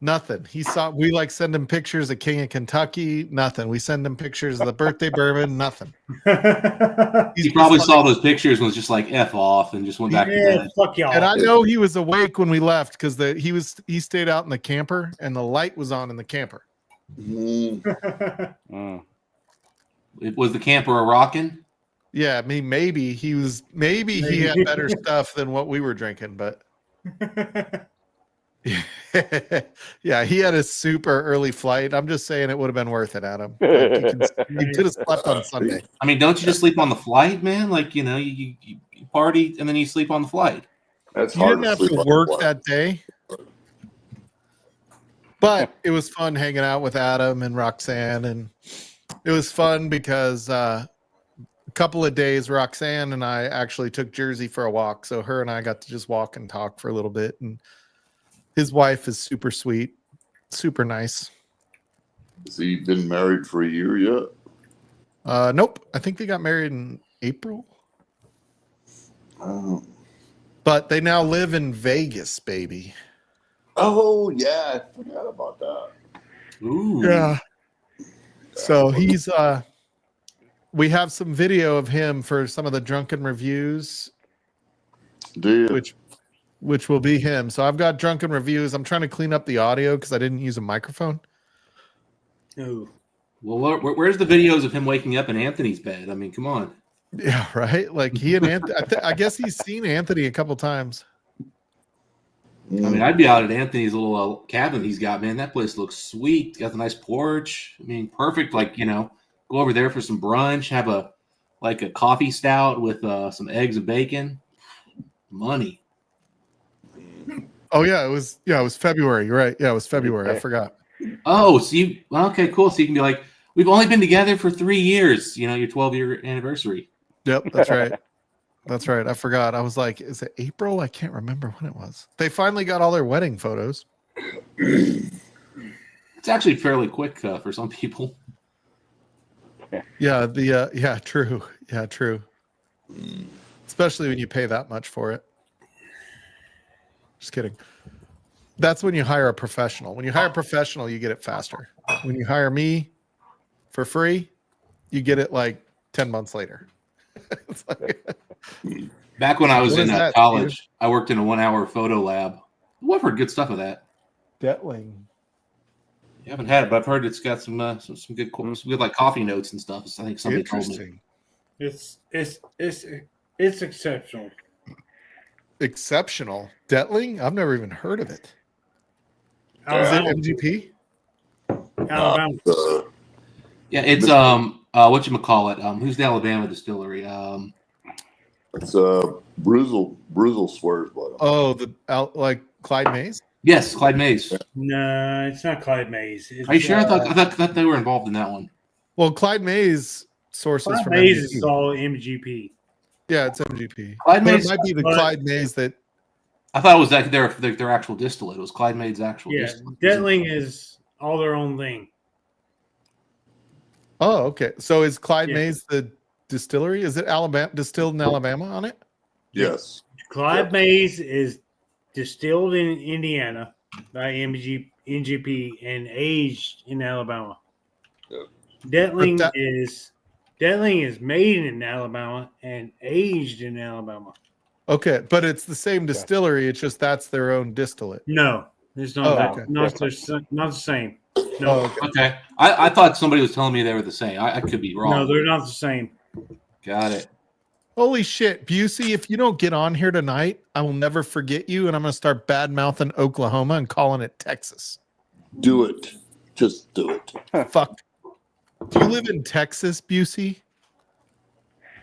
Nothing. We like send him pictures of King of Kentucky. Nothing. We send him pictures of the birthday bourbon. Nothing. He probably saw those pictures and was just like F off and just went back to bed. Fuck y'all. And I know he was awake when we left because he stayed out in the camper and the light was on in the camper. Was the camper a rockin'? Yeah, maybe he had better stuff than what we were drinking, but yeah, he had a super early flight. I'm just saying it would have been worth it, Adam. Like you could have slept on Sunday. I mean, don't you just sleep on the flight, man? Like, you party and then you sleep on the flight. That's You hard didn't have sleep to on work the flight. that day. But it was fun hanging out with Adam and Roxanne, and it was fun because a couple of days Roxanne and I actually took Jersey for a walk, so her and I got to just walk and talk for a little bit. And his wife is super sweet, super nice. Has he been married for a year yet? Nope, I think they got married in April. Oh. But they now live in Vegas, baby. Oh yeah, I forgot about that. Ooh. Yeah. So he's we have some video of him for some of the drunken reviews, which will be him. So I've got drunken reviews. I'm trying to clean up the audio because I didn't use a microphone. Oh. Well, where's the videos of him waking up in Anthony's bed? I mean, come on. Yeah, right. Like he and Anthony. I guess he's seen Anthony a couple times. I mean, I'd be out at Anthony's little cabin he's got, man. That place looks sweet. Got the nice porch. I mean, perfect. Like, go over there for some brunch, have a coffee stout with some eggs and bacon. Money. Oh yeah, it was February. You're right. Yeah, it was February. I forgot. Oh, so okay, cool. So you can be like, we've only been together for 3 years. Your 12-year anniversary. Yep, that's right. That's right. I forgot. I was like, is it April? I can't remember when it was. They finally got all their wedding photos. It's actually fairly quick for some people. Yeah, true. Yeah, true. Especially when you pay that much for it. Just kidding. That's when you hire a professional. When you hire a professional, you get it faster. When you hire me for free, you get it like 10 months later. It's like, back when I was in college, Steve? I worked in a 1-hour photo lab. I've heard good stuff of that. Detling. You haven't had it, but I've heard it's got some good like coffee notes and stuff. I think somebody told me. It's exceptional. Exceptional. Detling? I've never even heard of it. Is it MGP? Alabama. Yeah, it's whatchamacallit. Who's the Alabama distillery? It's Bruzel swears by them. Oh, like Clyde Mays? Yes, Clyde Mays. No, it's not Clyde Mays. Are you sure? I thought they were involved in that one. Well, Clyde Mays sources Clyde from Mays MGP. is all MGP. Yeah, it's MGP. Clyde Mays, it might be the Clyde Mays that. I thought it was like their actual distillate. It was Clyde Mays' actual distillate. Detling is all their own thing. Oh, okay. So is Clyde Mays the distillery? Is it Alabama distilled in Alabama on it? Yes. Clyde Mays is distilled in Indiana by NGP and aged in Alabama. Yep. Detling is made in Alabama and aged in Alabama. Okay, but it's the same distillery. It's just that's their own distillate. No, it's not. Not the same. No. Oh, okay. I thought somebody was telling me they were the same. I could be wrong. No, they're not the same. Got it. Holy shit, Busey! If you don't get on here tonight, I will never forget you, and I'm going to start bad mouthing Oklahoma and calling it Texas. Do it. Just do it. Fuck. Do you live in Texas, Busey?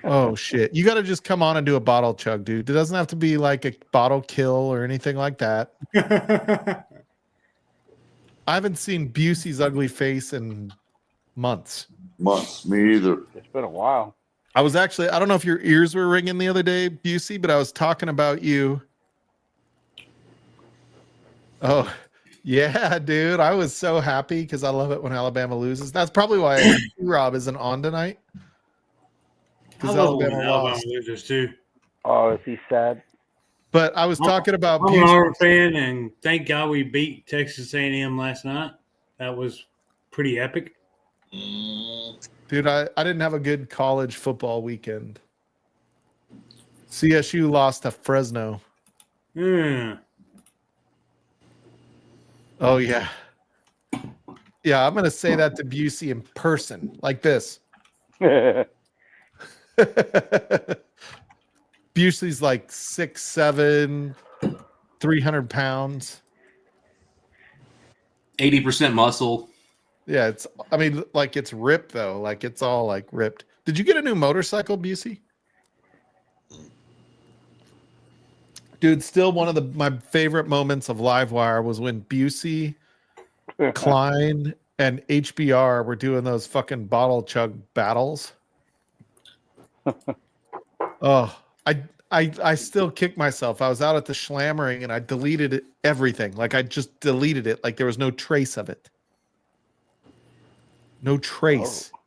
Oh shit! You got to just come on and do a bottle chug, dude. It doesn't have to be like a bottle kill or anything like that. I haven't seen Busey's ugly face in months. Me either. It's been a while. I was actually, I don't know if your ears were ringing the other day, Busey, but I was talking about you. Oh, yeah, dude. I was so happy because I love it when Alabama loses. That's probably why Rob isn't on tonight. I love Alabama losers too. Oh, is he sad? But I was talking about I'm an Auburn fan, and thank God we beat Texas A&M last night. That was pretty epic. Dude, I didn't have a good college football weekend. CSU lost to Fresno. Yeah. Oh, yeah. Yeah, I'm going to say that to Busey in person, like this. Busey's like 6'7", 300 pounds. 80% muscle. Yeah, it's ripped, though. Like, it's all, like, ripped. Did you get a new motorcycle, Busey? Dude, still one of my favorite moments of Livewire was when Busey, Klein, and HBR were doing those fucking bottle chug battles. Oh, I still kick myself. I was out at the Schlammering and I deleted everything. Like, I just deleted it. Like, there was no trace of it. No trace. Oh.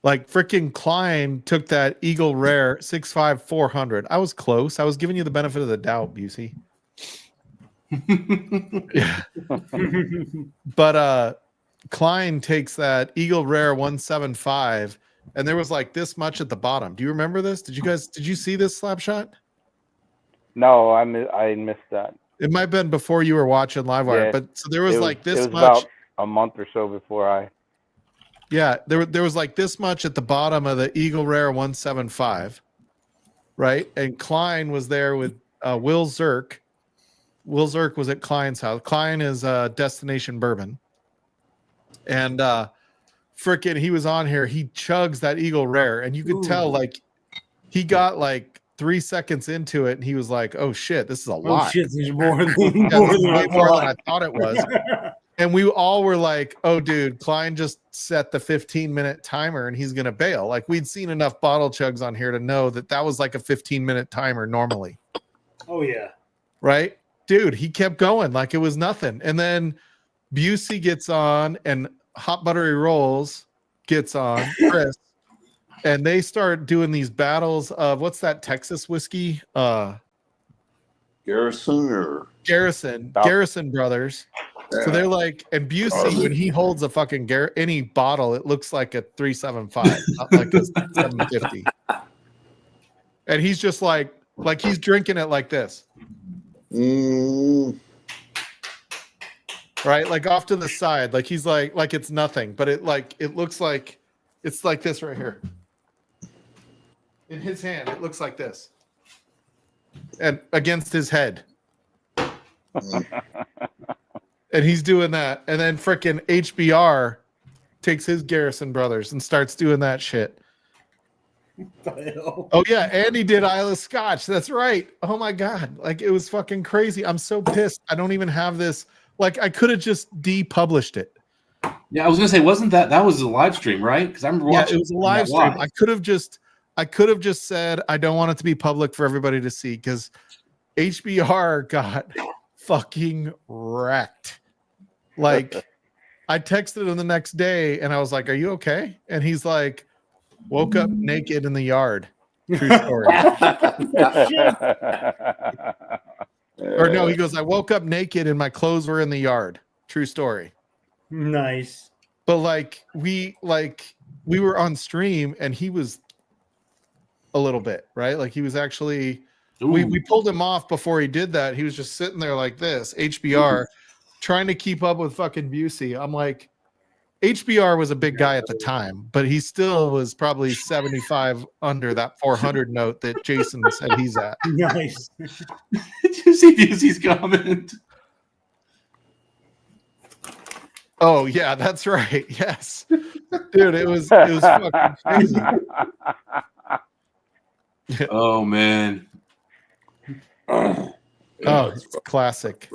Like, freaking Klein took that Eagle Rare 6.5 400. I was close. I was giving you the benefit of the doubt, Busey. Yeah. But Klein takes that Eagle Rare 175, and there was like this much at the bottom. Do you remember this? Did you see this slap shot? No, I missed that. It might have been before you were watching Livewire, Yeah, but so there was like this much. About a month or so before I. Yeah, there was like this much at the bottom of the Eagle Rare 175, right? And Klein was there with Will Zirk. Will Zirk was at Klein's house. Klein is Destination Bourbon. And frickin' he was on here. He chugs that Eagle Rare, and you could tell like he got like 3 seconds into it, and he was like, "Oh shit, this is a lot. Oh shit, there's more than, way more than I thought it was." And we all were like, "Oh, dude, Klein just set the 15-minute timer, and he's gonna bail." Like, we'd seen enough bottle chugs on here to know that was like a 15-minute timer normally. Oh yeah, right, dude. He kept going like it was nothing, and then Busey gets on, and Hot Buttery Rolls gets on, Chris, and they start doing these battles of what's that Texas whiskey? Garrison Brothers. Yeah. So they're like, and Busey, when he holds a fucking any bottle, it looks like a 375, not like a 750. And he's just like he's drinking it like this. Right, like off to the side, like he's like it's nothing, but it looks like it's like this right here. In his hand, it looks like this, and against his head, and he's doing that, and then frickin' HBR takes his Garrison Brothers and starts doing that shit. Oh yeah, Andy did Isla Scotch. That's right. Oh my god, like it was fucking crazy. I'm so pissed. I don't even have this. Like, I could have just depublished it. Yeah, I was gonna say, wasn't that was a live stream, right? Because I remember watching. Yeah, it was a live stream. I could have just said I don't want it to be public for everybody to see, because HBR got fucking wrecked. Like, I texted him the next day and I was like, "Are you okay?" And he's like, "Woke up naked in the yard." True story. Or no, he goes, "I woke up naked and my clothes were in the yard." True story. Nice. But like we were on stream and he was a little bit, right? Like he was actually we pulled him off before he did that. He was just sitting there like this, HBR, trying to keep up with fucking Busey. I'm like, HBR was a big guy at the time, but he still was probably 75 under that 400 note that Jason said he's at. Nice. Did you see Busey's comment? Oh yeah, that's right. Yes, dude, it was fucking crazy. Oh man. Oh, it's classic.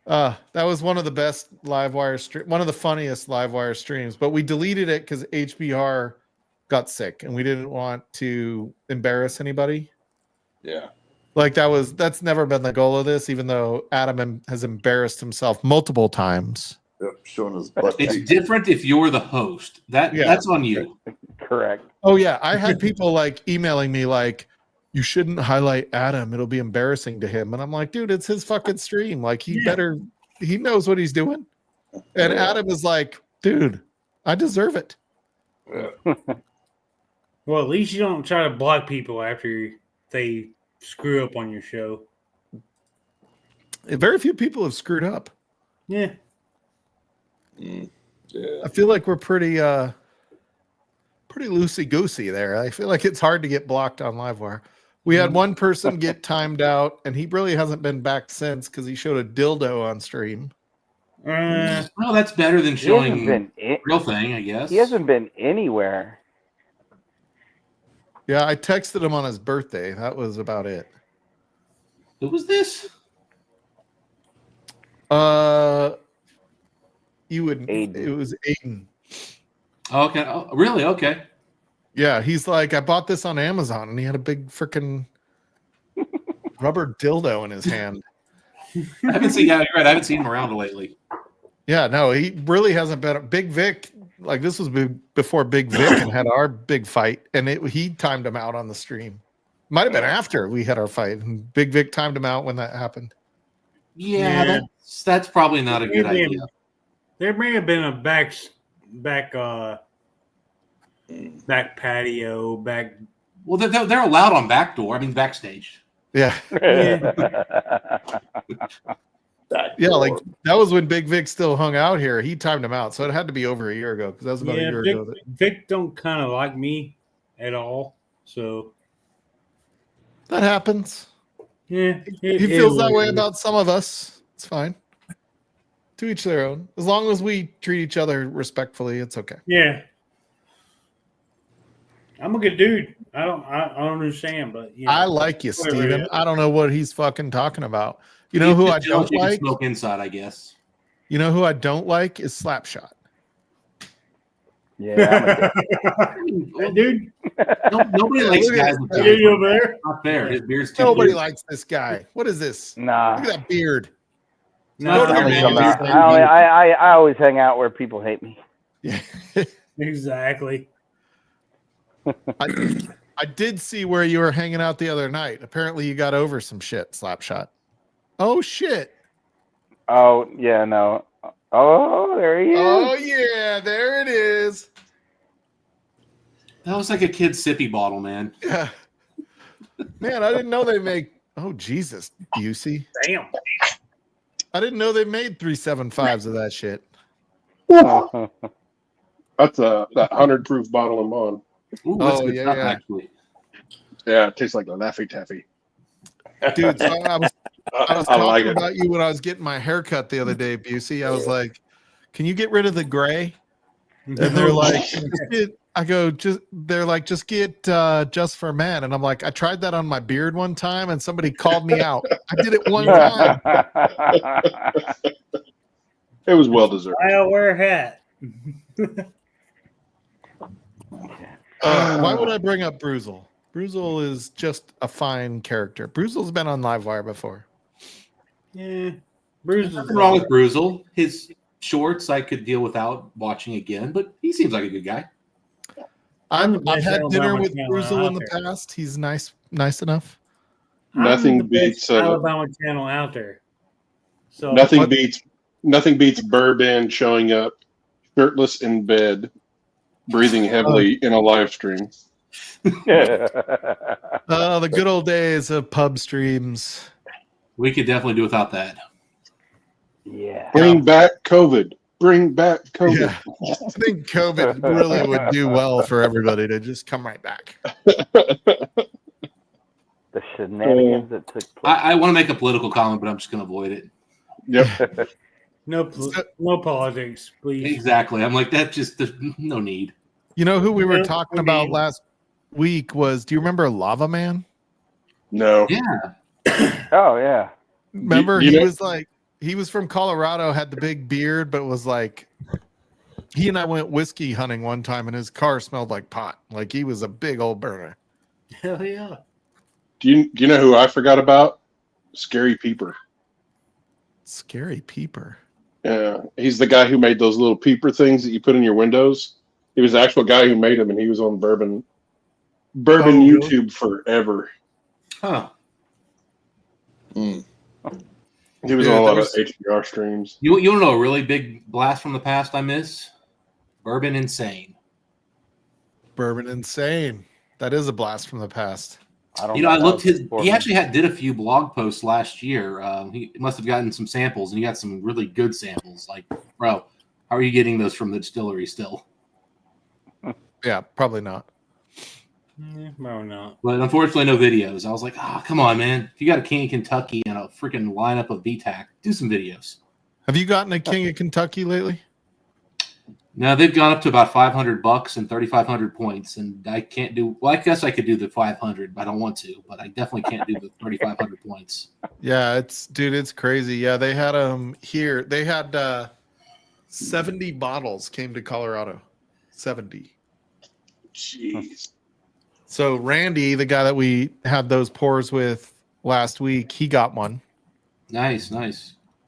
That was one of the best one of the funniest Livewire streams, but we deleted it because HBR got sick and we didn't want to embarrass anybody. Yeah. Like that's never been the goal of this, even though Adam has embarrassed himself multiple times. Yep, showing his butt. It's different if you're the host. That's on you. Correct. Oh yeah, I had people like emailing me like, you shouldn't highlight Adam. It'll be embarrassing to him. And I'm like, dude, it's his fucking stream. Like he knows what he's doing. And Adam is like, dude, I deserve it. Well, at least you don't try to block people after they screw up on your show. Very few people have screwed up. Yeah. I feel like we're pretty loosey-goosey there. I feel like it's hard to get blocked on Livewire. We had one person get timed out, and he really hasn't been back since because he showed a dildo on stream. Well, that's better than showing real thing, I guess. He hasn't been anywhere. Yeah, I texted him on his birthday. That was about it. Who was this? You would. Aiden. It was Aiden. Okay. Oh, really? Okay. Yeah, he's like, I bought this on Amazon, and he had a big freaking rubber dildo in his hand. I haven't seen. Yeah, you're right. I haven't seen him around lately. Yeah, no, he really hasn't been. Big Vic, like this was before Big Vic and had our big fight, and he timed him out on the stream. Might have been after we had our fight, and Big Vic timed him out when that happened. Yeah. That's probably not a good idea. There may have been a back patio, back. Well, they're allowed on backstage. Yeah. Yeah, like that was when Big Vic still hung out here. He timed him out, so it had to be over a year ago because that was about a year ago. Vic don't kind of like me at all, so that happens. Yeah, he feels that way about some of us. It's fine. To each their own. As long as we treat each other respectfully, it's okay. Yeah, I'm a good dude. I don't understand, but I like you, Steven. I don't know what he's fucking talking about. You know who I don't like? Smoke inside, I guess. You know who I don't like is Slapshot. Yeah, dude. Nobody likes guys with beards. Over there. Not fair. His beard's too Nobody blue. likes this guy. What is this? Nah. Look at that beard. No, I always hang out where people hate me. Yeah, exactly. I did see where you were hanging out the other night. Apparently, you got over some shit, Slapshot. Oh shit! Oh yeah, no. Oh, there he is. Oh yeah, there it is. That was like a kid's sippy bottle, man. Yeah. Man, I didn't know they make. Oh Jesus, Busey. Damn. I didn't know they made 375s of that shit. That's that 100 proof bottle I'm on. Ooh, oh yeah, actually. Yeah, it tastes like a Laffy Taffy. Dude, so I was talking about you when I was getting my hair cut the other day, Busey. I was like, "Can you get rid of the gray?" And they're like, just get Just for Men. And I'm like, I tried that on my beard one time, and somebody called me out. I did it one time. It was well deserved. I'll wear a hat. Why would I bring up Bruzel? Bruzel is just a fine character. Bruzel's been on Livewire before. Yeah, Bruzel's nothing wrong with Bruzel. His shorts I could deal without watching again, but he seems like a good guy. I've had dinner with Bruzel in the past. He's nice enough. Nothing beats Alabama channel out there. So nothing beats Bourbon showing up shirtless in bed, breathing heavily in a live stream. The good old days of pub streams. We could definitely do without that. Yeah. Bring back COVID. Bring back COVID. Yeah. I think COVID really would do well for everybody to just come right back. The shenanigans that took place. I want to make a political comment, but I'm just going to avoid it. Yep. No politics, please. Exactly. I'm like, that just, there's no need. You know who we were talking about last week was, do you remember Lava Man? No. Yeah. Oh, yeah. Remember, he was from Colorado, had the big beard, but was like, he and I went whiskey hunting one time, and his car smelled like pot. Like he was a big old burner. Hell yeah. Do you know who I forgot about? Scary Peeper. Scary Peeper. Yeah, he's the guy who made those little peeper things that you put in your windows. He was the actual guy who made them, and he was on Bourbon really? YouTube forever. Huh. Mm. He was Dude, on a lot of there's- HBR streams. You want to know a really big blast from the past I miss? Bourbon Insane. Bourbon Insane. That is a blast from the past. I looked he actually did a few blog posts last year. He must have gotten some samples, and he got some really good samples. Like, bro, how are you getting those from the distillery still? Yeah, probably not. No, not. But unfortunately, no videos. I was like, come on, man. If you got a King of Kentucky and a freaking lineup of VTAC, do some videos. Have you gotten a King of Kentucky lately? Now they've gone up to about $500 and 3,500 points, and I can't do. Well, I guess I could do the 500, but I don't want to. But I definitely can't do the 3,500 points. Yeah, it's crazy. Yeah, they had here. They had 70 bottles came to Colorado. 70. Jeez. So Randy, the guy that we had those pours with last week, he got one. Nice.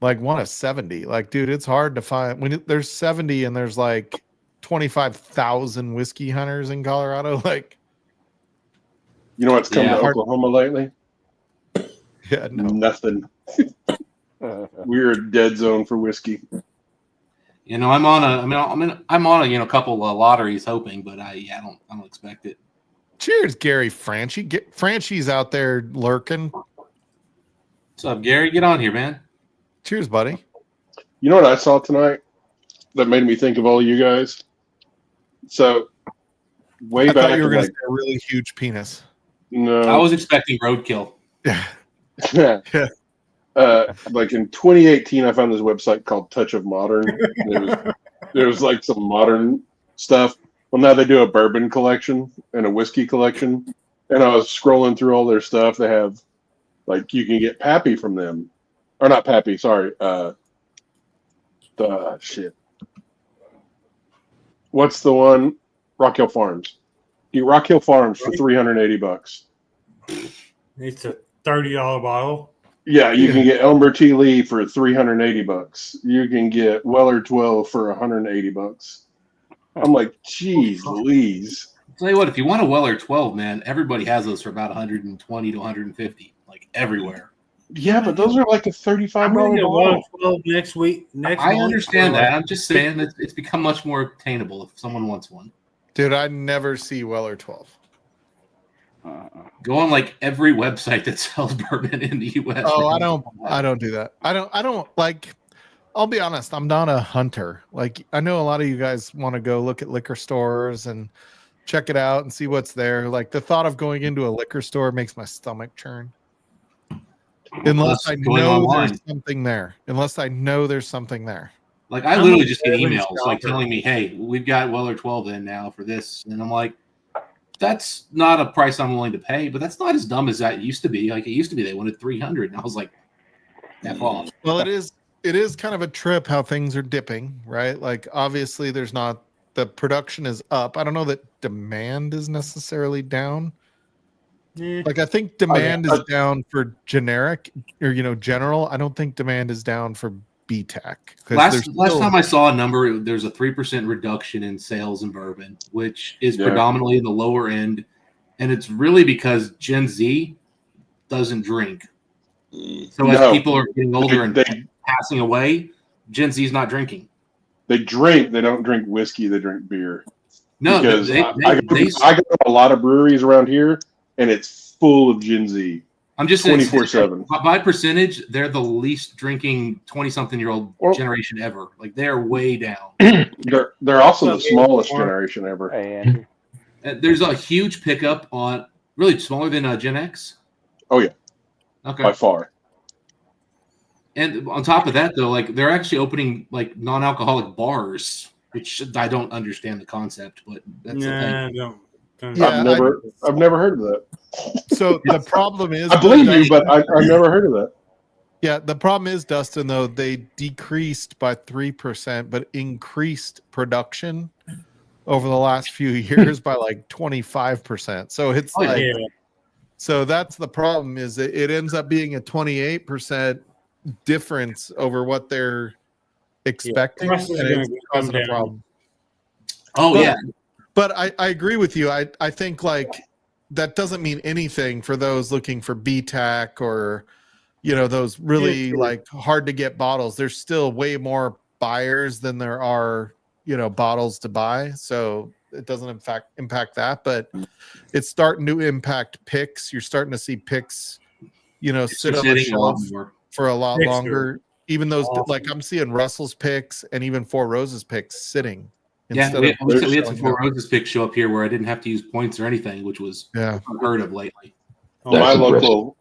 Like one of 70. Like, dude, it's hard to find when there's 70 and there's like 25,000 whiskey hunters in Colorado. Like, You know what's come to hard- Oklahoma lately? yeah, no. Nothing. We're a dead zone for whiskey. I'm on a couple of lotteries hoping, but I don't expect it. Cheers, Gary Franchi. Franchi's out there lurking. What's up, Gary? Get on here, man. Cheers, buddy. You know what I saw tonight that made me think of all you guys? So, way I back thought you were in going to like, say a really huge penis. no, I was expecting roadkill. Yeah. Yeah. Like in 2018, I found this website called Touch of Modern. There was like some modern stuff. Well, now they do a bourbon collection and a whiskey collection. And I was scrolling through all their stuff. They have, like, you can get Pappy from them. Or not Pappy, sorry. Shit. What's the one? Rock Hill Farms. Get Rock Hill Farms for $380. It's a $30 bottle. Yeah, you can get Elmer T. Lee for $380. You can get Weller 12 for $180. I'm like, geez, Louise. Tell you what, if you want a Weller 12, man, everybody has those for about 120 to 150, like everywhere. Yeah, but those are like a $35 I'm going to bottle. 12 next week. I understand that. I'm just saying that it's become much more obtainable if someone wants one. Dude, I never see Weller 12. Go on like every website that sells bourbon in the U.S. Oh, I don't do that. I don't like. I'll be honest. I'm not a hunter. Like, I know a lot of you guys want to go look at liquor stores and check it out and see what's there. Like, the thought of going into a liquor store makes my stomach churn. Unless I know there's something there. Like, I literally just get emails like telling me, "Hey, we've got Weller 12 in now for this," and I'm like, "That's not a price I'm willing to pay." But that's not as dumb as that used to be. Like, it used to be they wanted 300, and I was like, "F off." Well, it is kind of a trip how things are dipping, right? Like, obviously there's not, the production is up. I don't know that demand is necessarily down. Like, I think demand is down for generic or, general. I don't think demand is down for BTAC. Last time I saw a number, there's a 3% reduction in sales in bourbon, which is predominantly in the lower end. And it's really because Gen Z doesn't drink. So as people are getting older and passing away, Gen Z is not drinking. They drink. They don't drink whiskey. They drink beer. No, because I go to a lot of breweries around here, and it's full of Gen Z. I'm just saying, 24/7. By percentage, they're the least drinking 20-something-year-old generation ever. Like, they're way down. They're also the smallest generation ever. Hey, There's a huge pickup on really smaller than Gen X. Oh yeah, okay, by far. And on top of that, though, like, they're actually opening like non-alcoholic bars, which I don't understand the concept, but that's the thing. Yeah, I've never heard of that. So the problem is, I believe you, but I've never heard of that. Yeah, the problem is, Dustin, though, they decreased by 3%, but increased production over the last few years by like 25%. So it's so that's the problem, is it ends up being a 28% difference over what they're expecting, and it's causing a problem. But I agree with you. I think, like, that doesn't mean anything for those looking for BTAC or, those really like hard to get bottles. There's still way more buyers than there are, bottles to buy. So it doesn't impact that, but it's starting to impact picks. You're starting to see picks, sit on the shelf for a lot longer. Even those, like I'm seeing Russell's picks and even Four Roses picks sitting. We had some Four Roses picks show up here where I didn't have to use points or anything, which was unheard of lately. My local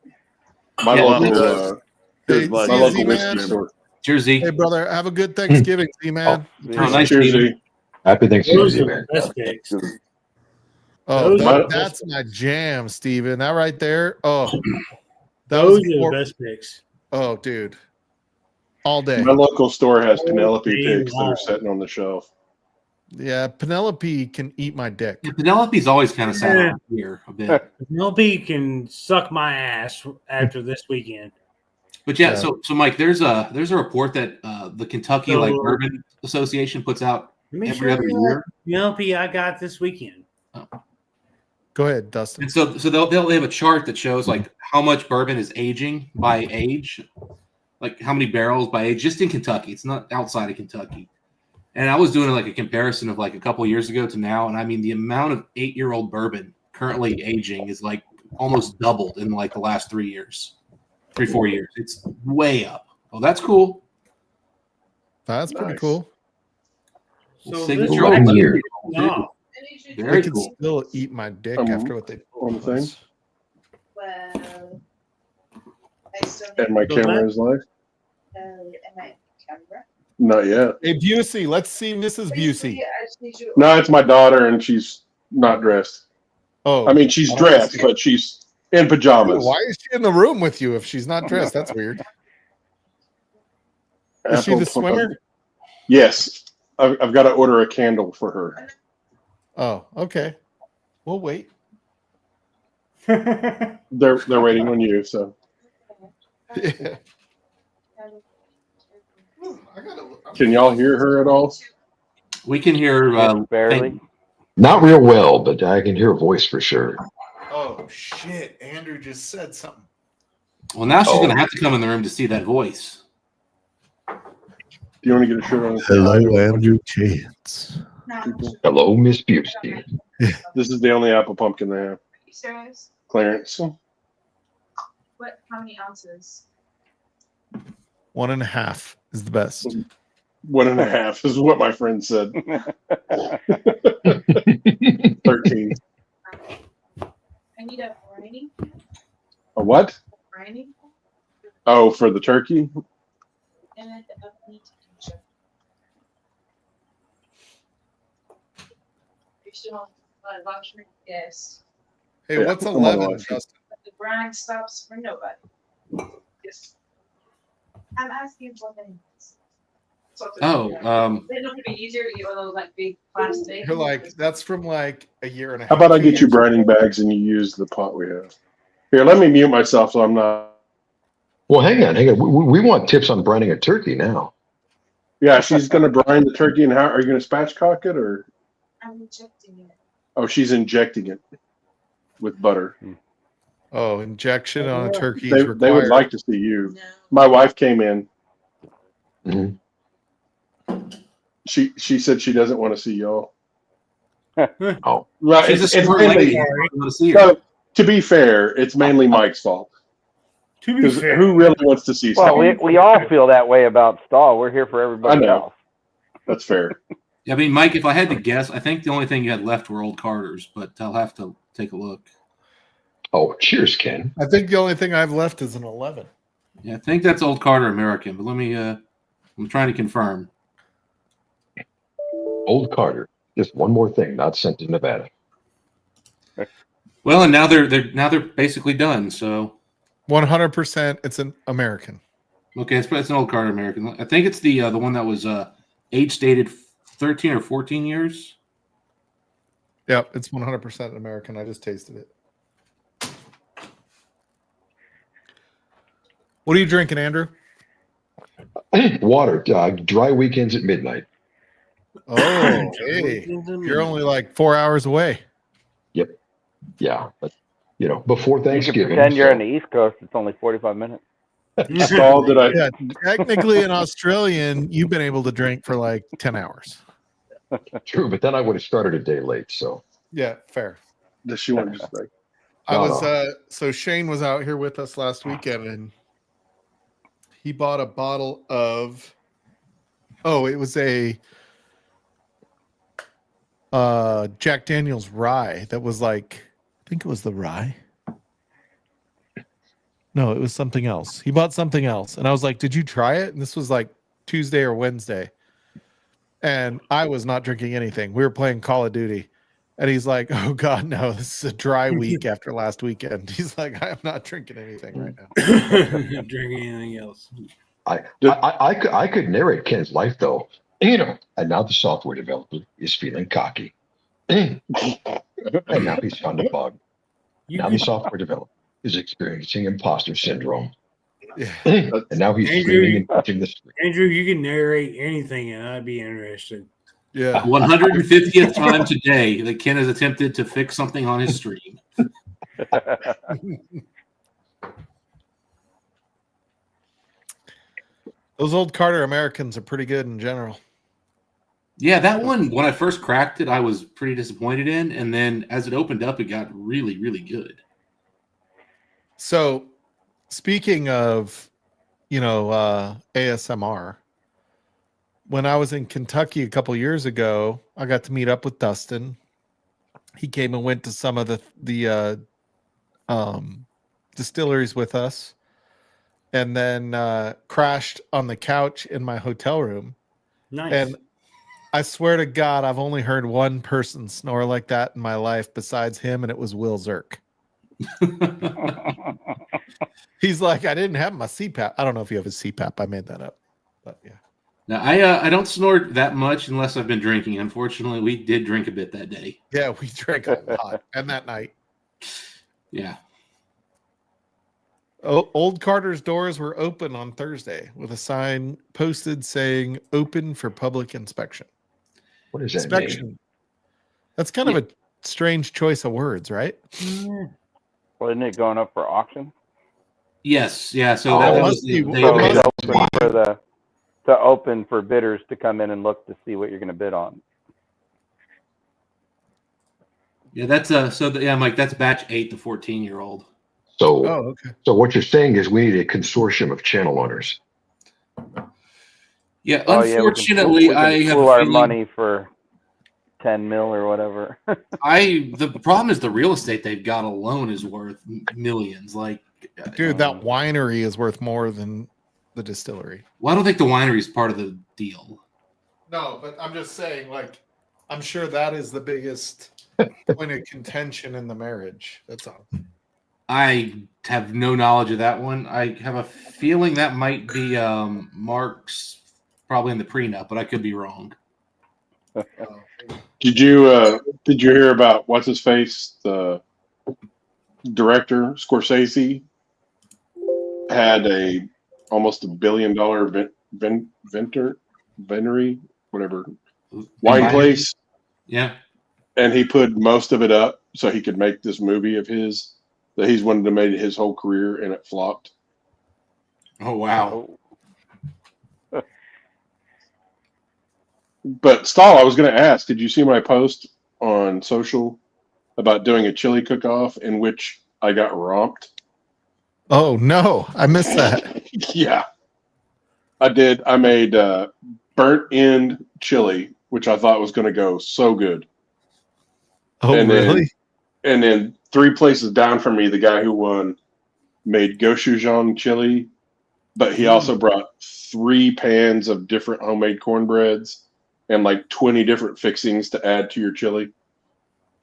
whiskey store. Cheers, Z. Hey, brother, have a good Thanksgiving, Z man. Nice. Cheers, Z. Happy Thanksgiving, man. That's my jam, Steven. That right there. Oh, those are the best picks. Oh, dude. All day. My local store has Penelope picks that are sitting on the shelf. Yeah, Penelope can eat my dick. Yeah, Penelope's always kind of sad here a bit. Penelope can suck my ass after this weekend. But so Mike, there's a report that the Kentucky Bourbon Association puts out every other year. Penelope, I got this weekend. Oh. Go ahead, Dustin. And so they'll have a chart that shows like how much bourbon is aging by age, like how many barrels by age, just in Kentucky. It's not outside of Kentucky. And I was doing like a comparison of like a couple of years ago to now, and I mean the amount of 8-year-old bourbon currently aging is like almost doubled in like the last 4 years. It's way up. Oh, that's cool. That's pretty cool. So signature I can still eat my dick after what they put on the thing. Well, and my camera is live? Am I camera? Not yet. Hey, Busey, let's see Mrs. Busey. No, it's my daughter, and she's not dressed. Oh, I mean, she's dressed, but she's in pajamas. Why is she in the room with you if she's not dressed? That's weird. Is she the swimmer? Yes. I've got to order a candle for her. Oh, okay. We'll wait. They're waiting on you, so. Yeah. Can y'all hear her at all? We can hear barely. Not real well, but I can hear a voice for sure. Oh shit! Andrew just said something. Well, now she's going to have to come in the room to see that voice. Do you want to get a shirt on? Hello, Andrew Chance. Hello, Miss Busey. This is the only apple pumpkin they have. Are you serious? Clarence. What? How many ounces? 1.5 is the best. 1.5 is what my friend said. 13. I need a briny. A what? Briny. Oh, for the turkey? And a meat teacher. You still on luxury? Yes. Hey, what's 11, Justin? But the brine stops for nobody. Yes. I'm asking for things. Oh, They're not going to be easier to get one of those like big plastic. You're like, that's from like a year and a half. How about I get you brining bags and you use the pot we have? Here, let me mute myself so I'm not. Well, hang on. We want tips on brining a turkey now. Yeah, she's going to brine the turkey, and how are you going to spatchcock it, or? I'm injecting it. Oh, she's injecting it with butter. Oh, injection on a turkey. They would like to see you. No. My wife came in. Mm-hmm. She said she doesn't want to see y'all. Oh, Right. she's a It's smart mainly, lady. I want to see her. to be fair, it's mainly Mike's fault. To be Because fair, who really wants to see Well, stuff? we all feel that way about Stahl. We're here for everybody I know. else. That's fair. I mean, Mike, if I had to guess, I think the only thing you had left were old Carters, but I'll have to take a look. oh, cheers, Ken. I think the only thing I've left is an 11. Yeah, I think that's old Carter American, but let me I'm trying to confirm. Old Carter. Just one more thing, not sent to Nevada. Well, and now they're basically done. So 100%. It's an American. okay, it's an old Carter American. I think it's the one that was age stated 13 or 14 years. Yep, it's 100% American. I just tasted it. What are you drinking, Andrew? Water. Dry weekends at midnight. Oh, hey. You're only like 4 hours away. Yep. Yeah, but before You can Thanksgiving. pretend you're on the East Coast. It's only 45 minutes. Saul, did I? Yeah, technically an Australian, you've been able to drink for like 10 hours. True, but then I would have started a day late. So Yeah, fair. Does she want to just like? So Shane was out here with us last weekend and he bought a bottle of it was a Jack Daniel's rye that was like, I think it was the rye. No, it was something else. He bought something else. And I was like, did you try it? And this was like Tuesday or Wednesday. And I was not drinking anything. We were playing Call of Duty. And he's like, oh God, no, this is a dry week after last weekend. He's like, I am not drinking anything right now. Not drinking anything else. I could narrate Ken's life though. And now the software developer is feeling cocky. And now he's found a bug. Now the software developer is experiencing imposter syndrome. Yeah. And now he's screaming and punching the screen. Andrew, you can narrate anything and I'd be interested. Yeah. 150th time today that Ken has attempted to fix something on his stream. Those old Carter Americans are pretty good in general. Yeah, that one, when I first cracked it, I was pretty disappointed in. And then as it opened up, it got really, really good. So speaking of, ASMR, when I was in Kentucky a couple years ago, I got to meet up with Dustin. He came and went to some of the distilleries with us, and then crashed on the couch in my hotel room. Nice. And I swear to God, I've only heard one person snore like that in my life besides him, and it was Will Zirk. He's like, I didn't have my CPAP. I don't know if you have a CPAP. I made that up, but yeah. Now, I don't snore that much unless I've been drinking. Unfortunately, we did drink a bit that day. Yeah, we drank a lot, and that night. Yeah. Old Carter's doors were open on Thursday with a sign posted saying "Open for public inspection." What is that mean? That's kind of a strange choice of words, right? Well, isn't it going up for auction? Yes. Yeah. So that was open for bidders to come in and look to see what you're going to bid on. Yeah, that's Mike, that's batch 8, the 14-year-old. So, okay. So what you're saying is we need a consortium of channel owners. Yeah, unfortunately, we can pool our money for 10 mil or whatever. The problem is the real estate they've got alone is worth millions. Like, dude, that winery is worth more than the distillery. Well, I don't think the winery is part of the deal. No, but I'm just saying, like, I'm sure that is the biggest point of contention in the marriage. That's all. I have no knowledge of that one. I have a feeling that might be Mark's probably in the prenup, but I could be wrong. Did you hear about what's his face? The director Scorsese had almost $1 billion winery, whatever, wine place. Yeah. And he put most of it up so he could make this movie of his that he's wanted to make his whole career, and it flopped. Oh, wow. But Stahl, I was going to ask, did you see my post on social about doing a chili cook-off in which I got romped? Oh, no. I missed that. Yeah. I did. I made burnt end chili, which I thought was going to go so good. Oh, and really? And then 3 places down from me, the guy who won made gochujang chili, but he also brought 3 pans of different homemade cornbreads and like 20 different fixings to add to your chili.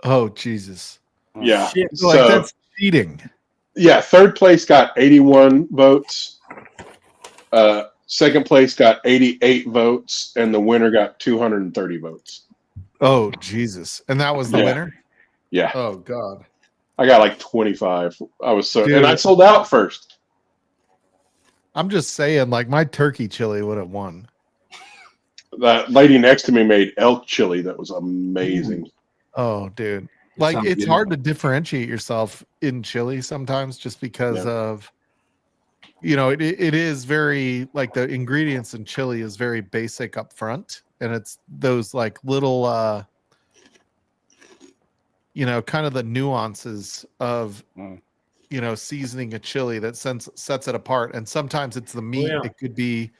Oh, Jesus. Yeah. So, like, that's cheating. Yeah. 3rd place got 81 votes. 2nd place got 88 votes, and the winner got 230 votes. Oh, Jesus. And that was the winner? Yeah. Oh, God. I got like 25. I was so, Dude. and I sold out first. I'm just saying, like, my turkey chili would have won. That lady next to me made elk chili that was amazing. Oh, dude. Like it's hard to differentiate yourself in chili sometimes, just because of, it is very like the ingredients in chili is very basic up front, and it's those like little kind of the nuances of seasoning a chili that sets it apart. And sometimes it's the meat. It could be,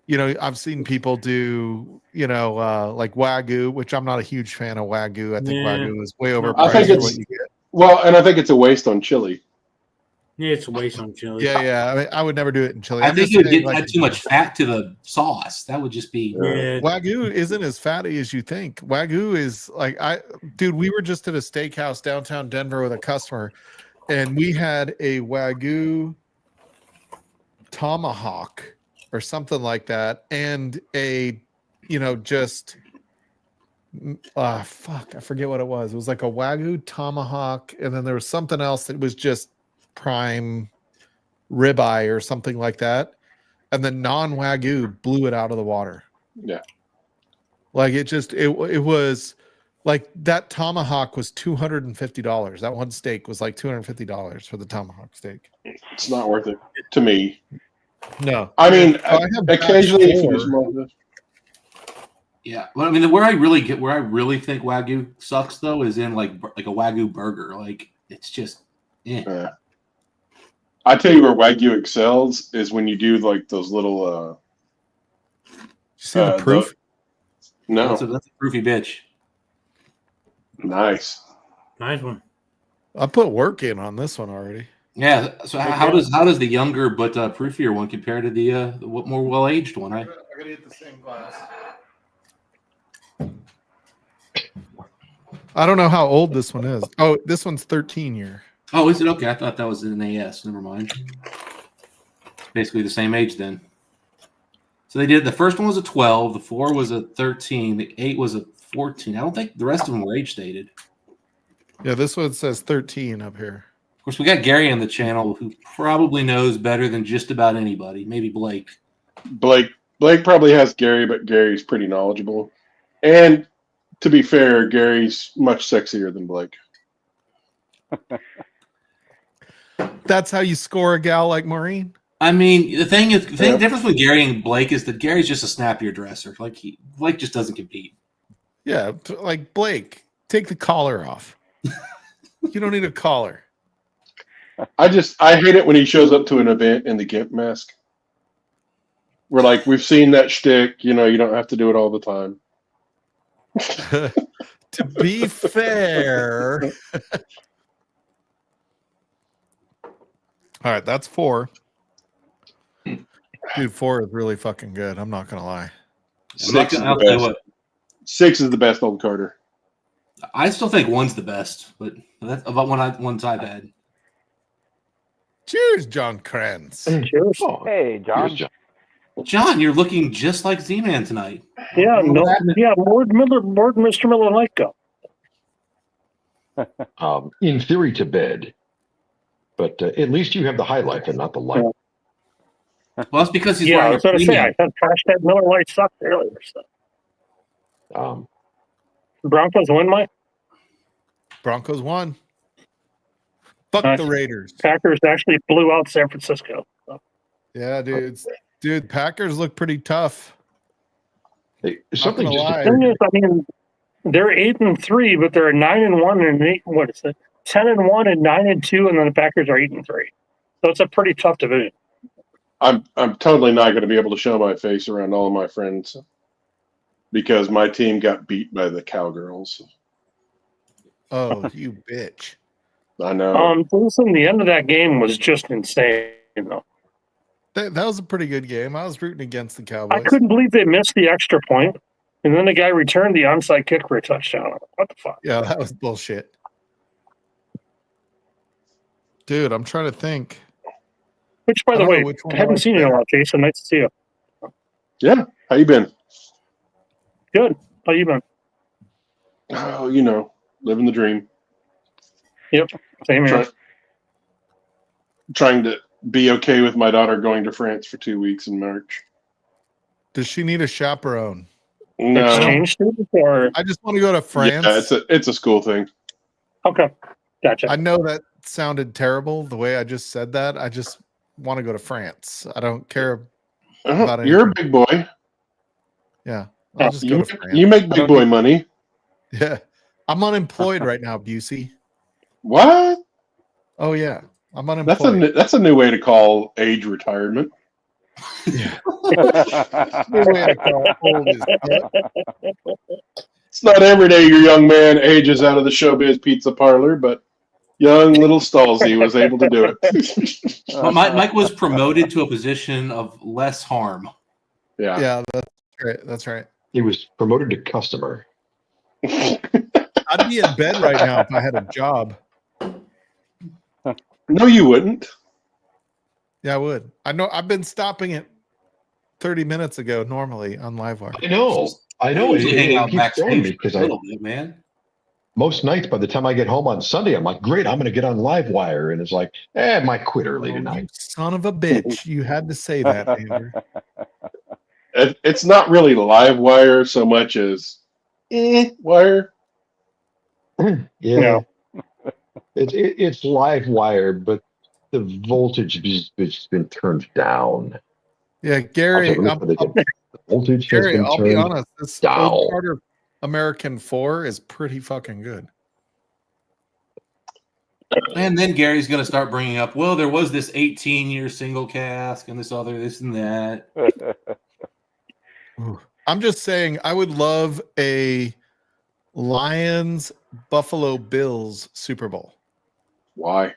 I've seen people do, like Wagyu, which I'm not a huge fan of Wagyu. I think Wagyu is way overpriced. I think it's and I think it's a waste on chili. Yeah, it's a waste on chili. Yeah. I would never do it in chili. I think it would add too much fat to the sauce. That would just be. Wagyu isn't as fatty as you think. Wagyu is like we were just at a steakhouse downtown Denver with a customer, and we had a Wagyu tomahawk or something like that, and a I forget what it was. It was like a Wagyu tomahawk, and then there was something else that was just prime ribeye or something like that, and the non-Wagyu blew it out of the water. Yeah, like it was like that tomahawk was $250. That one steak was like $250 for the tomahawk steak. It's not worth it to me. No, I mean, occasionally if you smoke this. Yeah, well, I mean, where I really think Wagyu sucks though is in like a Wagyu burger. Like it's just, I tell you where Wagyu excels is when you do like those little. See the proof? No, that's a proofy bitch. Nice one. I put work in on this one already. Yeah. So how does the younger but proofier one compare to the more well aged one? I gotta get the same glass. I don't know how old this one is. Oh, this one's 13 year. Oh, is it? Okay, I thought that was an AS. Never mind. It's basically the same age then. So they did. The first one was a 12. The 4 was a 13. The 8 was a 14. I don't think the rest of them were age stated. Yeah, this one says 13 up here. Of course, we got Gary on the channel who probably knows better than just about anybody. Maybe Blake. Blake probably has Gary, but Gary's pretty knowledgeable. And to be fair, Gary's much sexier than Blake. That's how you score a gal like Maureen? I mean, the difference with Gary and Blake is that Gary's just a snappier dresser. Like Blake just doesn't compete. Yeah, like Blake, take the collar off. You don't need a collar. I hate it when he shows up to an event in the gimp mask. We're like, we've seen that shtick. You don't have to do it all the time. To be fair. All right, that's 4. Dude, 4 is really fucking good. I'm not gonna lie. 6 is the best old Carter. I still think 1's the best, but that's about ones I've had. Cheers, John Kranz. Cheers. Hey, John. Cheers, John. John, you're looking just like Z-Man tonight. Yeah, more Mr. Miller Light go. In theory, to bed, but at least you have the highlight and not the light. Well, that's because he's I wearing was going to say, I thought hashtag Miller Light sucked earlier. So. Broncos win, Mike? Broncos won. Fuck the Raiders. Packers actually blew out San Francisco. So. Yeah, dude, Packers look pretty tough. Hey, something just the thing is, I mean, they're 8-3, but they're 9-1 and 8. What is it? 10-1 and 9-2, and then the Packers are 8-3. So it's a pretty tough division. I'm totally not going to be able to show my face around all of my friends because my team got beat by the Cowgirls. Oh, you bitch! I know. Listen, the end of that game was just insane, though. That was a pretty good game. I was rooting against the Cowboys. I couldn't believe they missed the extra point, and then the guy returned the onside kick for a touchdown. What the fuck? Yeah, that was bullshit. Dude, I'm trying to think. Which, by the way, I haven't seen you in a while, Jason. Nice to see you. Yeah, how you been? Good. How you been? Oh, living the dream. Yep, same here. Trying to be okay with my daughter going to France for 2 weeks in March. Does she need a chaperone? No. Exchange student, or I just want to go to France. Yeah, it's a school thing. Okay, gotcha. I know that sounded terrible the way I just said that. I just want to go to France. I don't care about anything. You're a big boy. Yeah, I'll just go to France. You make big boy money. Yeah, I'm unemployed right now, Busey. What? Oh yeah, I'm unemployed. That's a new way to call age retirement. Yeah. New way to call old as fuck. It's not every day your young man ages out of the showbiz pizza parlor, but young little Stallsy was able to do it. Well, Mike was promoted to a position of less harm. Yeah. Yeah, that's right. That's right. He was promoted to customer. I'd be in bed right now if I had a job. No, you wouldn't. Yeah, I would. I know. I've been stopping it 30 minutes ago normally on Livewire. I know. Usually hang out keeps throwing backstage me because for a little bit, man. most nights by the time I get home on Sunday, I'm like, great, I'm going to get on Livewire, and it's like, I might quit early You tonight. son of a bitch! You had to say that, Andrew. It's not really live wire so much as wire. Yeah, it's live wire, but the voltage has been turned down. Yeah, Gary. The voltage Gary, has been I'll turned be honest. This down. old Carter American 4 is pretty fucking good. And then Gary's going to start bringing up, well, there was this 18-year single cask and this and that. I'm just saying, I would love a Lions Buffalo Bills Super Bowl. Why?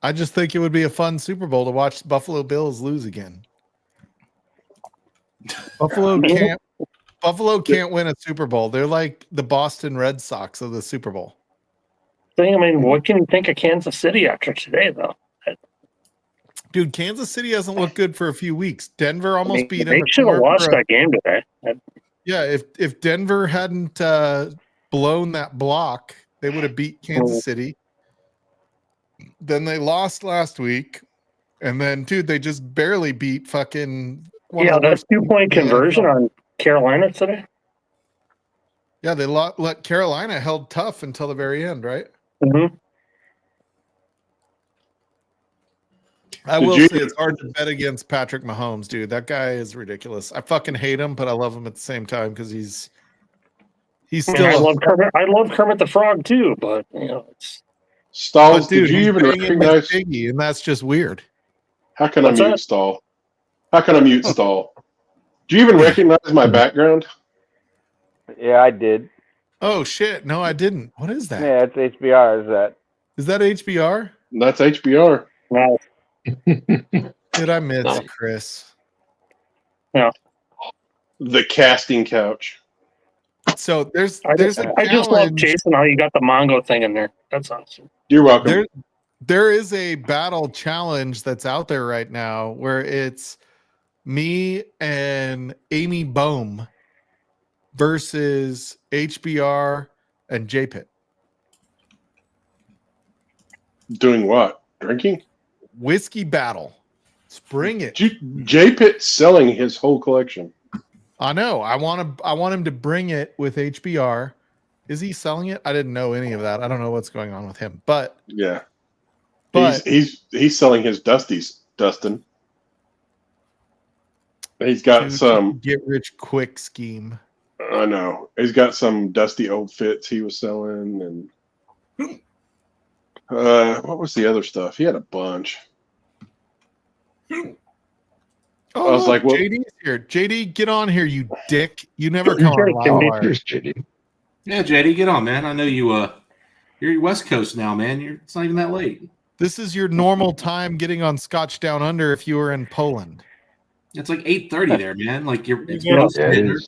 I just think it would be a fun Super Bowl to watch Buffalo Bills lose again. Buffalo can't win a Super Bowl. They're like the Boston Red Sox of the Super Bowl. I mean, what can you think of Kansas City after today, though? Dude, Kansas City hasn't looked good for a few weeks. Denver almost beat them. They should have lost that game today. Yeah, if Denver hadn't blown that block, they would have beat Kansas City. Then they lost last week, and then dude, they just barely beat fucking. Yeah, that 2-point conversion on Carolina today. Yeah, they let Carolina held tough until the very end, right? Mm-hmm. I will say it's hard to bet against Patrick Mahomes, dude. That guy is ridiculous. I fucking hate him, but I love him at the same time because he's still. I love Kermit. I love Kermit the Frog too, but it's. Stalls, did you even recognize Piggy, and that's just weird. How can I mute Stall? How can I mute Stall? Do you even recognize my background? Yeah, I did. Oh shit! No, I didn't. What is that? Yeah, it's HBR. Is that HBR? That's HBR. Wow. Did I miss Chris? No. The casting couch. So I just love Jason how you got the Mongo thing in there. That's awesome. You're welcome. There is a battle challenge that's out there right now where it's me and Amy Bohm versus HBR and J-Pit. Doing what? Drinking? Whiskey battle. Bring it. J-Pit's selling his whole collection. I know. I want him to bring it with HBR. Is he selling it? I didn't know any of that. I don't know what's going on with him. But yeah. But he's selling his Dusties, Dustin. He's got some get rich quick scheme. I know. He's got some dusty old fits he was selling, and what was the other stuff? He had a bunch. Oh, I was like, well, JD's here. JD, get on here, you dick. You never come on Livewire. Yeah, JD, get on, man. I know you're West Coast now, man. It's not even that late. This is your normal time getting on Scotch Down Under if you were in Poland. It's like 8:30 there, man. Like it's close to dinner.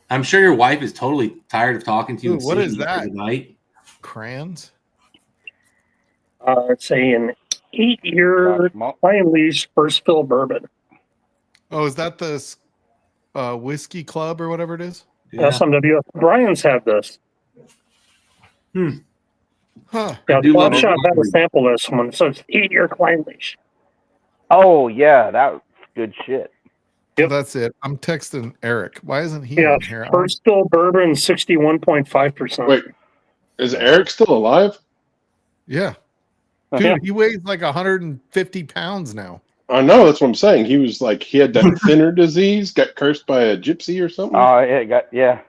I'm sure your wife is totally tired of talking to you. Ooh, what is that? Night. Crayons? It's an 8-year Pine Leash first fill bourbon. Oh, is that the whiskey club or whatever it is? Yeah. SMW. Brian's had this. Huh. Yeah, Bob Shop had a sample of this one. So it's 8-year Pine Leash. Oh yeah, that was good shit. Yep. So that's it. I'm texting Eric. Why isn't he on here? First still bourbon, 61.5%. Wait, is Eric still alive? Yeah. Dude, he weighs like 150 pounds now. I know, that's what I'm saying. He was like, he had that thinner disease, got cursed by a gypsy or something. Oh, yeah.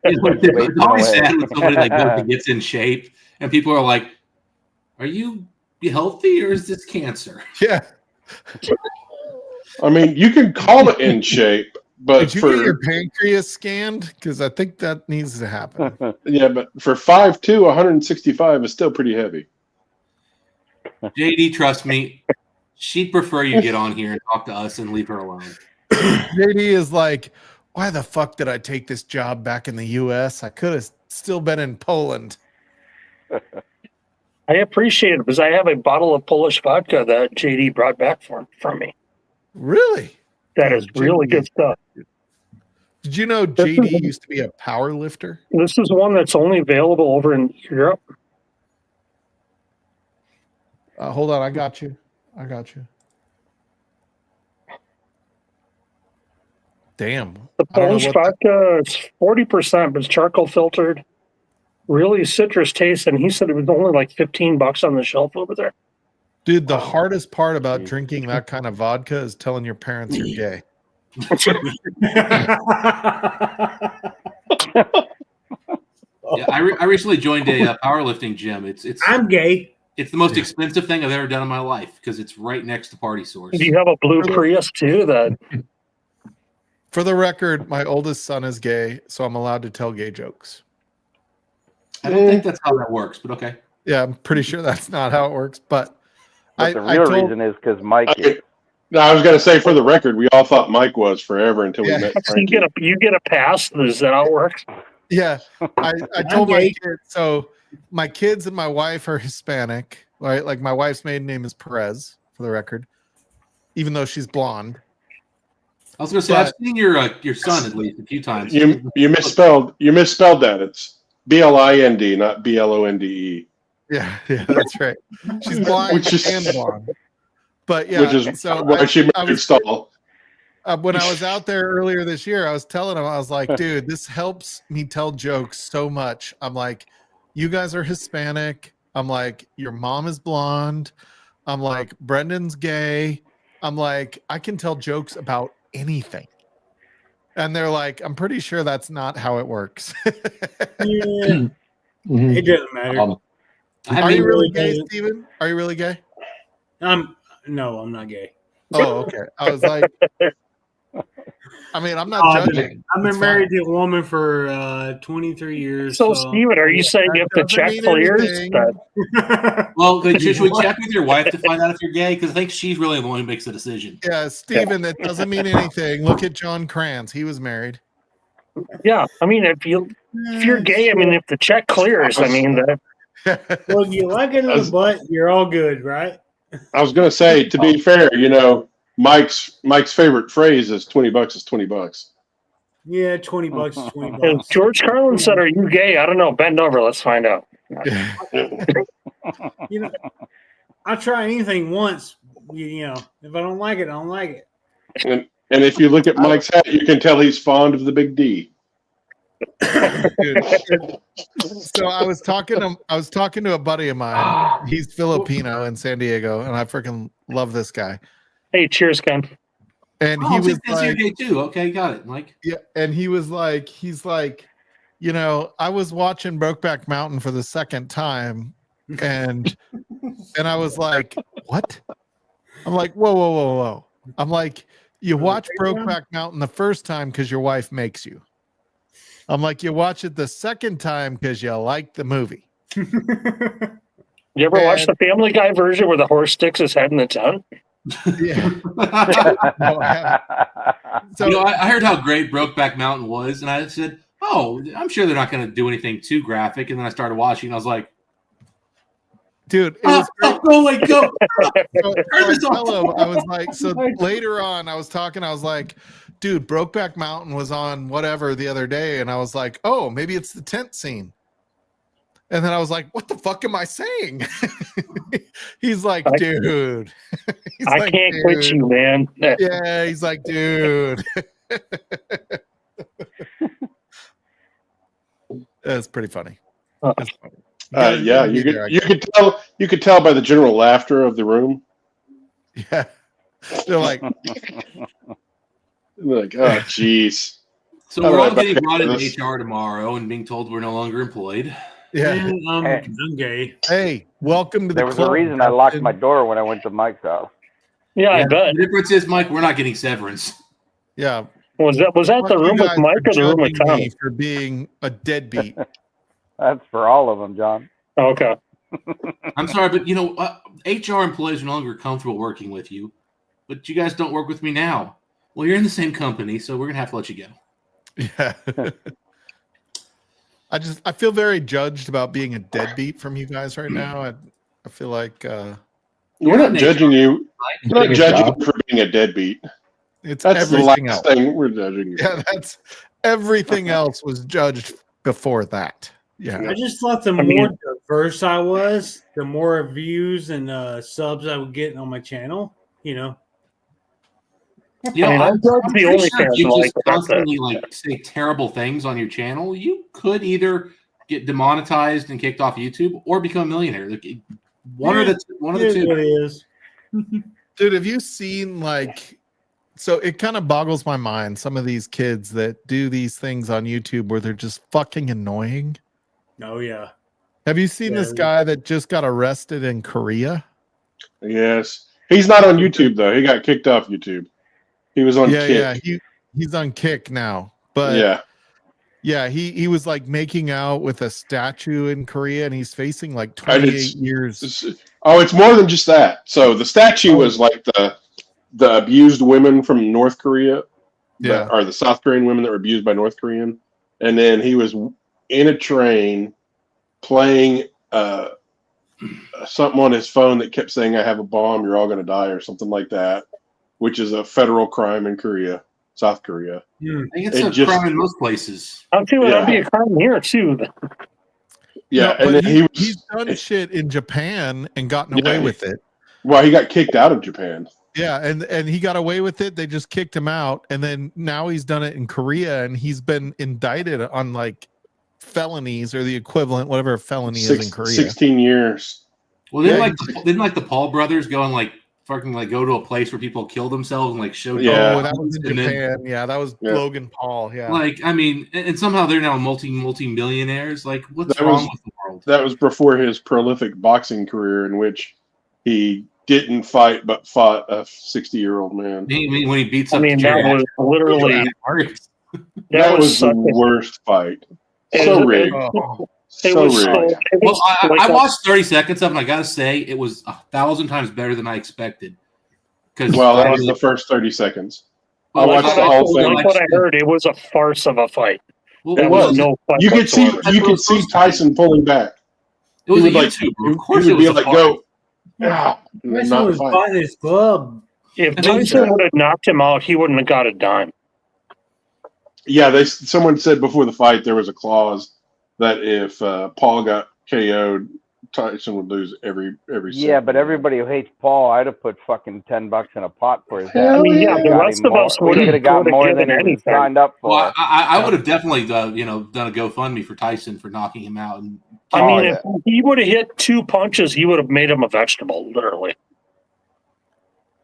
It's always sad when somebody like that gets in shape and people are like, are you healthy or is this cancer? Yeah. I mean, you can call it in shape, but did you get your pancreas scanned? Because I think that needs to happen. Yeah, but for 5'2", 165 is still pretty heavy. JD, trust me, she'd prefer you get on here and talk to us and leave her alone. JD is like, why the fuck did I take this job back in the U.S.? I could have still been in Poland. I appreciate it because I have a bottle of Polish vodka that JD brought back from me. Really? That is really good stuff. Did you know JD used to be a power lifter? This is one that's only available over in Europe. Hold on, I got you. Damn. The Polish vodka is 40%, but it's charcoal filtered. Really citrus taste, and he said it was only like $15 on the shelf over there. Dude, the hardest part about drinking that kind of vodka is telling your parents you're gay. Yeah, I recently joined a powerlifting gym. It's I'm gay. It's the most expensive thing I've ever done in my life because it's right next to Party Source. Do you have a blue Prius too? For the record, my oldest son is gay, so I'm allowed to tell gay jokes. I don't think that's how that works, but okay. Yeah, I'm pretty sure that's not how it works. But the real reason is because Mike is. No, I was going to say, for the record, we all thought Mike was forever until we met Frankie. You get a pass. Is that how it works? Yeah, I told my kids. So my kids and my wife are Hispanic, right? Like my wife's maiden name is Perez, for the record, even though she's blonde. I was going to say, I've seen your son at least a few times. You misspelled that. It's BLIND, not BLONDE. Yeah, that's right. She's blind and blonde. But yeah, which is so why she married Stahl. When I was out there earlier this year, I was telling him, I was like, dude, this helps me tell jokes so much. I'm like, you guys are Hispanic. I'm like, your mom is blonde. I'm like, Brendan's gay. I'm like, I can tell jokes about anything. And they're like, I'm pretty sure that's not how it works. Yeah. It doesn't matter. Are you really gay, Steven? Are you really gay? No, I'm not gay. Oh, okay. I was like, I mean, I'm not judging. I've been married to a woman for 23 years. So, Steven, are you saying if the check clears? Well, should we check with your wife to find out if you're gay? Because I think she's really the one who makes the decision. Yeah, Steven, that doesn't mean anything. Look at John Kranz. He was married. Yeah, I mean, if you're gay, I mean, if the check clears, I mean that. Well, if you like it in the butt, you're all good, right? I was going to say, to be fair, Mike's favorite phrase is $20 is $20. Yeah, $20 is $20. George Carlin said, "Are you gay?" I don't know. Bend over. Let's find out. I'll try anything once. If I don't like it, I don't like it. And if you look at Mike's hat, you can tell he's fond of the big D. So I was talking to a buddy of mine. He's Filipino in San Diego, and I freaking love this guy. Hey, cheers, Ken. And he was like, gay too. Okay, got it, Mike. Yeah, and he's like, I was watching Brokeback Mountain for the second time, and I was like, what? I'm like, whoa. I'm like, you watch Brokeback Mountain the first time because your wife makes you. I'm like, you watch it the second time because you like the movie. You ever watch the Family Guy version where the horse sticks his head in the tongue? Yeah. No, I haven't. So I heard how great Brokeback Mountain was, and I said, "Oh, I'm sure they're not going to do anything too graphic." And then I started watching, and I was like, "Dude, it was great." Go! I was like, so later on, I was talking. I was like, "Dude, Brokeback Mountain was on whatever the other day," and I was like, "Oh, maybe it's the tent scene." And then I was like, what the fuck am I saying? He's like, dude. I can't quit you, man. Yeah, he's like, dude. That's pretty funny. That's funny. Yeah, you could tell by the general laughter of the room. Yeah. They're like, oh, jeez. So we're all getting brought in HR tomorrow and being told we're no longer employed. Yeah. I'm gay. Hey, welcome to the club. There was a reason I locked my door when I went to Mike's house. Yeah, I bet. The difference is, Mike, we're not getting severance. Yeah. Was that the room with Mike or the room with Tommy? For being a deadbeat. That's for all of them, John. Okay. I'm sorry, but HR employees are no longer comfortable working with you. But you guys don't work with me now. Well, you're in the same company, so we're gonna have to let you go. Yeah. I feel very judged about being a deadbeat from you guys right now. I feel like we're not judging you. We're not judging you for being a deadbeat. That's everything the last thing we're judging you. Yeah, that's everything else was judged before that. Yeah. I just thought the more diverse I was, the more views and subs I would get on my channel. You know. I'm the only fan you just constantly say terrible things on your channel. You could either get demonetized and kicked off YouTube, or become a millionaire. One of the two. It is. Dude, have you seen so it kind of boggles my mind, some of these kids that do these things on YouTube where they're just fucking annoying. Oh yeah. Have you seen this guy that just got arrested in Korea? Yes. He's not on YouTube though. He got kicked off YouTube. He was on Kick. Yeah, he's on Kick now. But yeah, he was making out with a statue in Korea, and he's facing 28 years. Oh, it's more than just that. So the statue was the abused women from North Korea, or the South Korean women that were abused by North Korean, and then he was in a train playing something on his phone that kept saying, "I have a bomb, you're all going to die," or something like that, which is a federal crime in Korea, South Korea. I think it's a crime in most places. I'm too. That'd be a crime here too. Yeah, no, and then he's done shit in Japan and gotten away with it. Well, he got kicked out of Japan. Yeah, and he got away with it. They just kicked him out, and then now he's done it in Korea, and he's been indicted on felonies or the equivalent, whatever a felony is in Korea. 16 years. Well, didn't the Paul brothers go and fucking go to a place where people kill themselves and show? Yeah, that was in Japan. That was Logan Paul. Yeah, and somehow they're now multi-millionaires. What's wrong with the world? That was before his prolific boxing career, in which he didn't fight but fought a 60-year-old man. When he beats up, that was literally that was the worst fight. So rigged. So rigged. Well, I watched 30 seconds of it, and I gotta say, it was 1,000 times better than I expected. That was the first 30 seconds. I watched the whole thing. Like what I heard, it was a farce of a fight. Well, it was. No fight. You could see Tyson pulling back. It was YouTube. Of course, it was go. Yeah, Tyson was buying his club. If Tyson would have knocked him out, he wouldn't have got a dime. Yeah, someone said before the fight there was a clause that if Paul got KO'd, Tyson would lose every Yeah, but everybody who hates Paul, I'd have put fucking $10 in a pot for his head. The rest of us would have got more than he signed up for. Well, I would have definitely done a GoFundMe for Tyson for knocking him out. And if he would have hit 2 punches, he would have made him a vegetable, literally.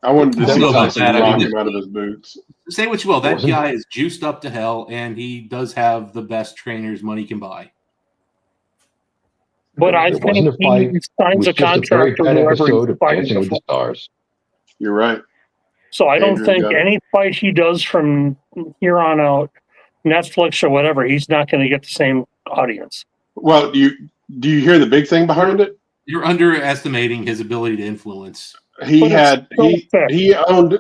I wanted to see Tyson rock him out of his boots. Say what you will, that guy is juiced up to hell, and he does have the best trainers money can buy. But I think he signs a contract for whoever he's fighting with the Stars. You're right. So I don't think any fight he does from here on out, Netflix or whatever, he's not going to get the same audience. Well, do you hear the big thing behind it? You're underestimating his ability to influence. He owned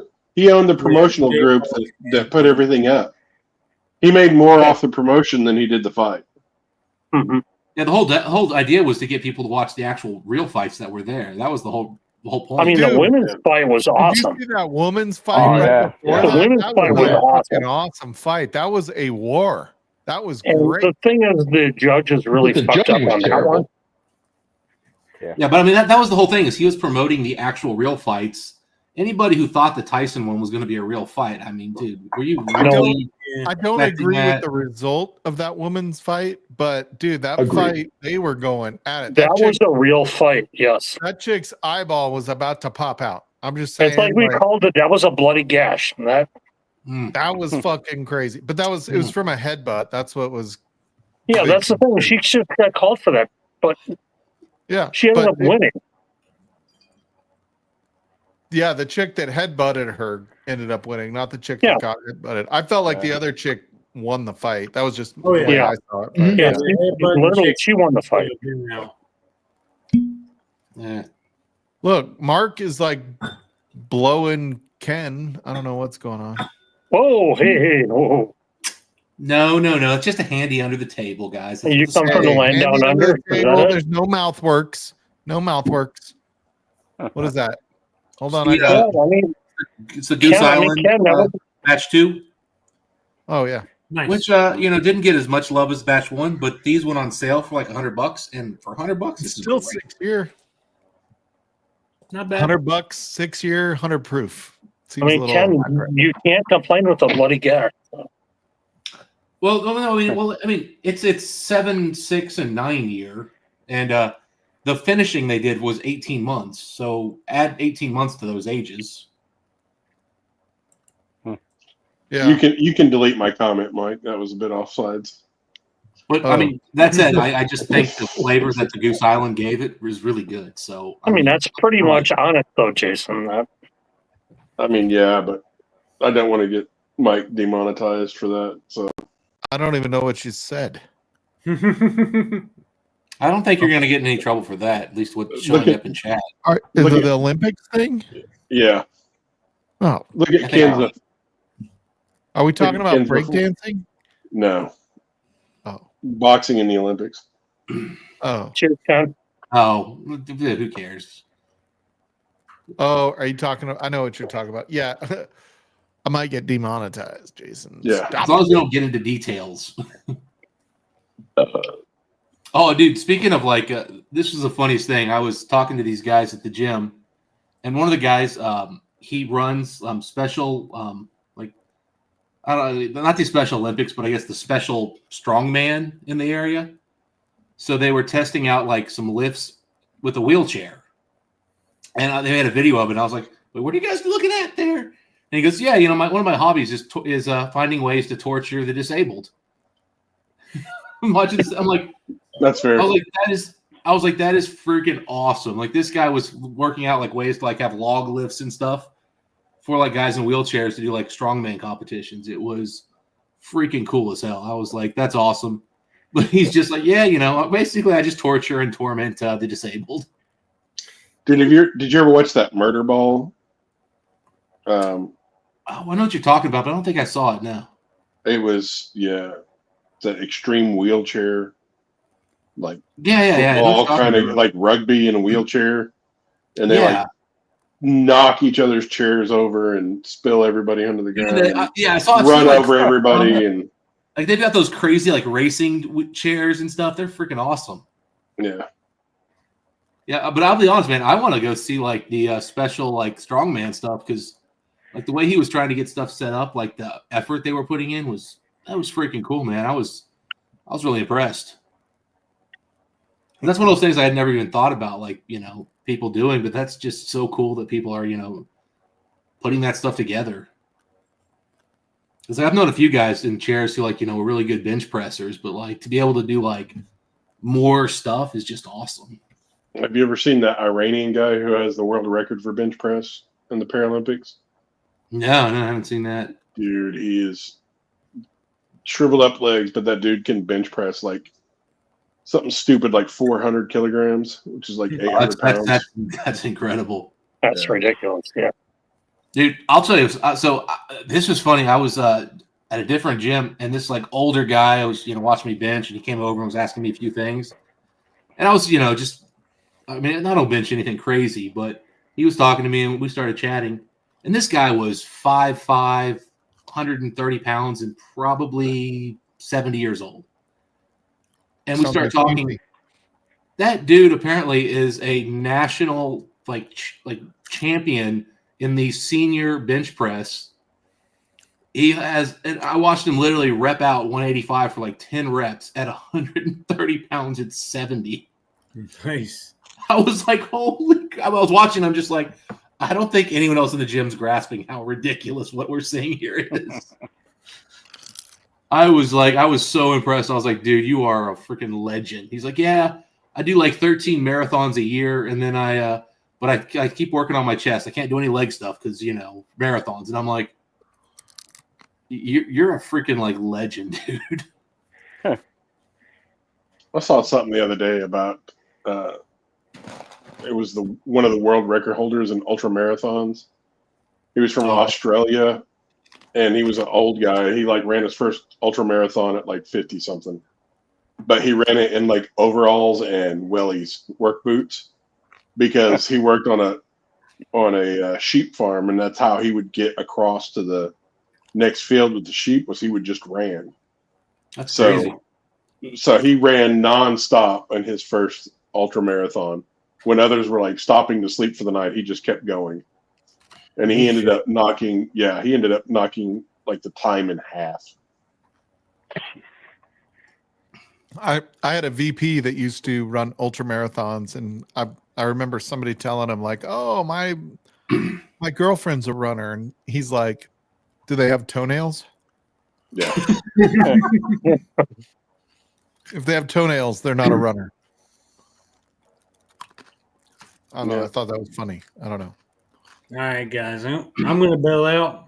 the promotional group that put everything up. He made more off the promotion than he did the fight. Mm-hmm. Yeah, the whole idea was to get people to watch the actual real fights that were there. That was the whole point. The women's fight was awesome. Did you see that women's fight? The women's fight was awesome. An awesome fight. That was a war. That was great. The thing is, the judges really fucked up on that one. Yeah, but I mean that was the whole thing, is he was promoting the actual real fights. Anybody who thought the Tyson one was going to be a real fight, I mean, dude, were you really? I don't agree with the result of that woman's fight, but dude, that fight, they were going at it. That was a real fight, yes. That chick's eyeball was about to pop out. I'm just saying. It's like we called it. That was a bloody gash. That was fucking crazy. But it was from a headbutt. That's what was. Yeah, that's the thing. She just got called for that, but yeah, she ended up winning. Yeah, the chick that headbutted her ended up winning, not the chick that got headbutted. I felt like the other chick won the fight. That was just the way I saw it. But, Literally, she won the fight. Yeah. Look, Mark is like blowing Ken. I don't know what's going on. Whoa, hey, whoa. No. It's just a handy under the table, guys. You come from the land down under. There's no mouth works. No mouth works. What is that? Hold on. It's the Goose Island batch 2. Oh yeah. Nice. Which didn't get as much love as batch 1, but these went on sale for like $100, and for $100, it's still 6 year. Not bad. $100, 6 year, 100 proof. Seems Ken, you can't complain with a bloody gash. Well, I mean, it's 7, 6, and 9 year, and the finishing they did was 18 months. So add 18 months to those ages. Yeah, you can delete my comment, Mike. That was a bit offsides. But I mean, that said, I just think the flavors that the Goose Island gave it was really good. So I mean, that's pretty much on it, though, Jason. I mean, yeah, but I don't want to get Mike demonetized for that. So I don't even know what you said. I don't think you're going to get in any trouble for that. At least what's showing up in chat. Is it the Olympics thing? Yeah. Oh, look at Ken's. Are we talking about breakdancing? No. Oh, boxing in the Olympics. Oh, cheers, Ken. Oh, who cares? Oh, are you talking? I know what you're talking about. Yeah, I might get demonetized, Jason. Yeah, as long as we don't get into details. Oh, dude, speaking of like, this is the funniest thing. I was talking to these guys at the gym, and one of the guys, he runs special, like, I don't know, not the Special Olympics, but I guess the special strongman in the area. So they were testing out like some lifts with a wheelchair, and they made a video of it. And I was like, "Wait, what are you guys looking at there?" And he goes, "Yeah, one of my hobbies is finding ways to torture the disabled." I'm watching this. I'm like, that's fair. I was like, that is freaking awesome. Like, this guy was working out like ways to like have log lifts and stuff for like guys in wheelchairs to do like strongman competitions. It was freaking cool as hell. I was like, that's awesome. But he's just like, yeah, basically I just torture and torment the disabled. Dude, did you ever watch that Murder Ball? Oh, I know what you're talking about, but I don't think I saw it now. It was, that extreme wheelchair, like all kind of like rugby in a wheelchair, and they like knock each other's chairs over and spill everybody under the ground. I saw it run over everybody, and like they've got those crazy like racing chairs and stuff. They're freaking awesome. Yeah, but I'll be honest, man. I want to go see like the special like strongman stuff, because like the way he was trying to get stuff set up, like the effort they were putting in was freaking cool, man. I was really impressed. And that's one of those things I had never even thought about, like, people doing, but that's just so cool that people are, putting that stuff together. Because I've known a few guys in chairs who, like, were really good bench pressers, but like to be able to do like more stuff is just awesome. Have you ever seen that Iranian guy who has the world record for bench press in the Paralympics? No, I haven't seen that. Dude, he is shriveled up legs, but that dude can bench press like something stupid like 400 kilograms, which is like 800 pounds. That's incredible. That's ridiculous. Yeah, dude, I'll tell you. So this was funny. I was at a different gym, and this like older guy was watching me bench, and he came over and was asking me a few things, and I was I don't bench anything crazy, but he was talking to me, and we started chatting, and this guy was 5'5", 130 pounds, and probably 70 years old. And we started talking. That dude apparently is a national like champion in the senior bench press. He has, and I watched him literally rep out 185 for like 10 reps at 130 pounds at 70. Nice. I was like, holy God. I was watching, I'm just like, I don't think anyone else in the gym's grasping how ridiculous what we're seeing here is. I was so impressed. I was like, dude, you are a freaking legend. He's like, yeah, I do like 13 marathons a year, and then I keep working on my chest. I can't do any leg stuff because, marathons. And I'm like, you're a freaking like legend, dude. I saw something the other day about it was one of the world record holders in ultra marathons. He was from Australia, and he was an old guy. He like ran his first ultra marathon at like 50 something, but he ran it in like overalls and wellies, work boots, because he worked on a sheep farm, and that's how he would get across to the next field with the sheep. Was he would just ran. That's crazy. So he ran nonstop in his first ultra marathon. When others were like stopping to sleep for the night, he just kept going. And he ended up knocking like the time in half. I had a VP that used to run ultra marathons, and I remember somebody telling him like, "Oh, my girlfriend's a runner," and he's like, "Do they have toenails?" Yeah. If they have toenails, they're not a runner. I don't know. I thought that was funny. I don't know. All right, guys. I'm going to bail out.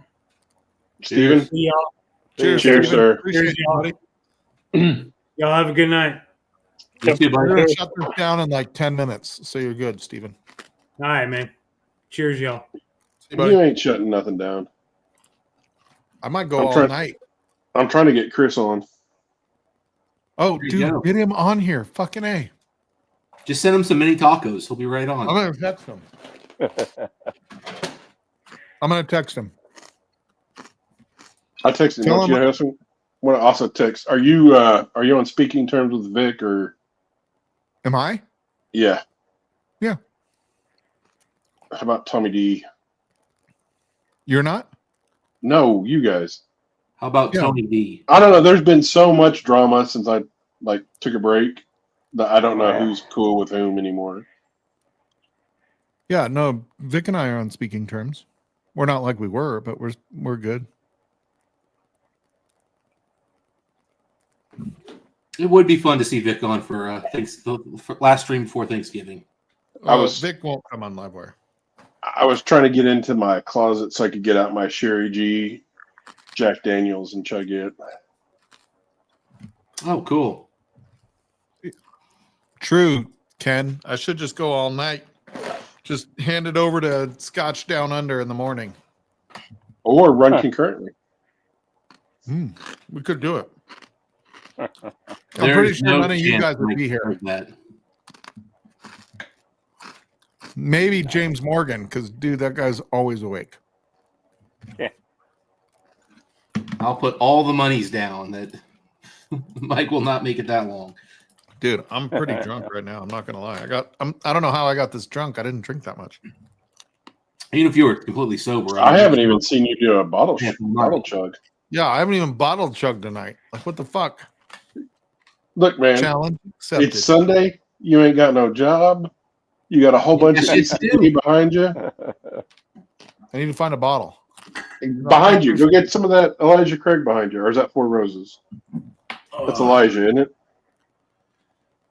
Steven? See y'all. Cheers, sir. Appreciate you, buddy. Y'all have a good night. We're going to shut this down in like 10 minutes, so you're good, Steven. All right, man. Cheers, y'all. You ain't shutting nothing down. I might go all night. I'm trying to get Chris on. Oh, dude, get him on here. Fucking A. Just send him some mini tacos. He'll be right on. I'm going to text him. I'm going to text him. I texted him. I want to also text. Are you on speaking terms with Vic or? Am I? Yeah. Yeah. How about Tommy D? You're not? No, you guys. How about Tony D? I don't know. There's been so much drama since I took a break that I don't know who's cool with whom anymore. Yeah, no, Vic and I are on speaking terms. We're not like we were, but we're good. It would be fun to see Vic on for last stream before Thanksgiving. Vic won't come on Livewire. I was trying to get into my closet so I could get out my Sherry G, Jack Daniels, and chug it. Oh, cool. True, Ken. I should just go all night. Just hand it over to Scotch Down Under in the morning. Or run concurrently. We could do it. I'm There's pretty sure no none of you chance guys would be here. Maybe James Morgan, because, dude, that guy's always awake. Yeah. I'll put all the monies down that Mike will not make it that long. Dude, I'm pretty drunk right now. I'm not gonna lie. I don't know how I got this drunk. I didn't drink that much. Even if you were completely sober, I haven't even seen you do a bottle chug. Yeah, I haven't even bottle chugged tonight. Like, what the fuck? Look, man. Challenge accepted. It's Sunday. You ain't got no job. You got a whole bunch of ECT behind you. I need to find a bottle. Behind you. Go get some of that Elijah Craig behind you. Or is that Four Roses? That's Elijah, isn't it?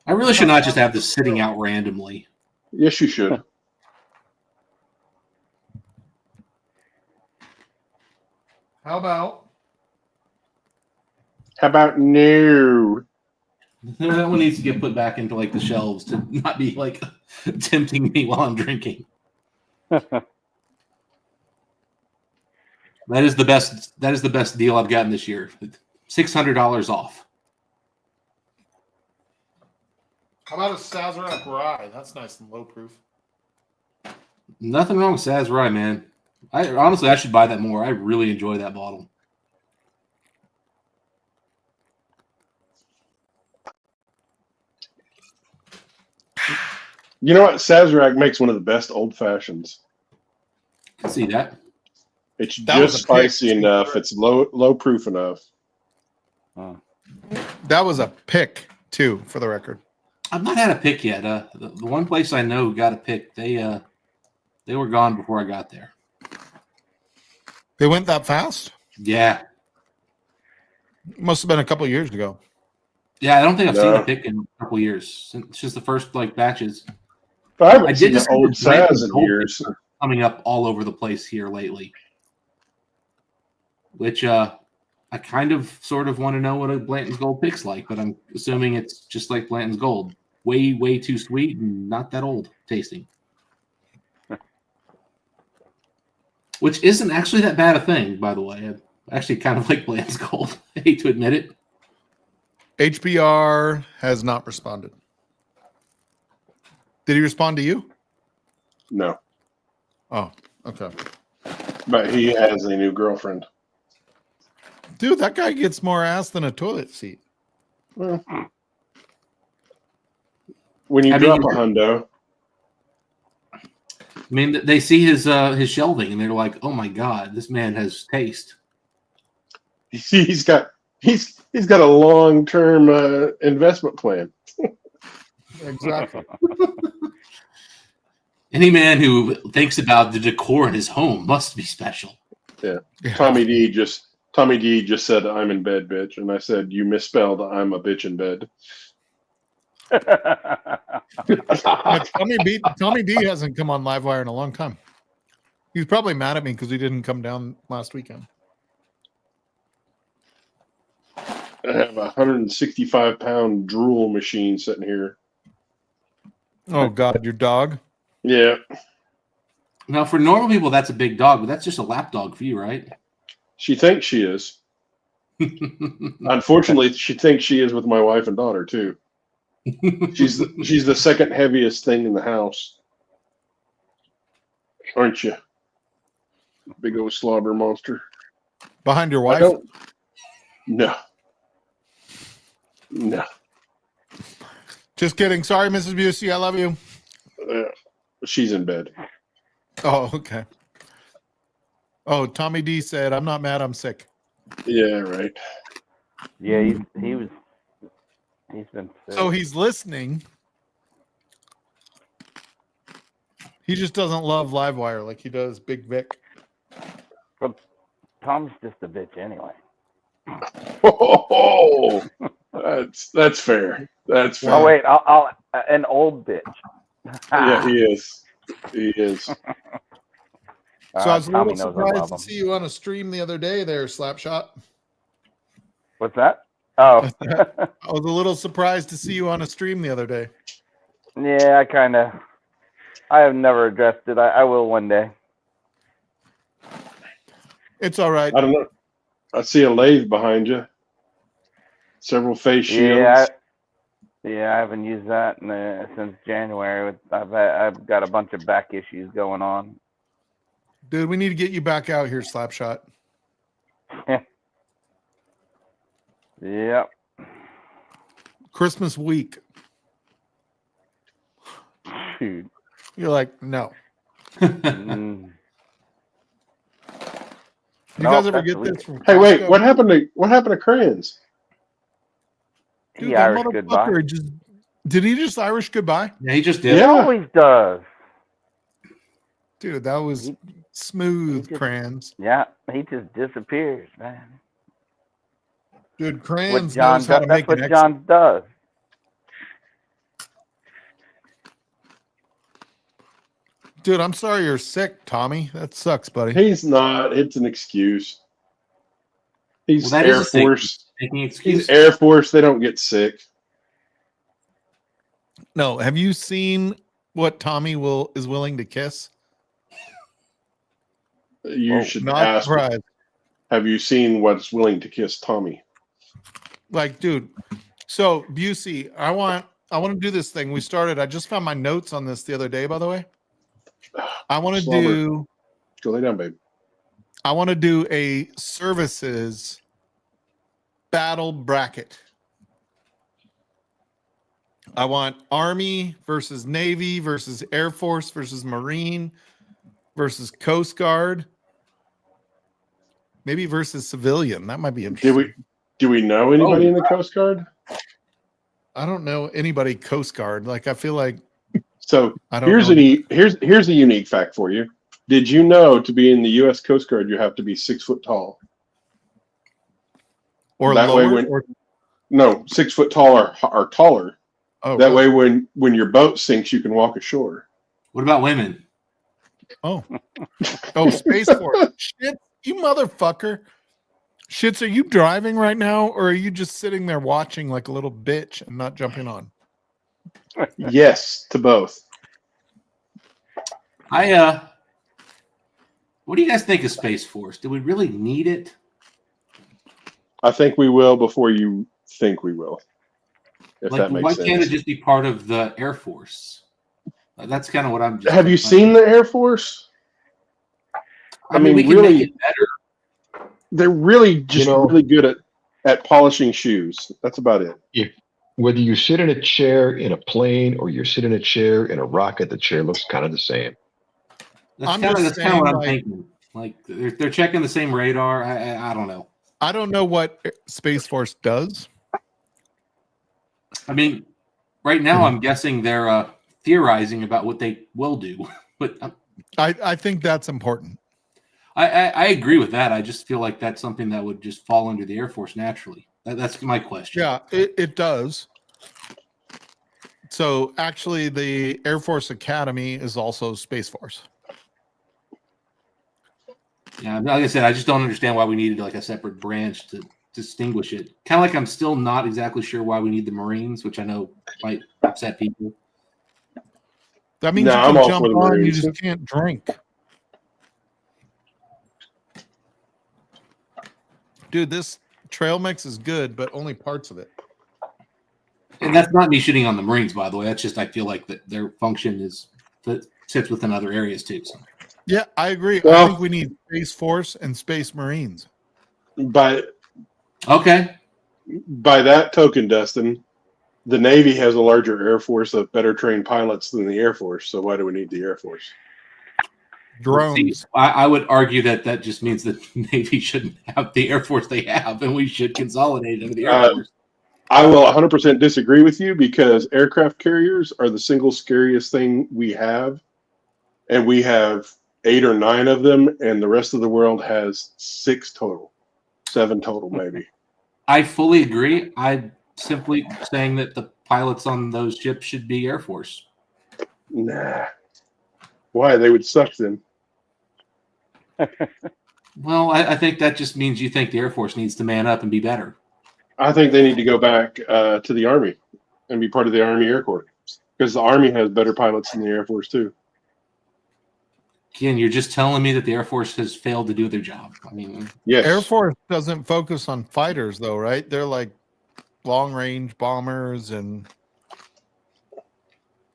I really should not just have this sitting out randomly. Yes, you should. How about no? That one needs to get put back into like the shelves to not be like tempting me while I'm drinking. That is the best deal I've gotten this year. $600 off. How about a Sazerac Rye? That's nice and low proof. Nothing wrong with Saz Rye, man. I should buy that more. I really enjoy that bottle. You know what? Sazerac makes one of the best old fashions. I can see that. It's That was just a pick. spicy enough. It's low proof enough. That was a pick too, for the record. I've not had a pick yet. The one place I know got a pick. They were gone before I got there. They went that fast? Yeah. Must have been a couple of years ago. Yeah, I don't think I've seen a pick in a couple of years. It's just the first batches. I haven't I seen did the old Saz in years. Coming up all over the place here lately. Which I kind of sort of want to know what a Blanton's Gold pick's like, but I'm assuming it's just like Blanton's Gold. Way, way too sweet and not that old tasting. Which isn't actually that bad a thing, by the way. I actually kind of like Blanton's Gold. I hate to admit it. HBR has not responded. Did he respond to you? No. Oh, okay. But he has a new girlfriend. Dude, that guy gets more ass than a toilet seat. Well, when you drop a hundo. I mean, they see his shelving and they're like, "Oh my god, this man has taste." He's got a long-term investment plan. Exactly. Any man who thinks about the decor in his home must be special. Yeah. Tommy D just said, "I'm in bed, bitch," and I said, "You misspelled I'm a bitch in bed." Tommy D hasn't come on Livewire in a long time. He's probably mad at me because he didn't come down last weekend. I have a 165-pound drool machine sitting here. Oh God, your dog? Yeah. Now, for normal people, that's a big dog, but that's just a lap dog for you, right? She thinks she is. Unfortunately, she thinks she is with my wife and daughter too. She's the second heaviest thing in the house, aren't you? Big old slobber monster. Behind your wife? No. No. Just kidding. Sorry, Mrs. Busey. I love you. She's in bed. Oh, okay. Oh, Tommy D said, "I'm not mad. I'm sick." Yeah, right. Yeah, he's been sick. So he's listening. He just doesn't love Livewire like he does Big Vic. Well, Tom's just a bitch anyway. Oh, that's fair. That's fair. Oh wait, I'll an old bitch. Yeah, he is. He is. So I was a Tommy little knows I love surprised to him. see you on a stream the other day there, Slapshot. What's that? Oh. I was a little surprised to see you on a stream the other day. Yeah, I have never addressed it. I will one day. It's all right. I don't know. I see a lathe behind you. Several face shields. Yeah, I haven't used that since January. I've got a bunch of back issues going on. Dude, we need to get you back out here, Slapshot. Yep. Christmas week. Dude. You're like, no. Mm. You guys ever get this from Hey, wait, Costco? what happened to Crayons? Dude, He that Irish goodbye. motherfucker did he just Irish goodbye? Yeah, he just did. He always does. Dude, that was smooth, Crayons. Yeah, he just disappears, man. Dude, Crayons John knows how to make that's an what John does. Dude, I'm sorry you're sick, Tommy. That sucks, buddy. He's not. It's an excuse. He's Well, that Air is a sick Force. taking excuse. He's Air Force. They don't get sick. No, have you seen what Tommy is willing to kiss? You should not ask. surprised. Have you seen what's willing to kiss Tommy? Like, dude. So, Busey, I want to do this thing. We started. I just found my notes on this the other day, by the way. I want to do. Go lay down, babe. I want to do a services battle bracket. I want Army versus Navy versus Air Force versus Marine versus Coast Guard. Maybe versus civilian. That might be interesting. Do we know anybody in the Coast Guard? I don't know anybody Coast Guard. Like I feel like so. I don't Here's know. here's a unique fact for you. Did you know to be in the U.S. Coast Guard you have to be 6 foot tall? Or that lower? way no, 6 foot tall or taller. Oh, that really? way when your boat sinks you can walk ashore. What about women? Oh, Space Force. Shit, you motherfucker. Shits, are you driving right now, or are you just sitting there watching like a little bitch and not jumping on? Yes, to both. What do you guys think of Space Force? Do we really need it? I think we will before you think we will. If that makes why sense. can't it just be part of the Air Force? That's kind of what I'm just. Have you seen the Air Force? I mean, we can really, make it better. They're really just really good at polishing shoes. That's about it. Whether you sit in a chair in a plane or you sit in a chair in a rocket, the chair looks kind of the same. That's kind of what I'm thinking. Like they're checking the same radar. I don't know. I don't know what Space Force does. I mean, right now I'm guessing they're theorizing about what they will do, but I think that's important. I agree with that. I just feel like that's something that would just fall under the Air Force naturally. That's my question. Yeah, it does. So actually, the Air Force Academy is also Space Force. Yeah, like I said, I just don't understand why we needed like a separate branch to distinguish it. Kind of like I'm still not exactly sure why we need the Marines, which I know might upset people. That means you can jump on, you just can't drink. Dude, this trail mix is good, but only parts of it. And that's not me shitting on the Marines, by the way. That's just I feel like that their function sits within other areas too. So. Yeah, I agree. I think we need Space Force and Space Marines. By that token, Dustin, the Navy has a larger Air Force of better trained pilots than the Air Force. So why do we need the Air Force? Drones. See, I would argue that just means that the Navy shouldn't have the Air Force they have, and we should consolidate into the Air Force. I will 100% disagree with you because aircraft carriers are the single scariest thing we have, and we have 8 or 9 of them, and the rest of the world has 6 total, 7 total, maybe. I fully agree. I'm simply saying that the pilots on those ships should be Air Force. Nah. Why? They would suck then. Well, I think that just means you think the Air Force needs to man up and be better. I think they need to go back to the Army and be part of the Army Air Corps because the Army has better pilots than the Air Force too. Ken, you're just telling me that the Air Force has failed to do their job. I mean, yes. Air Force doesn't focus on fighters, though, right? They're like long-range bombers and.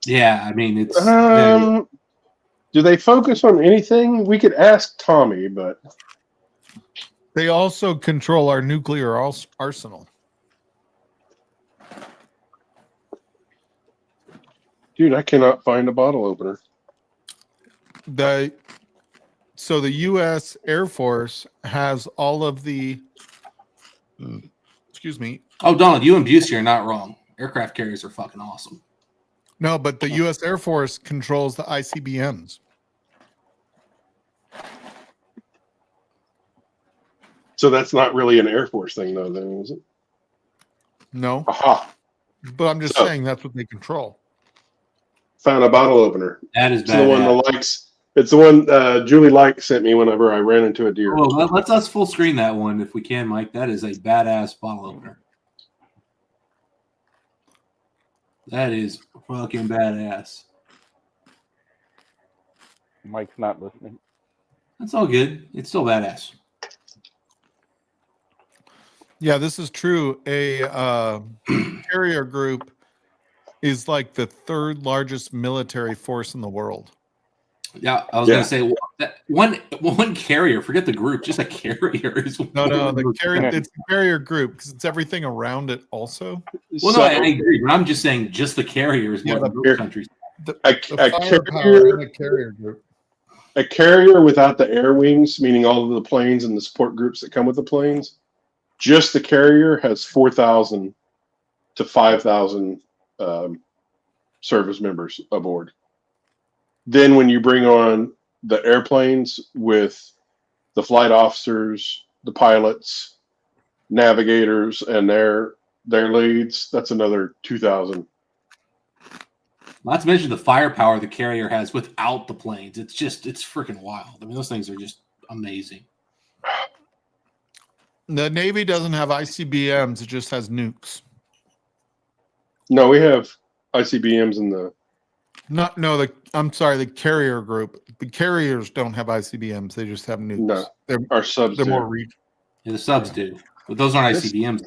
Yeah, I mean it's. Do they focus on anything? We could ask Tommy, but they also control our nuclear arsenal. Dude, I cannot find a bottle opener. So the U.S. Air Force has all of the. Excuse me. Oh, Donald, you and Busey are not wrong. Aircraft carriers are fucking awesome. No, but the U.S. Air Force controls the ICBMs. So that's not really an Air Force thing, though, then, is it? No. Aha. But I'm just saying that's what they control. Found a bottle opener. That is bad. It's the one the likes. It's the one Julie Like sent me whenever I ran into a deer. Well, let's full screen that one if we can, Mike. That is a badass bottle opener. That is fucking badass. Mike's not listening. That's all good. It's still badass. Yeah, this is true. A carrier group is like the 3rd largest military force in the world. Yeah, I was going to say one carrier. Forget the group. Just a carrier is no. The carrier. It's a carrier group because it's everything around it. Also, well, no, I agree, but I'm just saying just the carrier is what most countries. The firepower in a carrier group. A carrier without the air wings, meaning all of the planes and the support groups that come with the planes, just the carrier has 4,000 to 5,000 service members aboard. Then when you bring on the airplanes with the flight officers, the pilots, navigators, and their leads, that's another 2,000. Not to mention the firepower the carrier has without the planes. It's freaking wild. I mean, those things are just amazing. The Navy doesn't have ICBMs; it just has nukes. No, we have ICBMs in the. I'm sorry, the carrier group. The carriers don't have ICBMs; they just have nukes. No, our subs. They're do. more regional. Yeah, the subs do, but those aren't ICBMs.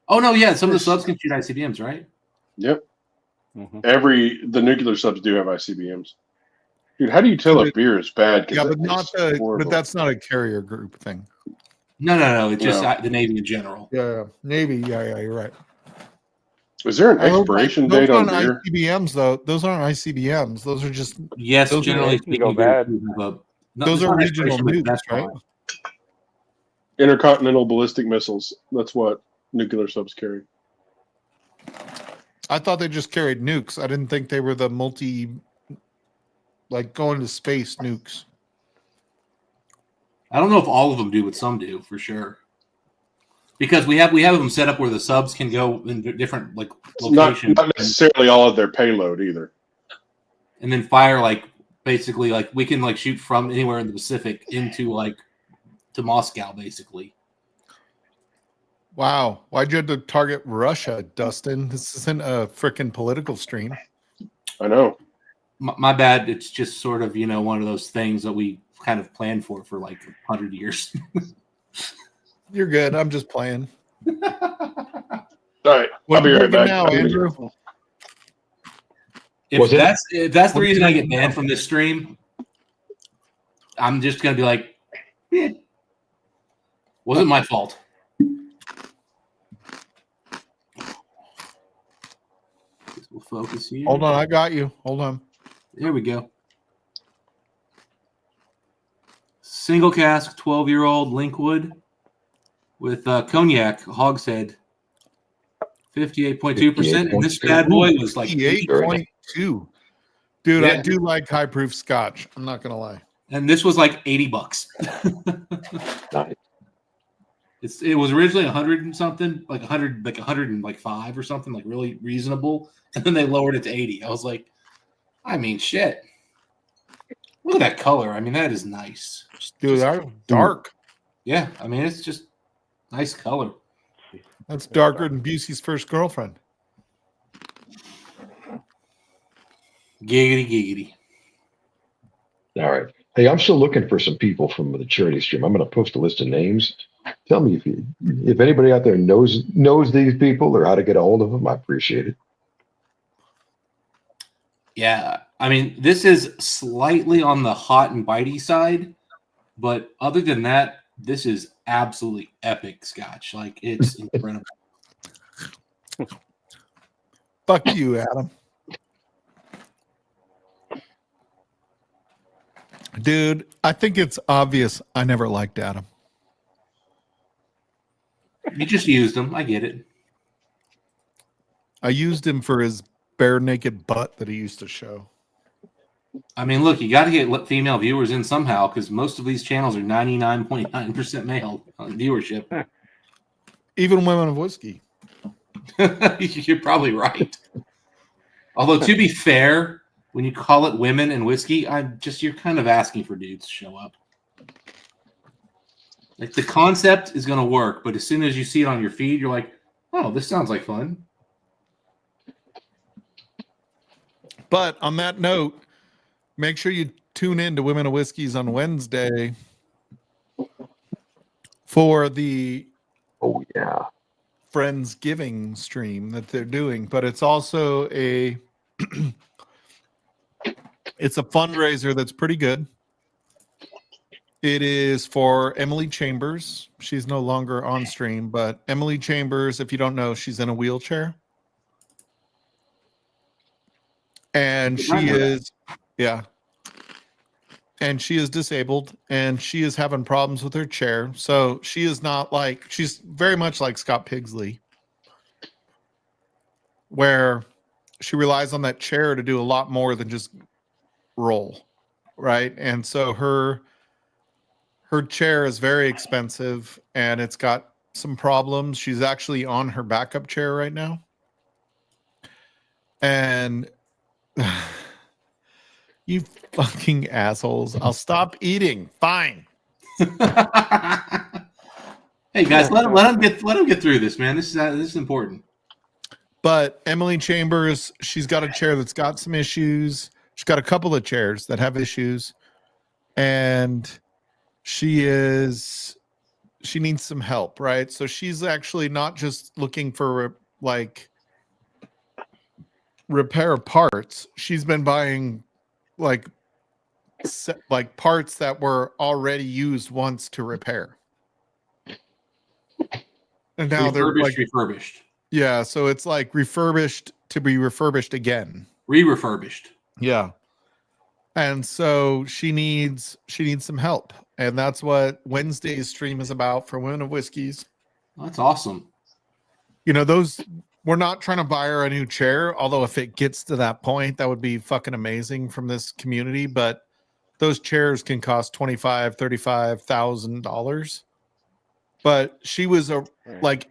Oh no, yeah, some of the subs can shoot ICBMs, right? Yep. Mm-hmm. The nuclear subs do have ICBMs. Dude, how do you tell if beer is bad? Yeah, but that's not a carrier group thing. No. It's just the Navy in general. Yeah, Navy. Yeah, you're right. Is there an expiration date on beer? ICBMs though. Those aren't ICBMs. Those are just generally speaking, bad. Those are regional nukes, right? Intercontinental ballistic missiles. That's what nuclear subs carry. I thought they just carried nukes. I didn't think they were the going to space nukes. I don't know if all of them do, but some do for sure. Because we have them set up where the subs can go in different locations. Not necessarily all of their payload either. And then fire basically we can shoot from anywhere in the Pacific into to Moscow basically. Wow. Why'd you have to target Russia, Dustin? This isn't a freaking political stream. I know. My bad. It's just sort of, one of those things that we kind of planned for 100 years. You're good. I'm just playing. All right. I'll be right back. Now, Andrew. If that's the reason I get banned from this stream, I'm just going to be like, wasn't my fault. We'll focus here. Hold on, I got you. Hold on. There we go. Single cask, 12-year-old Linkwood with cognac, hogshead, 58.2%. And this bad boy was 58.2. Dude, yeah. I do like high proof scotch. I'm not gonna lie. And this was $80. Nice. It was originally 100 and something, 105 or something, really reasonable. And then they lowered it to 80. I was like, shit. Look at that color. That is nice. Dude, that's dark. Yeah, it's just nice color. That's darker than Busey's first girlfriend. Giggity. All right. Hey, I'm still looking for some people from the charity stream. I'm going to post a list of names. Tell me if anybody out there knows these people or how to get a hold of them. I appreciate it. Yeah, this is slightly on the hot and bitey side, but other than that, this is absolutely epic scotch. It's incredible. Fuck you, Adam. Dude, I think it's obvious I never liked Adam. You just used him. I get it. I used him for his bare naked butt that he used to show. Look, you got to get female viewers in somehow because most of these channels are 99.9% male on viewership. Even women of whiskey. You're probably right. Although, to be fair, when you call it women and whiskey, you're kind of asking for dudes to show up. The concept is going to work, but as soon as you see it on your feed, you're like, oh, this sounds like fun. But on that note, make sure you tune in to Women of Whiskeys on Wednesday for the Friendsgiving stream that they're doing. But it's also It's a fundraiser that's pretty good. It is for Emily Chambers. She's no longer on stream, but Emily Chambers, if you don't know, she's in a wheelchair. And she is, yeah. And she is disabled and she is having problems with her chair. So she is not like, she's very much like Scott Pigsley, where she relies on that chair to do a lot more than just roll, right? And so her chair is very expensive and it's got some problems. She's actually on her backup chair right now. And you fucking assholes. I'll stop eating. Fine. Hey guys, let him get through this, man. This is important. But Emily Chambers, she's got a chair that's got some issues. She's got a couple of chairs that have issues. And she needs some help, right? So she's actually not just looking for like repair parts. She's been buying like parts that were already used once to repair. And now they're like refurbished. Yeah, so it's like refurbished to be refurbished again. Re-refurbished. Yeah. And so she needs some help. And that's what Wednesday's stream is about for Women of Whiskeys. That's awesome. You know, we're not trying to buy her a new chair, although if it gets to that point, that would be fucking amazing from this community. But those chairs can cost $25,000, $35,000. But she was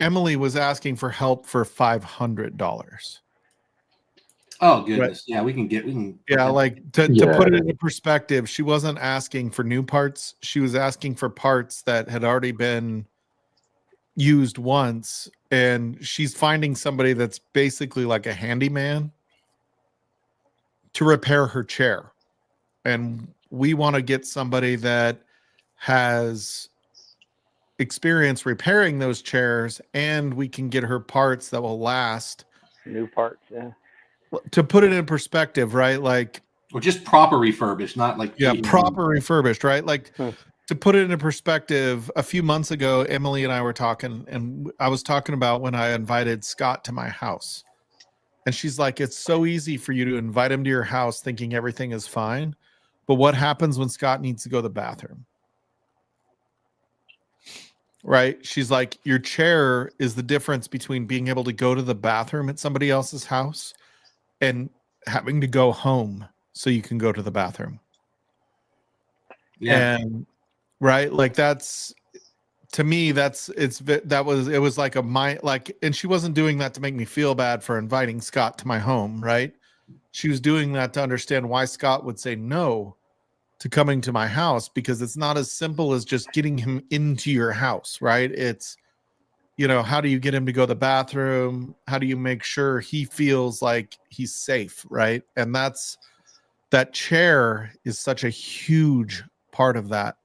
Emily was asking for help for $500. Oh goodness. Right. Yeah, we can to put it into perspective, she wasn't asking for new parts. She was asking for parts that had already been used once, and she's finding somebody that's basically like a handyman to repair her chair. And we want to get somebody that has experience repairing those chairs, and we can get her parts that will last. New parts, yeah. To put it in perspective, right? Like, or just proper refurbished, not like proper refurbished, right? Like, to put it into perspective, a few months ago, Emily and I were talking, and I was talking about when I invited Scott to my house, and she's like, "It's so easy for you to invite him to your house, thinking everything is fine, but what happens when Scott needs to go to the bathroom?" Right? She's like, your chair is the difference between being able to go to the bathroom at somebody else's house and having to go home so you can go to the bathroom. Yeah. And right, like that's, to me, it was like and she wasn't doing that to make me feel bad for inviting Scott to my home, right? She was doing that to understand why Scott would say no to coming to my house, because it's not as simple as just getting him into your house, right? It's, how do you get him to go to the bathroom? How do you make sure he feels like he's safe, right? And that chair is such a huge part of that.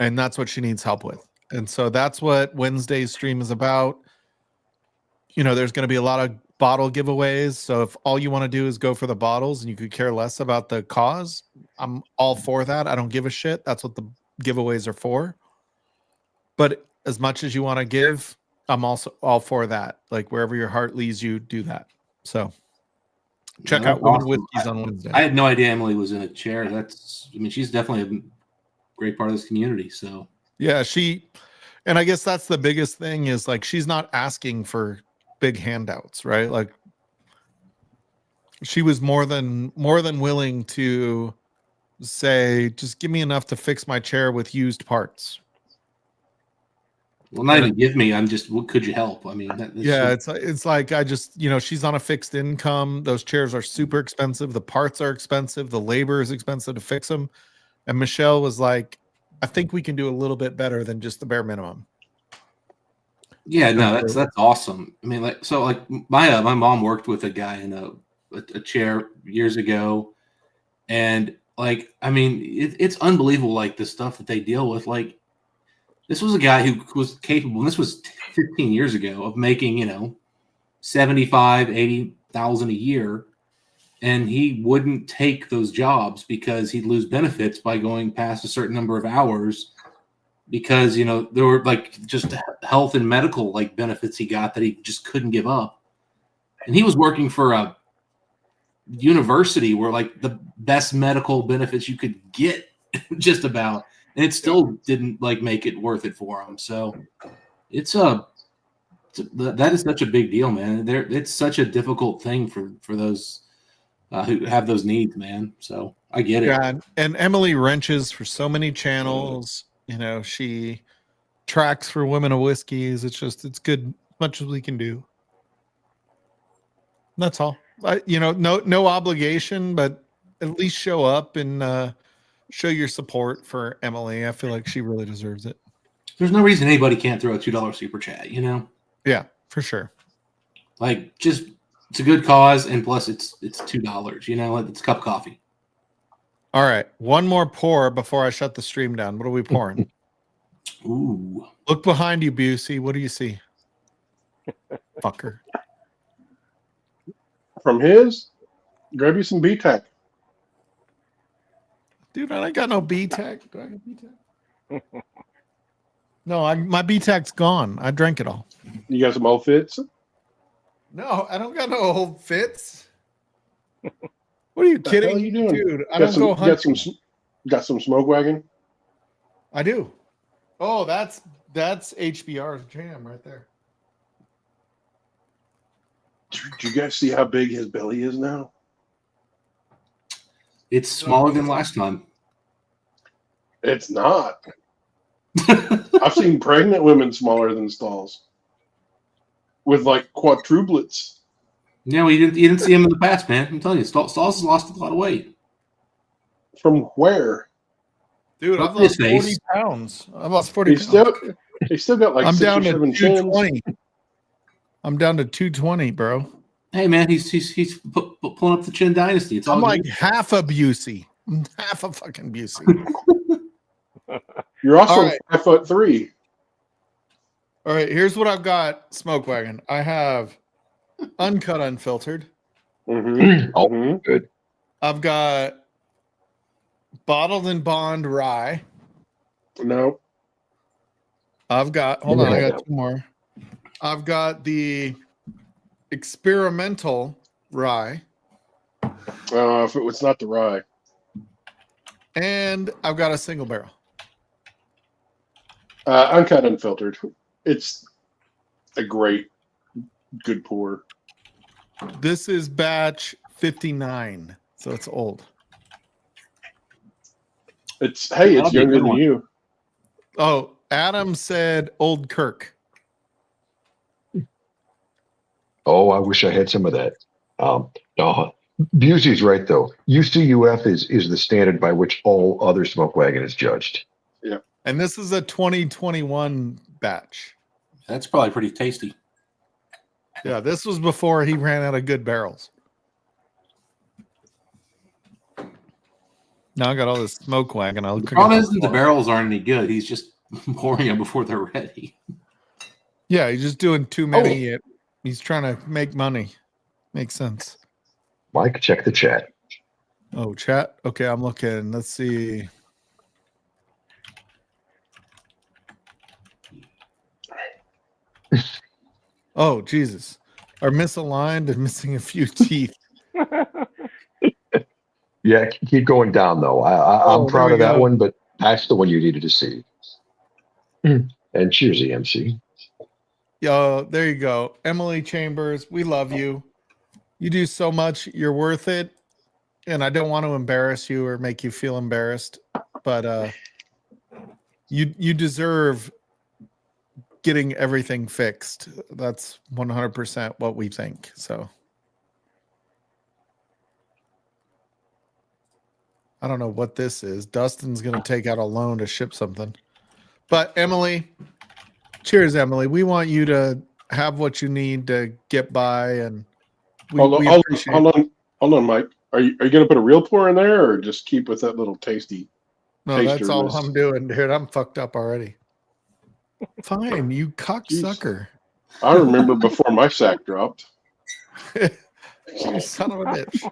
And that's what she needs help with. And so that's what Wednesday's stream is about. There's going to be a lot of bottle giveaways. So if all you want to do is go for the bottles and you could care less about the cause, I'm all for that. I don't give a shit. That's what the giveaways are for. But as much as you want to give, I'm also all for that. Like, wherever your heart leads you, do that. So check out Women of Whiskeys on Wednesday. I had no idea Emily was in a chair. She's definitely a great part of this community. So yeah, and I guess that's the biggest thing is like, she's not asking for big handouts, right? Like, she was more than willing to say, just give me enough to fix my chair with used parts. Well, not even give me. I'm just, what could you help? I mean, it's like, I just, she's on a fixed income. Those chairs are super expensive. The parts are expensive. The labor is expensive to fix them. And Michelle was like, I think we can do a little bit better than just the bare minimum. Yeah, no, that's awesome. I mean, my mom worked with a guy in a chair years ago, and it's unbelievable, like the stuff that they deal with. Like, this was a guy who was capable, and this was 15 years ago, of making $75,000, $80,000 a year, and he wouldn't take those jobs because he'd lose benefits by going past a certain number of hours, because there were like just health and medical like benefits he got that he just couldn't give up. And he was working for a university where like the best medical benefits you could get just about, and it still didn't like make it worth it for him. So that is such a big deal, man. It's such a difficult thing for those who have those needs, man. So I get it. Yeah, and Emily wrenches for so many channels. She tracks for Women of Whiskeys. It's good, as much as we can do. That's all. No obligation, but at least show up and show your support for Emily. I feel like she really deserves it. There's no reason anybody can't throw a $2 super chat, Yeah, for sure. Like, just it's a good cause, and plus it's $2. It's a cup of coffee. All right, one more pour before I shut the stream down. What are we pouring? Ooh. Look behind you, Busey. What do you see? Fucker. From his, grab you some B-Tech. Dude, I ain't got no B-Tech. Do I got B-Tech? No, my B-Tech's gone. I drank it all. You got some old fits? No, I don't got no old fits. What are you kidding? What are you doing? Dude, I don't go hunting. Got some smoke wagon? I do. Oh, that's HBR's jam right there. Did you guys see how big his belly is now? It's smaller than last time. It's not. I've seen pregnant women smaller than Stalls with like quadruplets. No, you didn't see him in the past, man. I'm telling you, Stalls has lost a lot of weight. From where? Dude, I've lost 40 pounds. I've lost 40 pounds. He's still got like I'm 6 down or to 7 220. chins. I'm down to 220, bro. Hey, man, he's pulling up the Chin Dynasty. It's all I'm good. like half a Busey. I'm half a fucking Busey. You're also All right. 5'3". All right, here's what I've got, Smoke Wagon. I have uncut, unfiltered. Oh, good. I've got bottled and bond rye. No. I've got, hold on, I got 2 more. I've got the experimental rye. If it was not the rye. And I've got a single barrel. Uncut, unfiltered. It's a great, good pour. This is batch 59, so it's old. It's younger than you. Oh, Adam said Old Kirk. Oh, I wish I had some of that. No, Busey's right though. UCUF is the standard by which all other smoke wagon is judged. Yeah, and this is a 2021 batch. That's probably pretty tasty. Yeah, this was before he ran out of good barrels. Now I got all this smoke wagon. The problem isn't the barrels aren't any good. He's just pouring them before they're ready. Yeah, he's just doing too many. He's trying to make money. Makes sense. Mike, check the chat. Oh, chat? Okay, I'm looking. Let's see. Oh, Jesus. Are misaligned and missing a few teeth. Yeah, keep going down though. I'm proud of that one, but that's the one you needed to see. And cheers, EMC. Yo, there you go. Emily Chambers, we love you. You do so much. You're worth it. And I don't want to embarrass you or make you feel embarrassed, but you deserve getting everything fixed. That's 100% what we think. So I don't know what this is. Dustin's going to take out a loan to ship something. But Emily, cheers, Emily. We want you to have what you need to get by, and hold on, Mike. Are you going to put a real pour in there, or just keep with that little tasty? No, that's all I'm doing, dude. I'm fucked up already. Fine, you cocksucker. I remember before my sack dropped. You son of a bitch.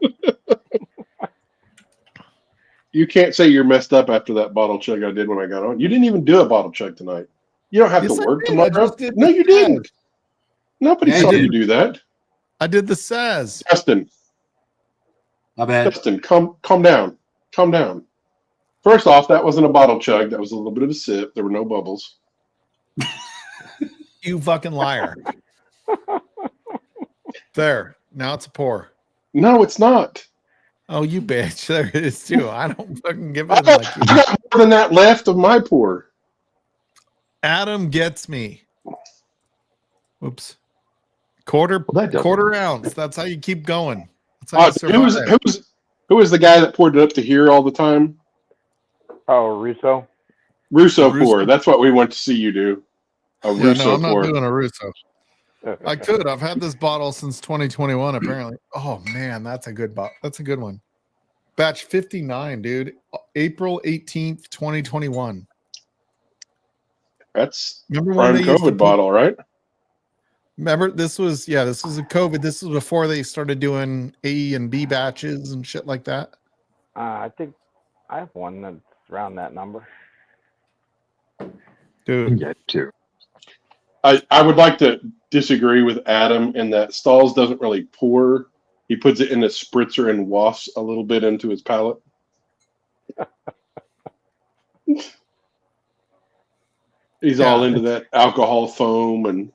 You can't say you're messed up after that bottle chug I did when I got on. You didn't even do a bottle chug tonight. You don't have Yes, to I work did. I tomorrow. just did No, the you Saz. didn't. Nobody Yeah, saw you you did. do that. I did the Saz. Justin, My bad. Justin, calm down. Calm down. First off, that wasn't a bottle chug. That was a little bit of a sip. There were no bubbles. You fucking liar. There. Now it's a pour. No, it's not. Oh, you bitch. There it is too. I don't fucking give I in got, like you. I got more than that left of my pour. Adam gets me. Oops. Quarter Well, that doesn't- quarter ounce. That's how you keep going. That's how you survive. Who was the guy that poured it up to here all the time? Oh, Russo. Russo pour. That's what we went to see you do. A Yeah, Russo no, I'm pour. not doing a Russo. I could. I've had this bottle since 2021, apparently. Oh man, that's a good bottle. That's a good one. Batch 59, dude. April 18th, 2021. That's remember prime when they used to COVID bottle, right? Remember this was a COVID. This was before they started doing A and B batches and shit like that. I think I have one that's around that number. Dude. Yeah, too. I would like to disagree with Adam in that Stalls doesn't really pour. He puts it in a spritzer and wafts a little bit into his palate. He's all into that alcohol foam and.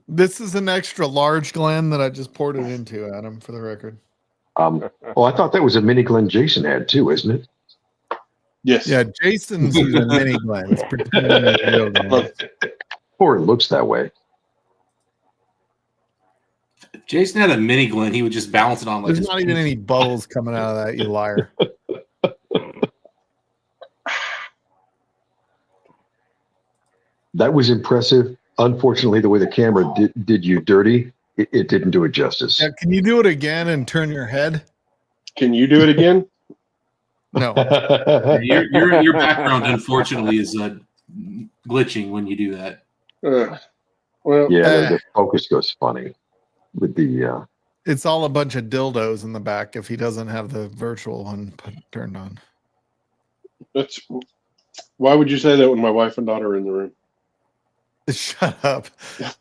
This is an extra large Glen that I just poured it into, Adam, for the record. Well, I thought that was a mini Glen Jason had too, isn't it? Yes. Yeah, Jason's using mini Glens, pretending they're real Glens. Or it looks that way. If Jason had a mini Glen, he would just balance it on like There's not even any bubbles coming out of that, you liar. That was impressive. Unfortunately, the way the camera did you dirty, it didn't do it justice. Yeah, can you do it again and turn your head? Can you do it again? No. Your background, unfortunately, is glitching when you do that. Well, yeah, the focus goes funny with the. It's all a bunch of dildos in the back if he doesn't have the virtual one turned on. That's. Why would you say that when my wife and daughter are in the room? Shut up.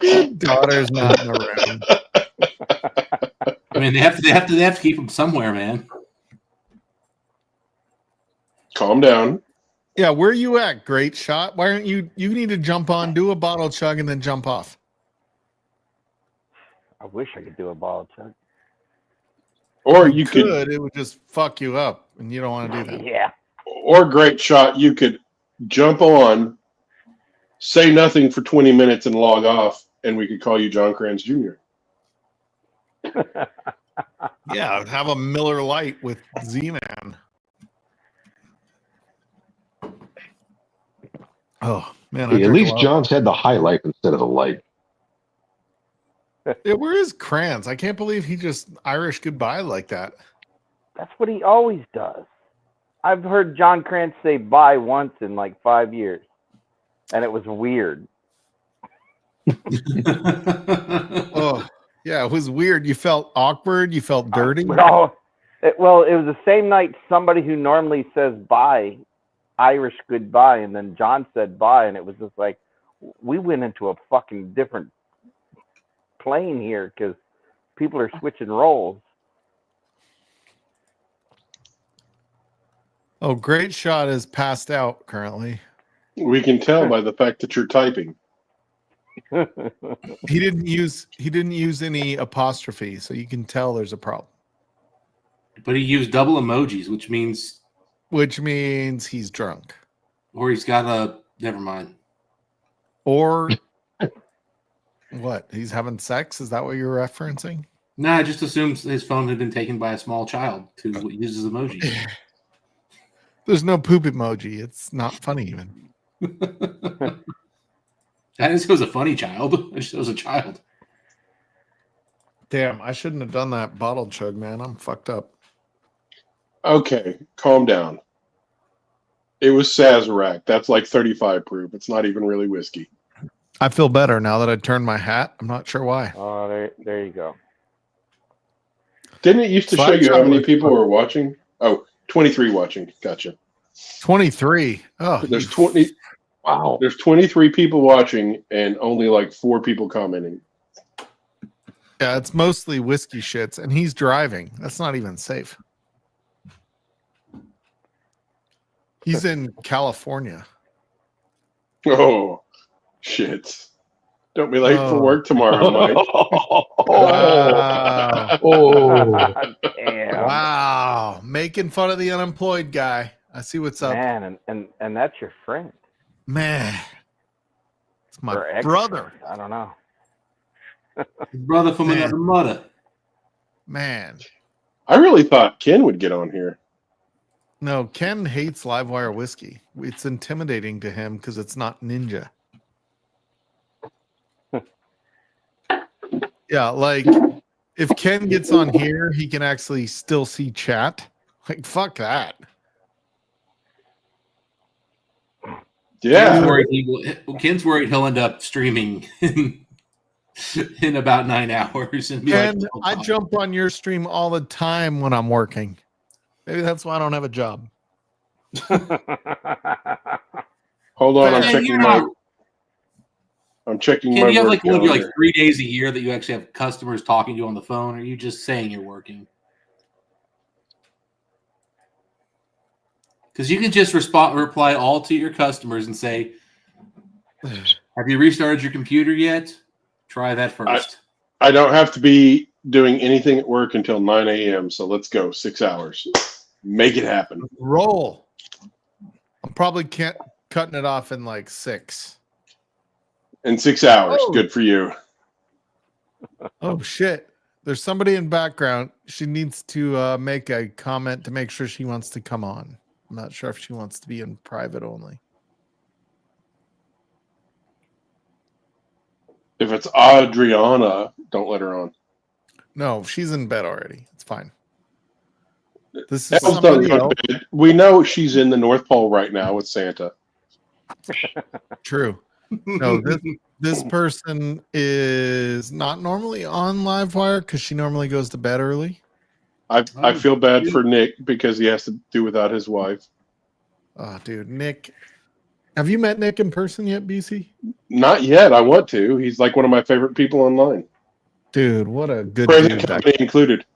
Your daughter's not in the room. I mean, they have to keep them somewhere, man. Calm down. Yeah, where are you at? Great shot. Why aren't you? You need to jump on, do a bottle chug, and then jump off. I wish I could do a bottle chug. Or you could. It would just fuck you up, and you don't want to do that. Yeah. Or great shot. You could jump on, say nothing for 20 minutes, and log off, and we could call you John Kranz Jr. Yeah, have a Miller Lite with Z-Man. Oh man! At least John's had the highlight instead of the light. Yeah, where is Kranz? I can't believe he just Irish goodbye like that. That's what he always does. I've heard John Kranz say bye once in like 5 years, and it was weird. Oh, yeah, it was weird. You felt awkward. You felt dirty. Well, it was the same night somebody who normally says bye, Irish goodbye, and then John said bye, and it was just like we went into a fucking different plane here because people are switching roles. Oh, great shot is passed out currently. We can tell by the fact that you're typing. He didn't use any apostrophe, so you can tell there's a problem. But he used double emojis, which means he's drunk. Or he's got a never mind. Or what? He's having sex? Is that what you're referencing? No, I just assumed his phone had been taken by a small child who uses emojis. There's no poop emoji. It's not funny even. That is, it was a funny child. It was a child. Damn, I shouldn't have done that bottle chug, man. I'm fucked up. Okay, calm down. It was Sazerac. That's like 35 proof. It's not even really whiskey. I feel better now that I turned my hat. I'm not sure why. Oh, there you go. Didn't it used to show you how many people were watching? Oh, 23 watching. Gotcha. 23. Oh, there's 20. Wow. There's 23 people watching and only like 4 people commenting. Yeah, it's mostly whiskey shits, and he's driving. That's not even safe. He's in California. Oh, shit. Don't be late for work tomorrow, Mike. Wow. Damn. Wow. Making fun of the unemployed guy. I see what's up. Man, and that's your friend. Man. It's my Or brother. I don't know. Brother from another mother. Man. I really thought Ken would get on here. No, Ken hates Livewire whiskey. It's intimidating to him because it's not ninja. Yeah, like if Ken gets on here, he can actually still see chat. Like, fuck that. Yeah. Ken's worried he'll end up streaming in about 9 hours. And I jump on your stream all the time when I'm working. Maybe that's why I don't have a job. Hold on, I'm checking Can my you have work like 3 days a year that you actually have customers talking to you on the phone, or are you just saying you're working? Because you can just reply all to your customers and say, have you restarted your computer yet? Try that first. I don't have to be doing anything at work until 9 a.m. So let's go 6 hours. Make it happen. Roll. I'm probably cutting it off in like 6. In 6 hours. Oh. Good for you. Oh, shit. There's somebody in background. She needs to make a comment to make sure she wants to come on. I'm not sure if she wants to be in private only. If it's Adriana, don't let her on. No, she's in bed already. It's fine. This is Elle's done somebody go else. to bed. We know she's in the North Pole right now with Santa. True. No, this person is not normally on Livewire because she normally goes to bed early. I feel bad for Nick because he has to do without his wife. Oh, dude, Nick. Have you met Nick in person yet, BC? Not yet. I want to. He's like one of my favorite people online. Dude, what a good Present dude. company included.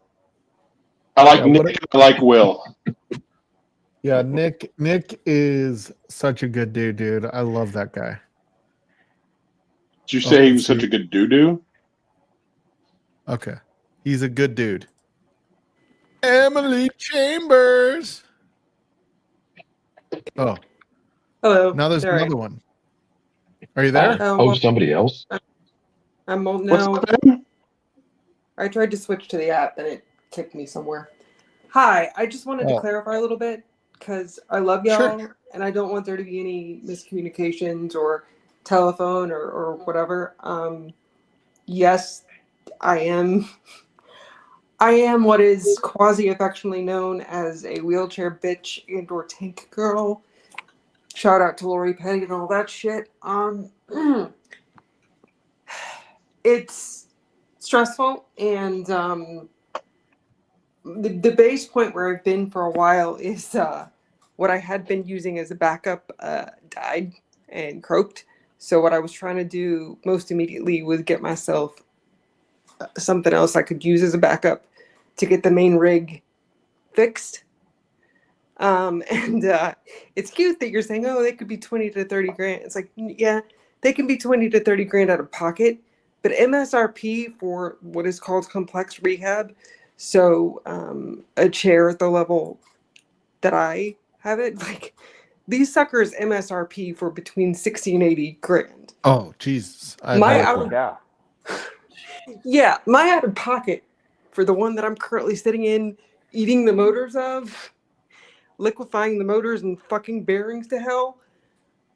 I like Nick. I like Will. Yeah, Nick is such a good dude. I love that guy. Did you say he was such a good doo-doo? Okay. He's a good dude. Emily Chambers. Oh. Hello. Now there's Sorry. another one. Are you there? Somebody else? I'm no. I tried to switch to the app and it kicked me somewhere. Hi, I just wanted to clarify a little bit because I love y'all and I don't want there to be any miscommunications or telephone or whatever. Yes, I am what is quasi-affectionately known as a wheelchair bitch and/or tank girl. Shout out to Lori Petty and all that shit. It's stressful, and the base point where I've been for a while is what I had been using as a backup died and croaked. So what I was trying to do most immediately was get myself something else I could use as a backup to get the main rig fixed. And it's cute that you're saying, oh, they could be 20 to 30 grand. It's like, yeah, they can be 20 to 30 grand out of pocket, but MSRP for what is called complex rehab. So a chair at the level that I have it, like these suckers MSRP for between 60 and 80 grand. Oh, Jesus. My out of pocket for the one that I'm currently sitting in, eating the motors of, liquefying the motors and fucking bearings to hell.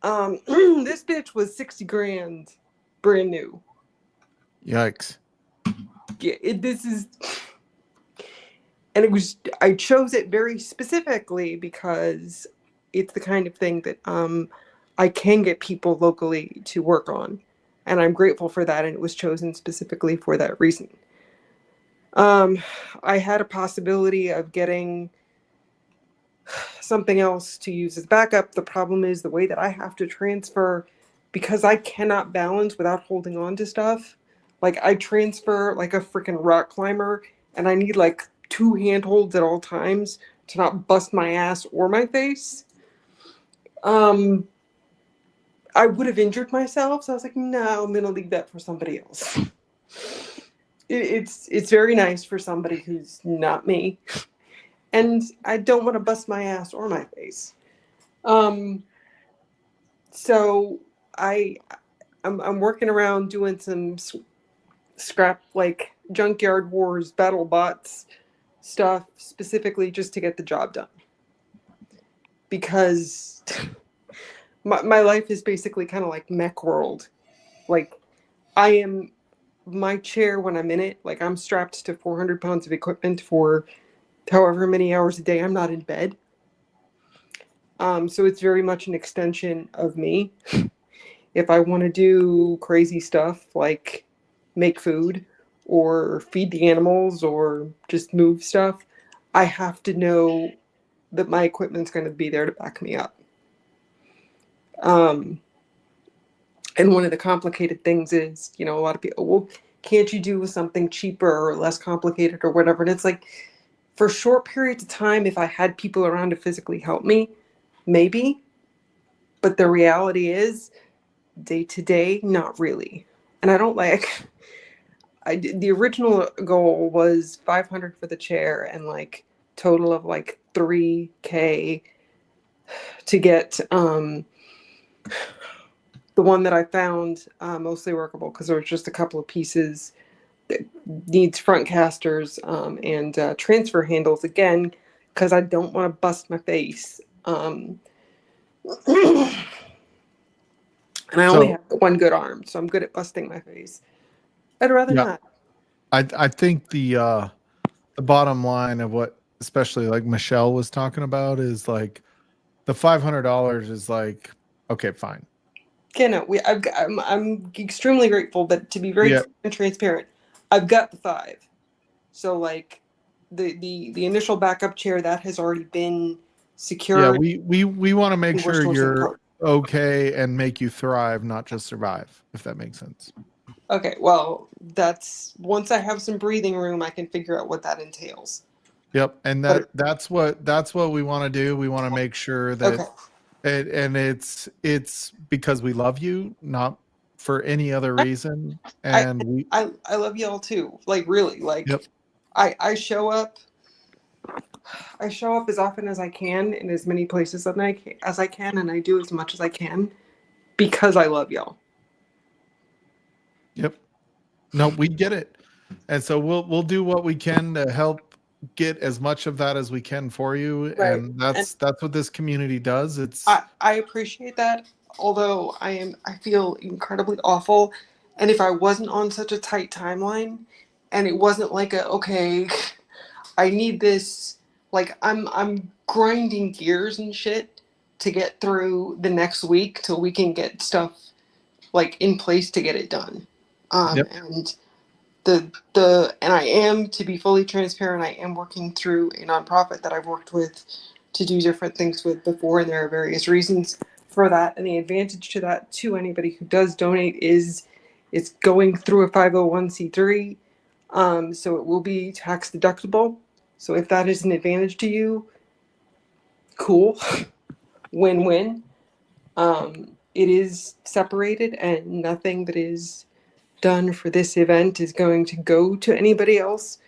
This bitch was 60 grand brand new. Yikes. Yeah, I chose it very specifically because it's the kind of thing that I can get people locally to work on. And I'm grateful for that. And it was chosen specifically for that reason. I had a possibility of getting something else to use as backup. The problem is the way that I have to transfer, because I cannot balance without holding on to stuff. Like, I transfer like a freaking rock climber, and I need like 2 handholds at all times to not bust my ass or my face. I would have injured myself, so I was like, no, I'm gonna leave that for somebody else. It's very nice for somebody who's not me, and I don't want to bust my ass or my face. So I'm working around doing some scrap, like Junkyard Wars battle bots stuff, specifically just to get the job done, because my life is basically kind of like mech world. Like, my chair when I'm in it, like, I'm strapped to 400 pounds of equipment for however many hours a day I'm not in bed. So it's very much an extension of me. If I want to do crazy stuff like make food or feed the animals or just move stuff, I have to know that my equipment's going to be there to back me up. And one of the complicated things is, a lot of people, well, can't you do with something cheaper or less complicated or whatever? And it's like, for short periods of time, if I had people around to physically help me, maybe. But the reality is, day to day, not really. And I don't the original goal was 500 for the chair and like total of like $3,000 to get the one that I found mostly workable, because there was just a couple of pieces that needs front casters and transfer handles, again, because I don't want to bust my face. And I only have one good arm, so I'm good at busting my face. I'd rather not. I think the bottom line of what, especially like Michelle was talking about, is like the $500 is like, okay, fine. Yeah, no, I'm extremely grateful, but to be very transparent, I've got the 5. So like the initial backup chair that has already been secured. Yeah, we want to make sure you're okay and make you thrive, not just survive, if that makes sense. Okay, well, that's once I have some breathing room, I can figure out what that entails. Yep, and that's what we want to do. We want to make sure that it's because we love you, not for any other reason. And I love y'all too. Like, really, like, I show up as often as I can in as many places as I can, and I do as much as I can because I love y'all. Yep. No, we get it. And so we'll do what we can to help get as much of that as we can for you. Right. And that's what this community does. I appreciate that. Although I feel incredibly awful. And if I wasn't on such a tight timeline and it wasn't like okay, I need this, like, I'm grinding gears and shit to get through the next week till we can get stuff like in place to get it done. And and I am, to be fully transparent, I am working through a nonprofit that I've worked with to do different things with before, and there are various reasons for that. And the advantage to that, to anybody who does donate, is it's going through a 501c3, so it will be tax deductible. So if that is an advantage to you, cool, win-win. It is separated, and nothing that is done for this event is going to go to anybody else.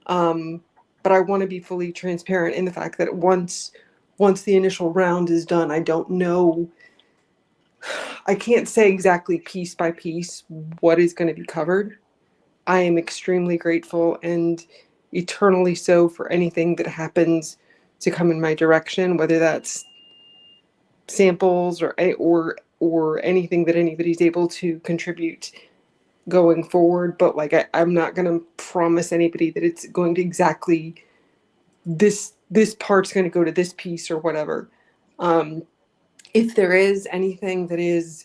But I want to be fully transparent in the fact that once the initial round is done, I don't know. I can't say exactly piece by piece what is going to be covered. I am extremely grateful and eternally so for anything that happens to come in my direction, whether that's samples or anything that anybody's able to contribute going forward. But like, I'm not going to promise anybody that it's going to exactly this part's going to go to this piece or whatever. If there is anything that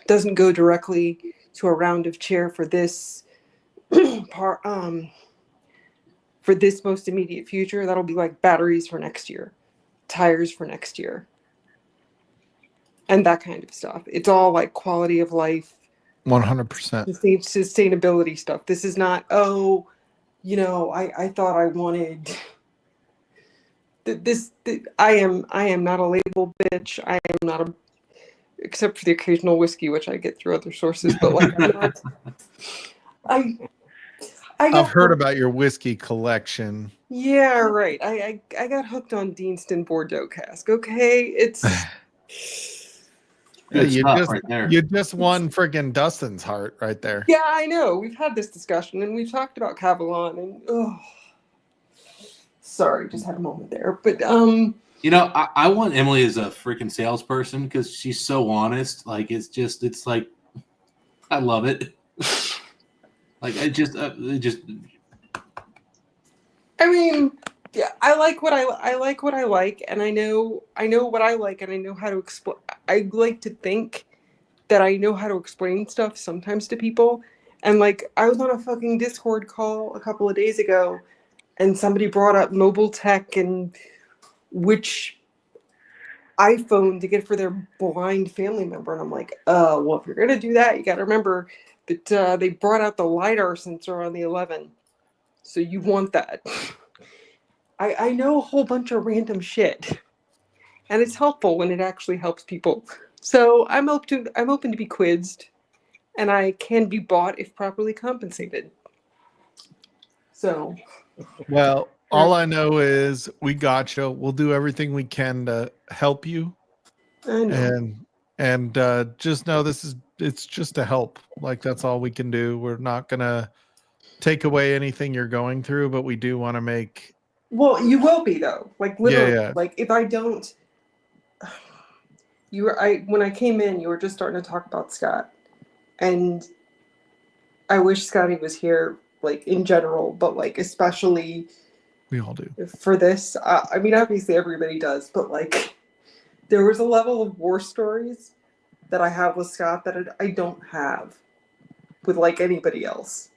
doesn't go directly to a round of chair for this part, for this most immediate future, that'll be like batteries for next year, tires for next year, and that kind of stuff. It's all like quality of life, 100%. sustainability stuff. This is not, oh, you know, I thought I wanted this. I am not a label bitch. I am not a, except for the occasional whiskey, which I get through other sources. But like, I'm not, I've heard about your whiskey collection. Yeah, right. I got hooked on Deanston Bordeaux cask. Okay, it's Yeah, you stuff just right there. you just won friggin' Dustin's heart right there. yeah, I know. We've had this discussion and we've talked about Cavalon and sorry, just had a moment there. But you know, I want Emily as a freaking salesperson because she's so honest. Like it's like I love it. Like I mean, yeah, I like what I like what I like, and I know what I like, and I know how to explain. I like to think that I know how to explain stuff sometimes to people. And like, I was on a fucking Discord call a couple of days ago, and somebody brought up mobile tech and which iPhone to get for their blind family member, and I'm like, well, if you're gonna do that, you got to remember that they brought out the LiDAR sensor on the 11, so you want that. I know a whole bunch of random shit, and it's helpful when it actually helps people. So I'm open to be quizzed, and I can be bought if properly compensated. So, well, all I know is we got you. We'll do everything we can to help you. I know. And just know it's just a help. Like that's all we can do. We're not gonna take away anything you're going through, but we do want to make. Well, you will be though. Like literally, yeah. like if I don't, when I came in, you were just starting to talk about Scott, and I wish Scotty was here, like in general, but like especially. We all do. For this, I mean, obviously everybody does, but like, there was a level of war stories that I have with Scott that I don't have with like anybody else.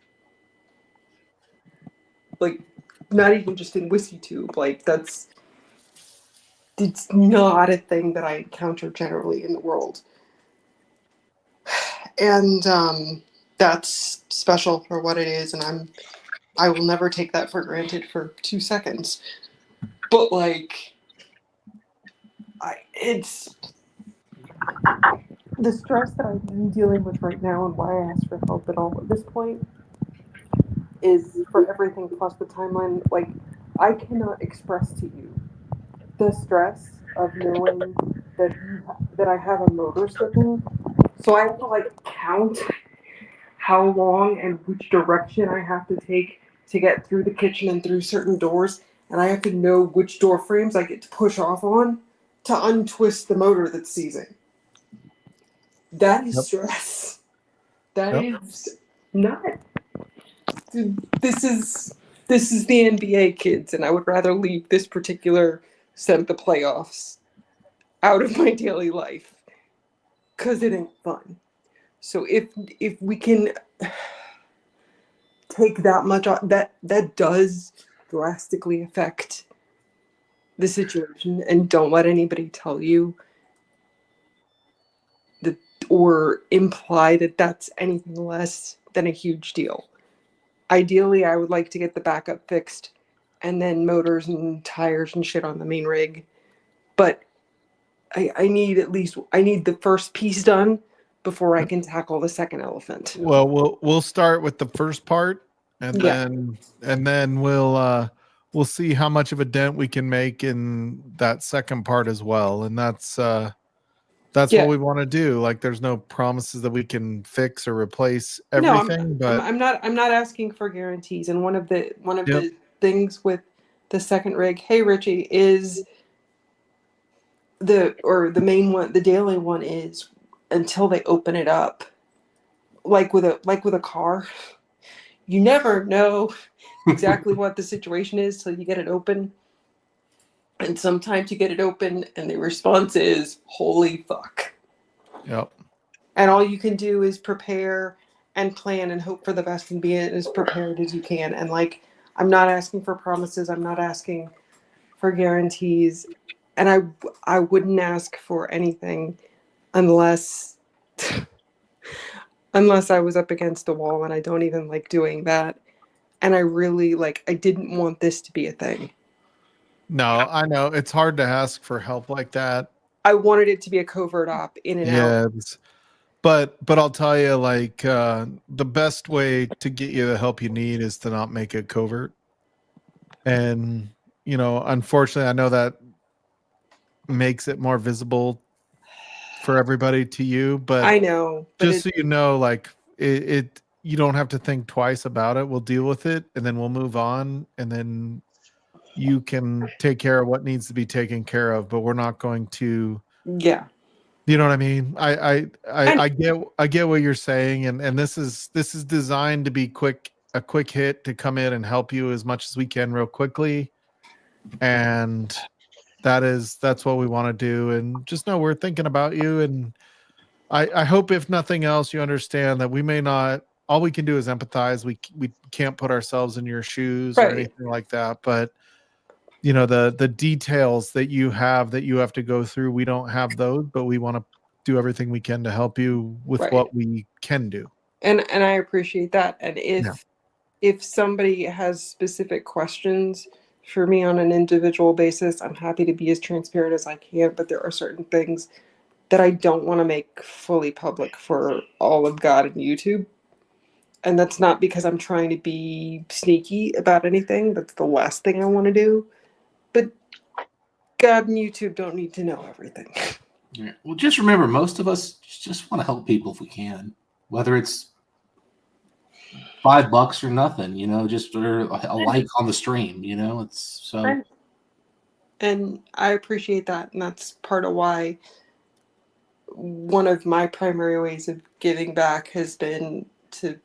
Like, not even just in WhiskeyTube. Like, it's not a thing that I encounter generally in the world. And that's special for what it is, and I will never take that for granted for 2 seconds. But like, it's the stress that I'm dealing with right now, and why I asked for help at all at this point is for everything plus the timeline. Like, I cannot express to you the stress of knowing that I have a motor slipping. So I have to like count how long and which direction I have to take to get through the kitchen and through certain doors, and I have to know which door frames I get to push off on to untwist the motor that's seizing. That is stress. That is not. This is the NBA, kids, and I would rather leave this particular set of the playoffs out of my daily life because it ain't fun. So if we can take that much off, that does drastically affect the situation, and don't let anybody tell you that or imply that that's anything less than a huge deal. Ideally, I would like to get the backup fixed and then motors and tires and shit on the main rig. But I need the first piece done before I can tackle the second elephant. Well, we'll start with the first part, and then we'll see how much of a dent we can make in that second part as well. And that's what we want to do. Like, there's no promises that we can fix or replace everything. No, I'm not asking for guarantees. And one of the things with the second rig, hey Richie, is the main one, the daily one is until they open it up. Like with a car, you never know exactly what the situation is till you get it open. And sometimes you get it open and the response is, holy fuck. Yep. And all you can do is prepare and plan and hope for the best and be as prepared as you can. And like, I'm not asking for promises. I'm not asking for guarantees. And I wouldn't ask for anything unless unless I was up against a wall, and I don't even like doing that. And I really I didn't want this to be a thing. No, I know it's hard to ask for help like that. I wanted it to be a covert op in and out. But I'll tell you, the best way to get you the help you need is to not make it covert. And unfortunately, I know that makes it more visible for everybody to you, but I know, but just so you know, it you don't have to think twice about it. We'll deal with it, and then we'll move on, and then you can take care of what needs to be taken care of. But we're not going to. Yeah. You know what I mean? I get what you're saying, and this is designed to be a quick hit to come in and help you as much as we can real quickly, and that's what we want to do. And just know we're thinking about you, and I hope if nothing else you understand that we may not. All we can do is empathize. We can't put ourselves in your shoes or anything like that, but the details that you have to go through, we don't have those, but we want to do everything we can to help you with what we can do. And I appreciate that. And if somebody has specific questions for me on an individual basis, I'm happy to be as transparent as I can, but there are certain things that I don't want to make fully public for all of God and YouTube. And that's not because I'm trying to be sneaky about anything. That's the last thing I want to do. But God and YouTube don't need to know everything. Yeah. Well, just remember, most of us just want to help people if we can, whether it's $5 or nothing, just or a like on the stream, it's so. And I appreciate that. And that's part of why one of my primary ways of giving back has been to,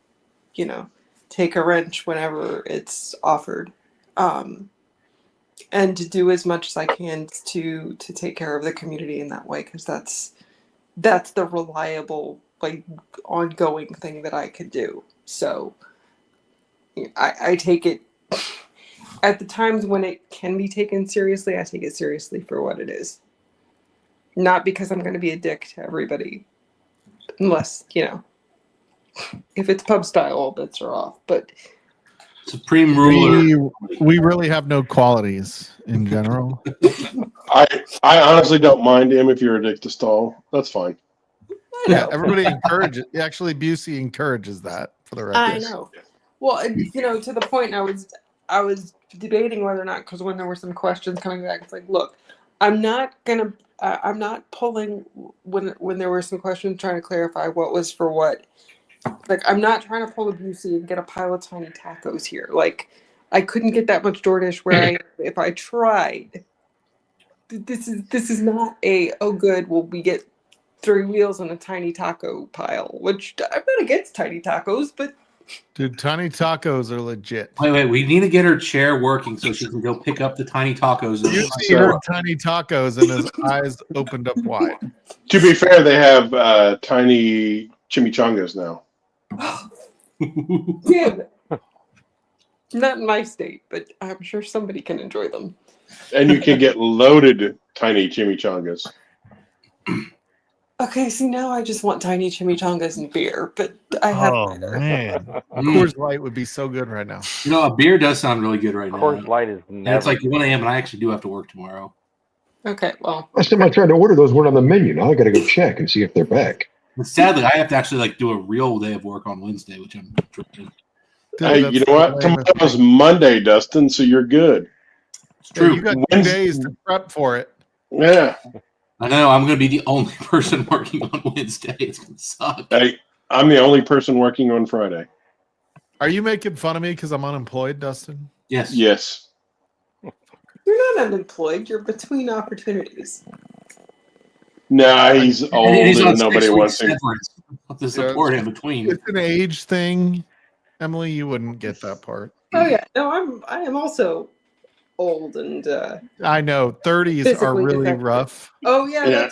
take a wrench whenever it's offered. And to do as much as I can to take care of the community in that way, because that's the reliable, ongoing thing that I could do. So I take it at the times when it can be taken seriously. I take it seriously for what it is, not because I'm going to be a dick to everybody, unless if it's pub style, all bets are off. But Supreme ruler. We really have no qualities in general. I honestly don't mind him if you're a dick to stall. That's fine. Yeah, everybody encourages. Actually, Busey encourages that for the record. I know. Well, to the point, I was debating whether or not, because when there were some questions coming back, it's like, look, I'm not pulling when there were some questions trying to clarify what was for what. I'm not trying to pull a Busey and get a pile of tiny tacos here. I couldn't get that much DoorDash where if I tried. This is not oh good, well, we get 3 wheels on a tiny taco pile, which I'm not against tiny tacos, but dude, tiny tacos are legit. Wait, we need to get her chair working so she can go pick up the tiny tacos. You see her tiny tacos and his eyes opened up wide. To be fair, they have tiny chimichangas now. Damn it. Not in my state, but I'm sure somebody can enjoy them. And you can get loaded tiny chimichangas. Okay, see, now I just want tiny chimichangas and beer, but I have neither. Man. Coors Light would be so good right now. A beer does sound really good right now. Coors Light is never. It's like 1 a.m. and I actually do have to work tomorrow. Okay, well. Last time I tried to order those weren't on the menu. Now I got to go check and see if they're back. But sadly, I have to actually do a real day of work on Wednesday, which I'm tripping. Hey, you know what? Tomorrow's Monday, Dustin, so you're good. It's true. Yeah, you got 2 days to prep for it. Yeah. I know. I'm going to be the only person working on Wednesday. It's going to suck. Hey, I'm the only person working on Friday. Are you making fun of me because I'm unemployed, Dustin? Yes. Yes. You're not unemployed. You're between opportunities. Nah, he's old and nobody wants him. To support in between. It's an age thing. Emily, you wouldn't get that part. Oh yeah, no, I am also old and I know 30s are really rough. Oh yeah,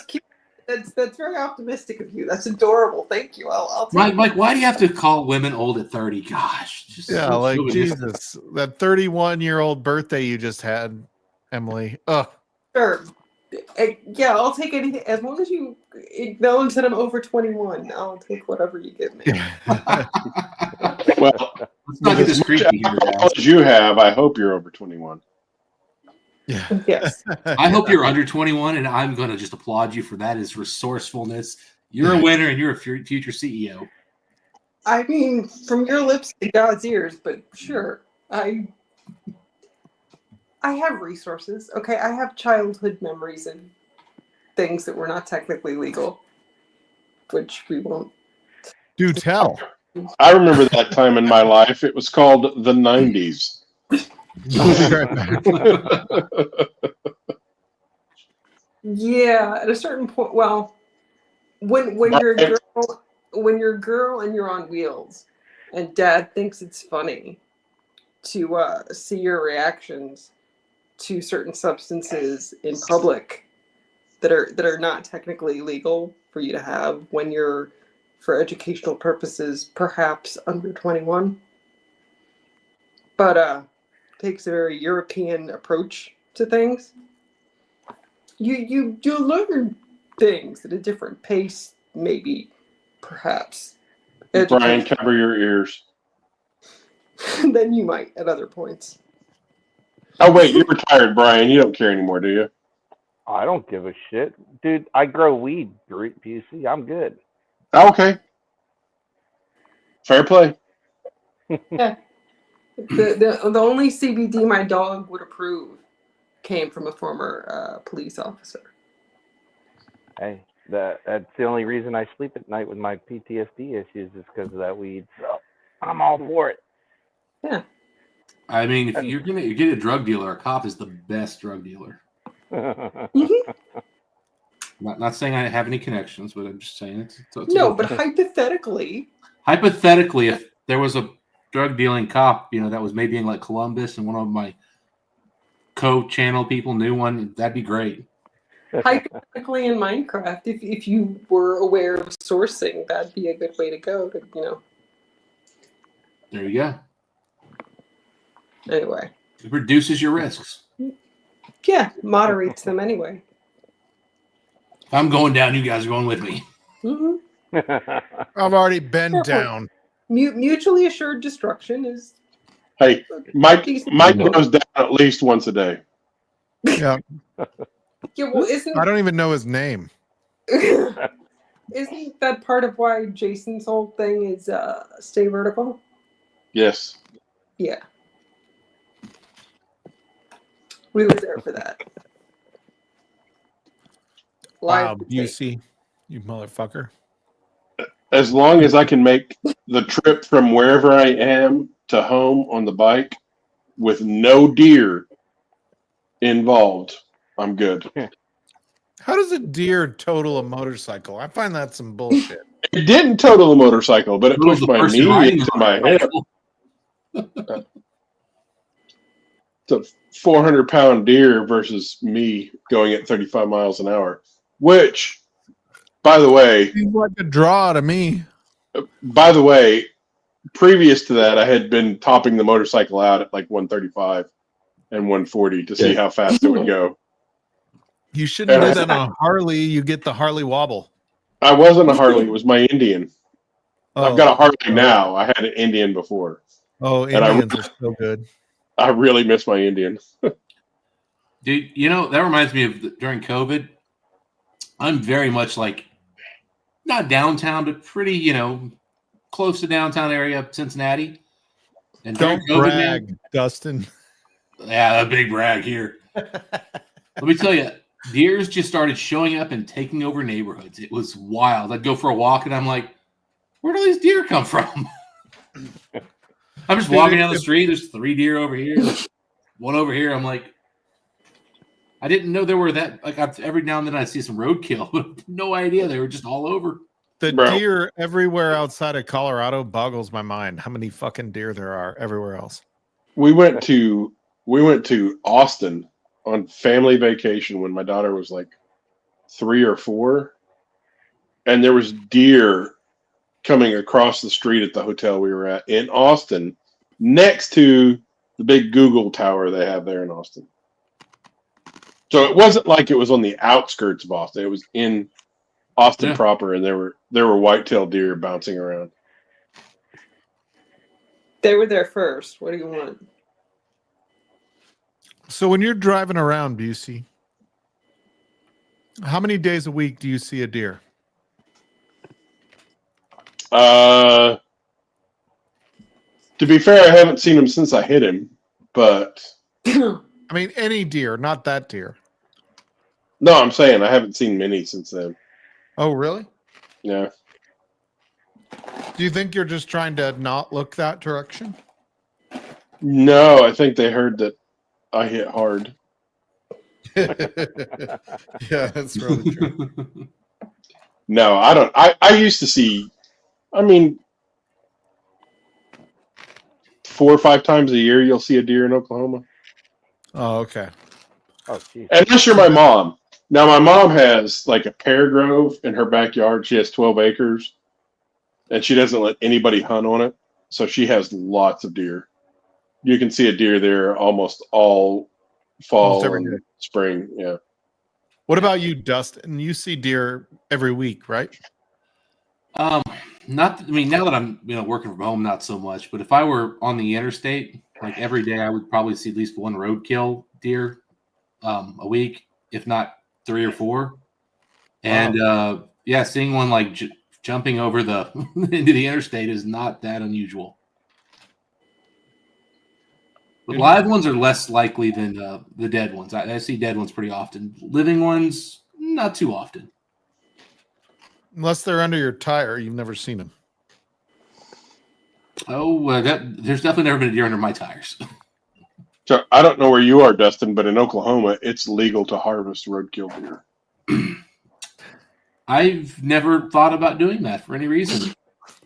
That's very optimistic of you. That's adorable. Thank you. I'll take Mike, why do you have to call women old at 30? Gosh, just yeah, so like chauvinistic. Jesus, that 31-year-old birthday you just had, Emily. Ugh. Sure. Yeah, I'll take anything as long as you acknowledge that I'm over 21. I'll take whatever you give me. Well, let's not get this as much creepy here, alcohol guys. as you have, I hope you're over 21. Yeah. Yes. I hope you're under 21, and I'm going to just applaud you for that. Is resourcefulness. You're a winner, and you're a future CEO. I mean, from your lips to God's ears, but sure. I have resources. Okay, I have childhood memories and things that were not technically legal, which we won't. Do tell. I remember that time in my life. It was called the 90s. We'll be right back. Yeah, at a certain point. Well, when you're a girl and you're on wheels, and Dad thinks it's funny to see your reactions to certain substances in public that are not technically legal for you to have when you're, for educational purposes, perhaps under 21. But takes a very European approach to things. You learn things at a different pace, maybe, perhaps. Brian, cover your ears. Than you might at other points. Oh, wait, you're retired, Brian. You don't care anymore, do you? I don't give a shit. Dude, I grow weed, Busey. I'm good. Okay. Fair play. Yeah. The only CBD my dog would approve came from a former police officer. Hey, that's the only reason I sleep at night with my PTSD issues is because of that weed. So I'm all for it. Yeah. I mean, if you're gonna get a drug dealer, a cop is the best drug dealer. Not saying I have any connections, but I'm just saying it's no, but hypothetically. Hypothetically, if there was a drug dealing cop, that was maybe in like Columbus, and one of my co-channel people knew one, that'd be great. Hypothetically, in Minecraft, if you were aware of sourcing, that'd be a good way to go. There you go. Anyway, it reduces your risks. Yeah, moderates them anyway. If I'm going down, you guys are going with me. Mm-hmm. I've already been down. Mutually assured destruction is. Hey, Mike goes down at least once a day. Yeah. Yeah, well, I don't even know his name. Isn't that part of why Jason's whole thing is stay vertical? Yes. Yeah. We were there for that. Wow, Busey, you motherfucker. As long as I can make the trip from wherever I am to home on the bike with no deer involved, I'm good. How does a deer total a motorcycle? I find that some bullshit. It didn't total the motorcycle, but it pushed my knee into my hip. It's a 400-pound deer versus me going at 35 miles an hour, which, by the way, seems like a draw to me. By the way, previous to that, I had been topping the motorcycle out at like 135 and 140 to see how fast it would go. You shouldn't do that on a Harley. You get the Harley wobble. I wasn't a Harley. It was my Indian. I've got a Harley now. I had an Indian before. Oh, Indians are so good. I really miss my Indian. Dude, that reminds me of during COVID. I'm very much like, not downtown, but pretty, close to downtown area of Cincinnati. And don't COVID, brag, man, Dustin. Yeah, a big brag here. Let me tell you, deers just started showing up and taking over neighborhoods. It was wild. I'd go for a walk, and I'm like, where do these deer come from? I'm just walking down the street. There's 3 deer over here. There's 1 over here. I'm like, I didn't know there were that. Like, every now and then I see some roadkill, but no idea they were just all over. The deer everywhere outside of Colorado boggles my mind. How many fucking deer there are everywhere else? We went to Austin on family vacation when my daughter was like 3 or 4, and there was deer coming across the street at the hotel we were at in Austin, next to the big Google tower they have there in Austin. So it wasn't like it was on the outskirts of Austin. It was in Austin proper, and there were white-tailed deer bouncing around. They were there first. What do you want? So when you're driving around, BC, how many days a week do you see a deer? To be fair, I haven't seen him since I hit him, but I mean, any deer, not that deer. No, I'm saying I haven't seen many since then. Oh, really? Yeah. Do you think you're just trying to not look that direction? No, I think they heard that I hit hard. Yeah, that's really true. No, I don't. I used to see, I mean, 4 or 5 times a year you'll see a deer in Oklahoma. Oh, okay. Oh, geez. Unless you're my mom. Now, my mom has like a pear grove in her backyard. She has 12 acres, and she doesn't let anybody hunt on it. So she has lots of deer. You can see a deer there almost all fall and spring. Yeah. What about you, Dustin? You see deer every week, right? Not. I mean, now that I'm working from home, not so much. But if I were on the interstate, like every day, I would probably see at least one roadkill deer a week, if not 3 or 4. And yeah, seeing one like jumping over the into the interstate is not that unusual. But live ones are less likely than the dead ones. I see dead ones pretty often. Living ones, not too often. Unless they're under your tire, you've never seen them. Oh, there's definitely never been a deer under my tires. So I don't know where you are, Dustin, but in Oklahoma, it's legal to harvest roadkill deer. I've never thought about doing that for any reason.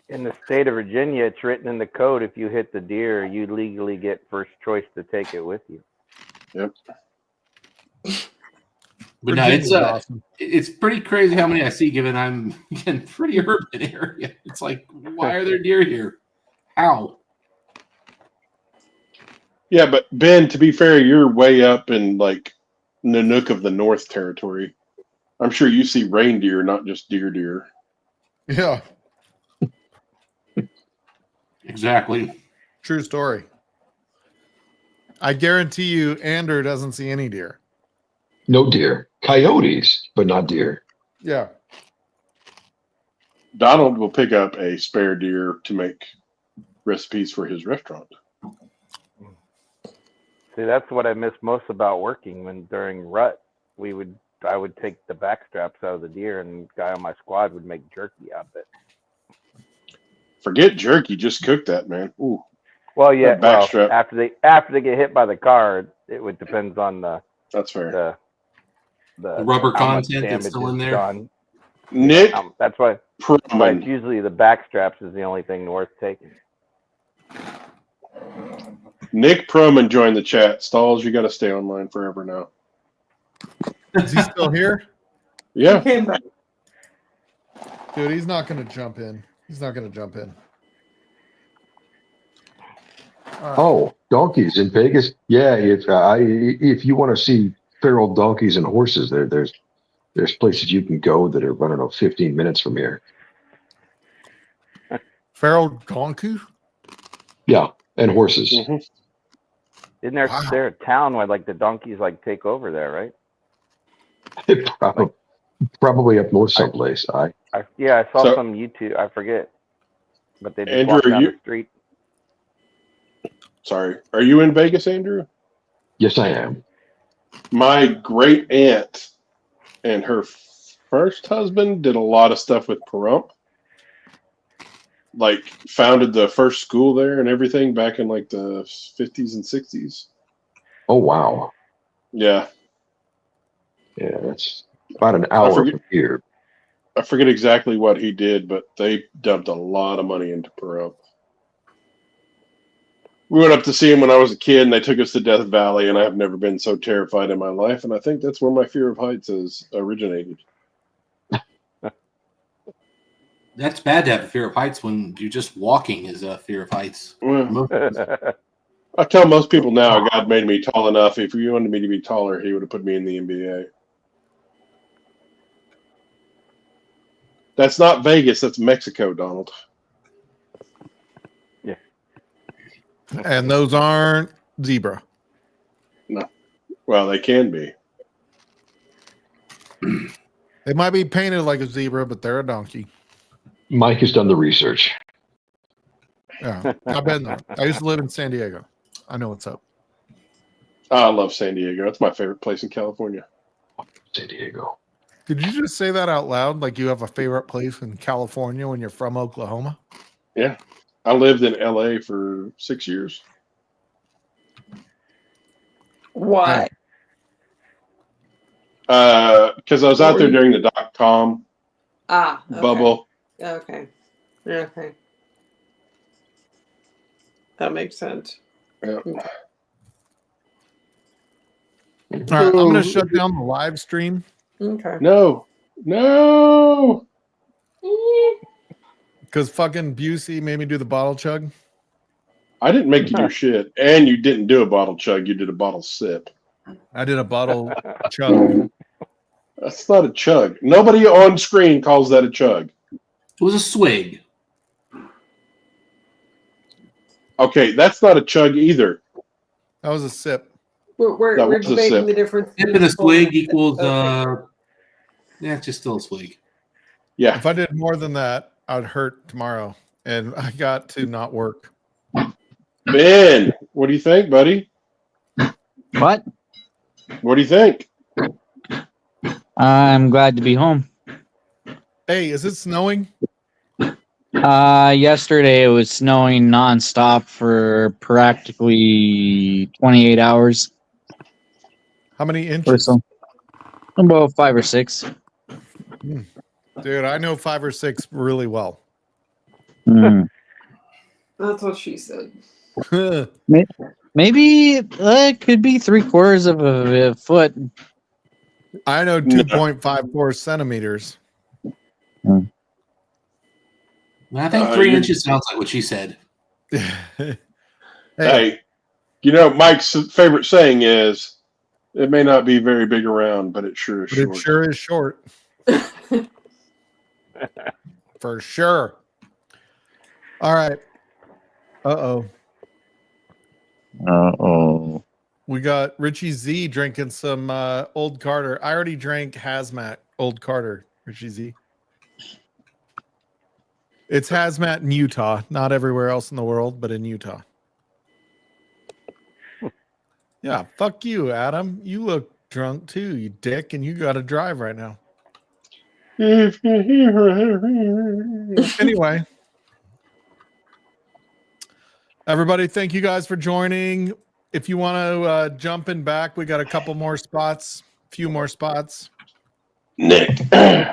In the state of Virginia, it's written in the code, if you hit the deer, you legally get first choice to take it with you. Yep. But no, it's pretty crazy how many I see, given I'm in a pretty urban area. It's like, why are there deer here? How? Yeah, but Ben, to be fair, you're way up in like Nanook of the North territory. I'm sure you see reindeer, not just deer. Yeah. Exactly. True story. I guarantee you, Andrew doesn't see any deer. No deer. Coyotes, but not deer. Yeah. Donald will pick up a spare deer to make recipes for his restaurant. See, that's what I miss most about working. When during rut, I would take the back straps out of the deer, and the guy on my squad would make jerky out of it. Forget jerky, just cook that, man. Ooh. Well, yeah. Well, after they get hit by the car, it would depends on the. That's fair. The rubber content that's still in there. Done. Nick, that's why. But usually the back straps is the only thing worth taking. Nick Proman joined the chat. Stalls, you got to stay online forever now. Is he still here? Yeah. Dude, he's not going to jump in. He's not going to jump in. Oh, donkeys in Vegas. Yeah, if you want to see feral donkeys and horses, there's places you can go that are, I don't know, 15 minutes from here. Feral donkey? Yeah, and horses. Mm-hmm. Isn't there a town where like the donkeys like take over there, right? Probably up north someplace. I saw some YouTube. I forget, but they just walk down the street. Sorry, are you in Vegas, Andrew? Yes, I am. My great aunt and her first husband did a lot of stuff with Pahrump. Like founded the first school there and everything back in like the 50s and 60s. Oh wow! Yeah. Yeah, that's about an hour from here. I forget exactly what he did, but they dumped a lot of money into Pahrump. We went up to see him when I was a kid, and they took us to Death Valley, and I have never been so terrified in my life, and I think that's where my fear of heights has originated. That's bad to have a fear of heights when you're just walking is a fear of heights. I tell most people now, God made me tall enough. If he wanted me to be taller, he would have put me in the NBA. That's not Vegas. That's Mexico, Donald. Yeah. And those aren't zebra. No. Well, they can be. They might be painted like a zebra, but they're a donkey. Mike has done the research. Yeah, I've been there. I used to live in San Diego. I know what's up. I love San Diego. It's my favorite place in California. San Diego. Did you just say that out loud? Like you have a favorite place in California when you're from Oklahoma? Yeah. I lived in LA for 6 years. Why? Because I was out there during the .com okay. bubble. Okay. Okay. That makes sense. Yeah. All right, I'm going to shut down the live stream. Okay. No. Because fucking Busey made me do the bottle chug. I didn't make you do shit. And you didn't do a bottle chug. You did a bottle sip. I did a bottle chug. That's not a chug. Nobody on screen calls that a chug. It was a swig. Okay, that's not a chug either. That was a sip. We're was a debating sip. the difference. Sip and a swig equals, Okay. yeah, it's just still a swig. Yeah. If I did more than that, I'd hurt tomorrow. And I got to not work. Ben, what do you think, buddy? What? What do you think? I'm glad to be home. Hey, is it snowing? Yesterday it was snowing nonstop for practically 28 hours. How many Or inches? so. About 5 or 6. Dude, I know 5 or 6 really well. Mm. That's what she said. Maybe it could be 3/4 of a foot. I know 2.54 centimeters. I think 3 inches sounds like what she said. Hey, you know, Mike's favorite saying is, it may not be very big around, but it sure is But short. it sure is short. For sure. All right. Uh-oh. Uh-oh. We got Richie Z drinking some Old Carter. I already drank Hazmat Old Carter, Richie Z. It's Hazmat in Utah, not everywhere else in the world, but in Utah. Yeah, fuck you, Adam. You look drunk too, you dick, and you got to drive right now. Anyway, everybody, thank you guys for joining. If you want to jump in back, we got a couple more spots, few more spots. Nick,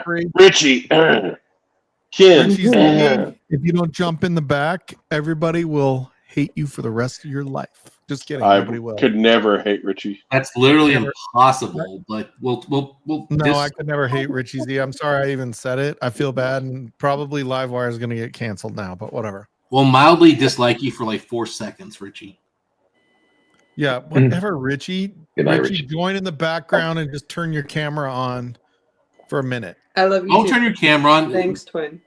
Richie, Ken. If you don't jump in the back, everybody will hate you for the rest of your life. Just kidding. Nobody will. Could never hate Richie. That's literally impossible. But we'll. No, I could never hate Richie Z. I'm sorry I even said it. I feel bad, and probably Livewire is going to get canceled now. But whatever. We'll mildly dislike you for like 4 seconds, Richie. Yeah, whatever, Richie. Good night, Richie, Richie. join in the background and just turn your camera on for a minute. I love you. Don't too. turn your camera on. Thanks, twin.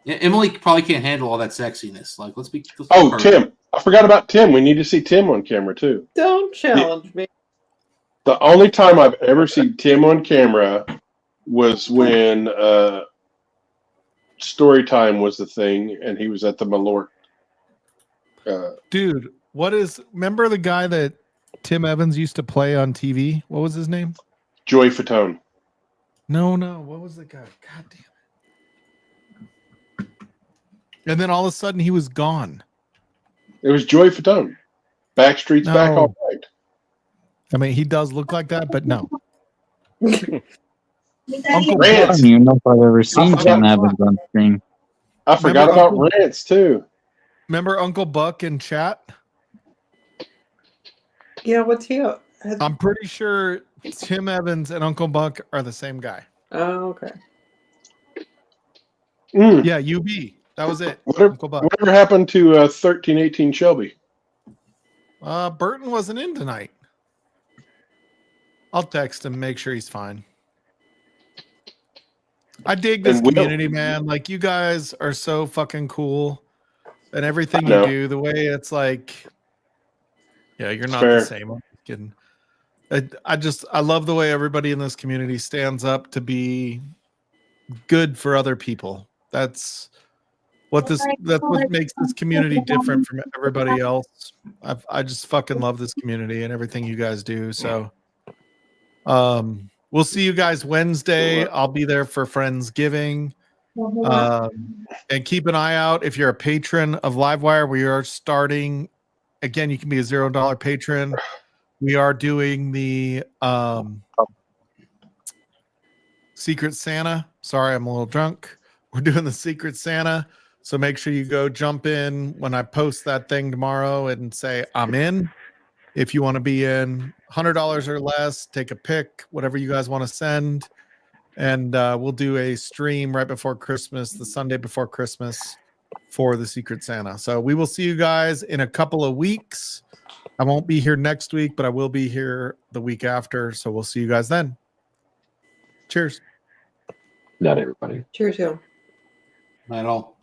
Emily probably can't handle all that sexiness. Like, let's be. Oh, Tim. I forgot about Tim. We need to see Tim on camera, too. Don't challenge me. The only time I've ever seen Tim on camera was when Story Time was the thing, and he was at the Malort. Dude, remember the guy that Tim Evans used to play on TV? What was his name? Joey Fatone. No. What was the guy? God damn it. And then all of a sudden he was gone. It was Joey Fatone. Backstreet's back all right. I mean, he does look like that, but no. I don't even know if I've ever seen Tim Evans on screen. I forgot about Rance, too. Remember Uncle Buck in chat? Yeah, what's he? I'm pretty sure Tim Evans and Uncle Buck are the same guy. Oh, okay. Yeah, UB. That was it. Whatever happened to 1318 Shelby? Burton wasn't in tonight. I'll text him, make sure he's fine. I dig this community, man. Like, you guys are so fucking cool, and everything you do, the way it's like, yeah, you're not the same. I'm just kidding. I love the way everybody in this community stands up to be good for other people. That's what makes this community different from everybody else. I just fucking love this community and everything you guys do. So we'll see you guys Wednesday. I'll be there for Friendsgiving. And keep an eye out if you're a patron of Livewire. We are starting again. You can be a $0 patron. We are doing the Secret Santa. Sorry, I'm a little drunk. We're doing the Secret Santa. So make sure you go jump in when I post that thing tomorrow and say, I'm in. If you want to be in, $100 or less, take a pick, whatever you guys want to send. And we'll do a stream right before Christmas, the Sunday before Christmas, for the Secret Santa. So we will see you guys in a couple of weeks. I won't be here next week, but I will be here the week after. So we'll see you guys then. Cheers. Not everybody. Cheers, y'all. Not all.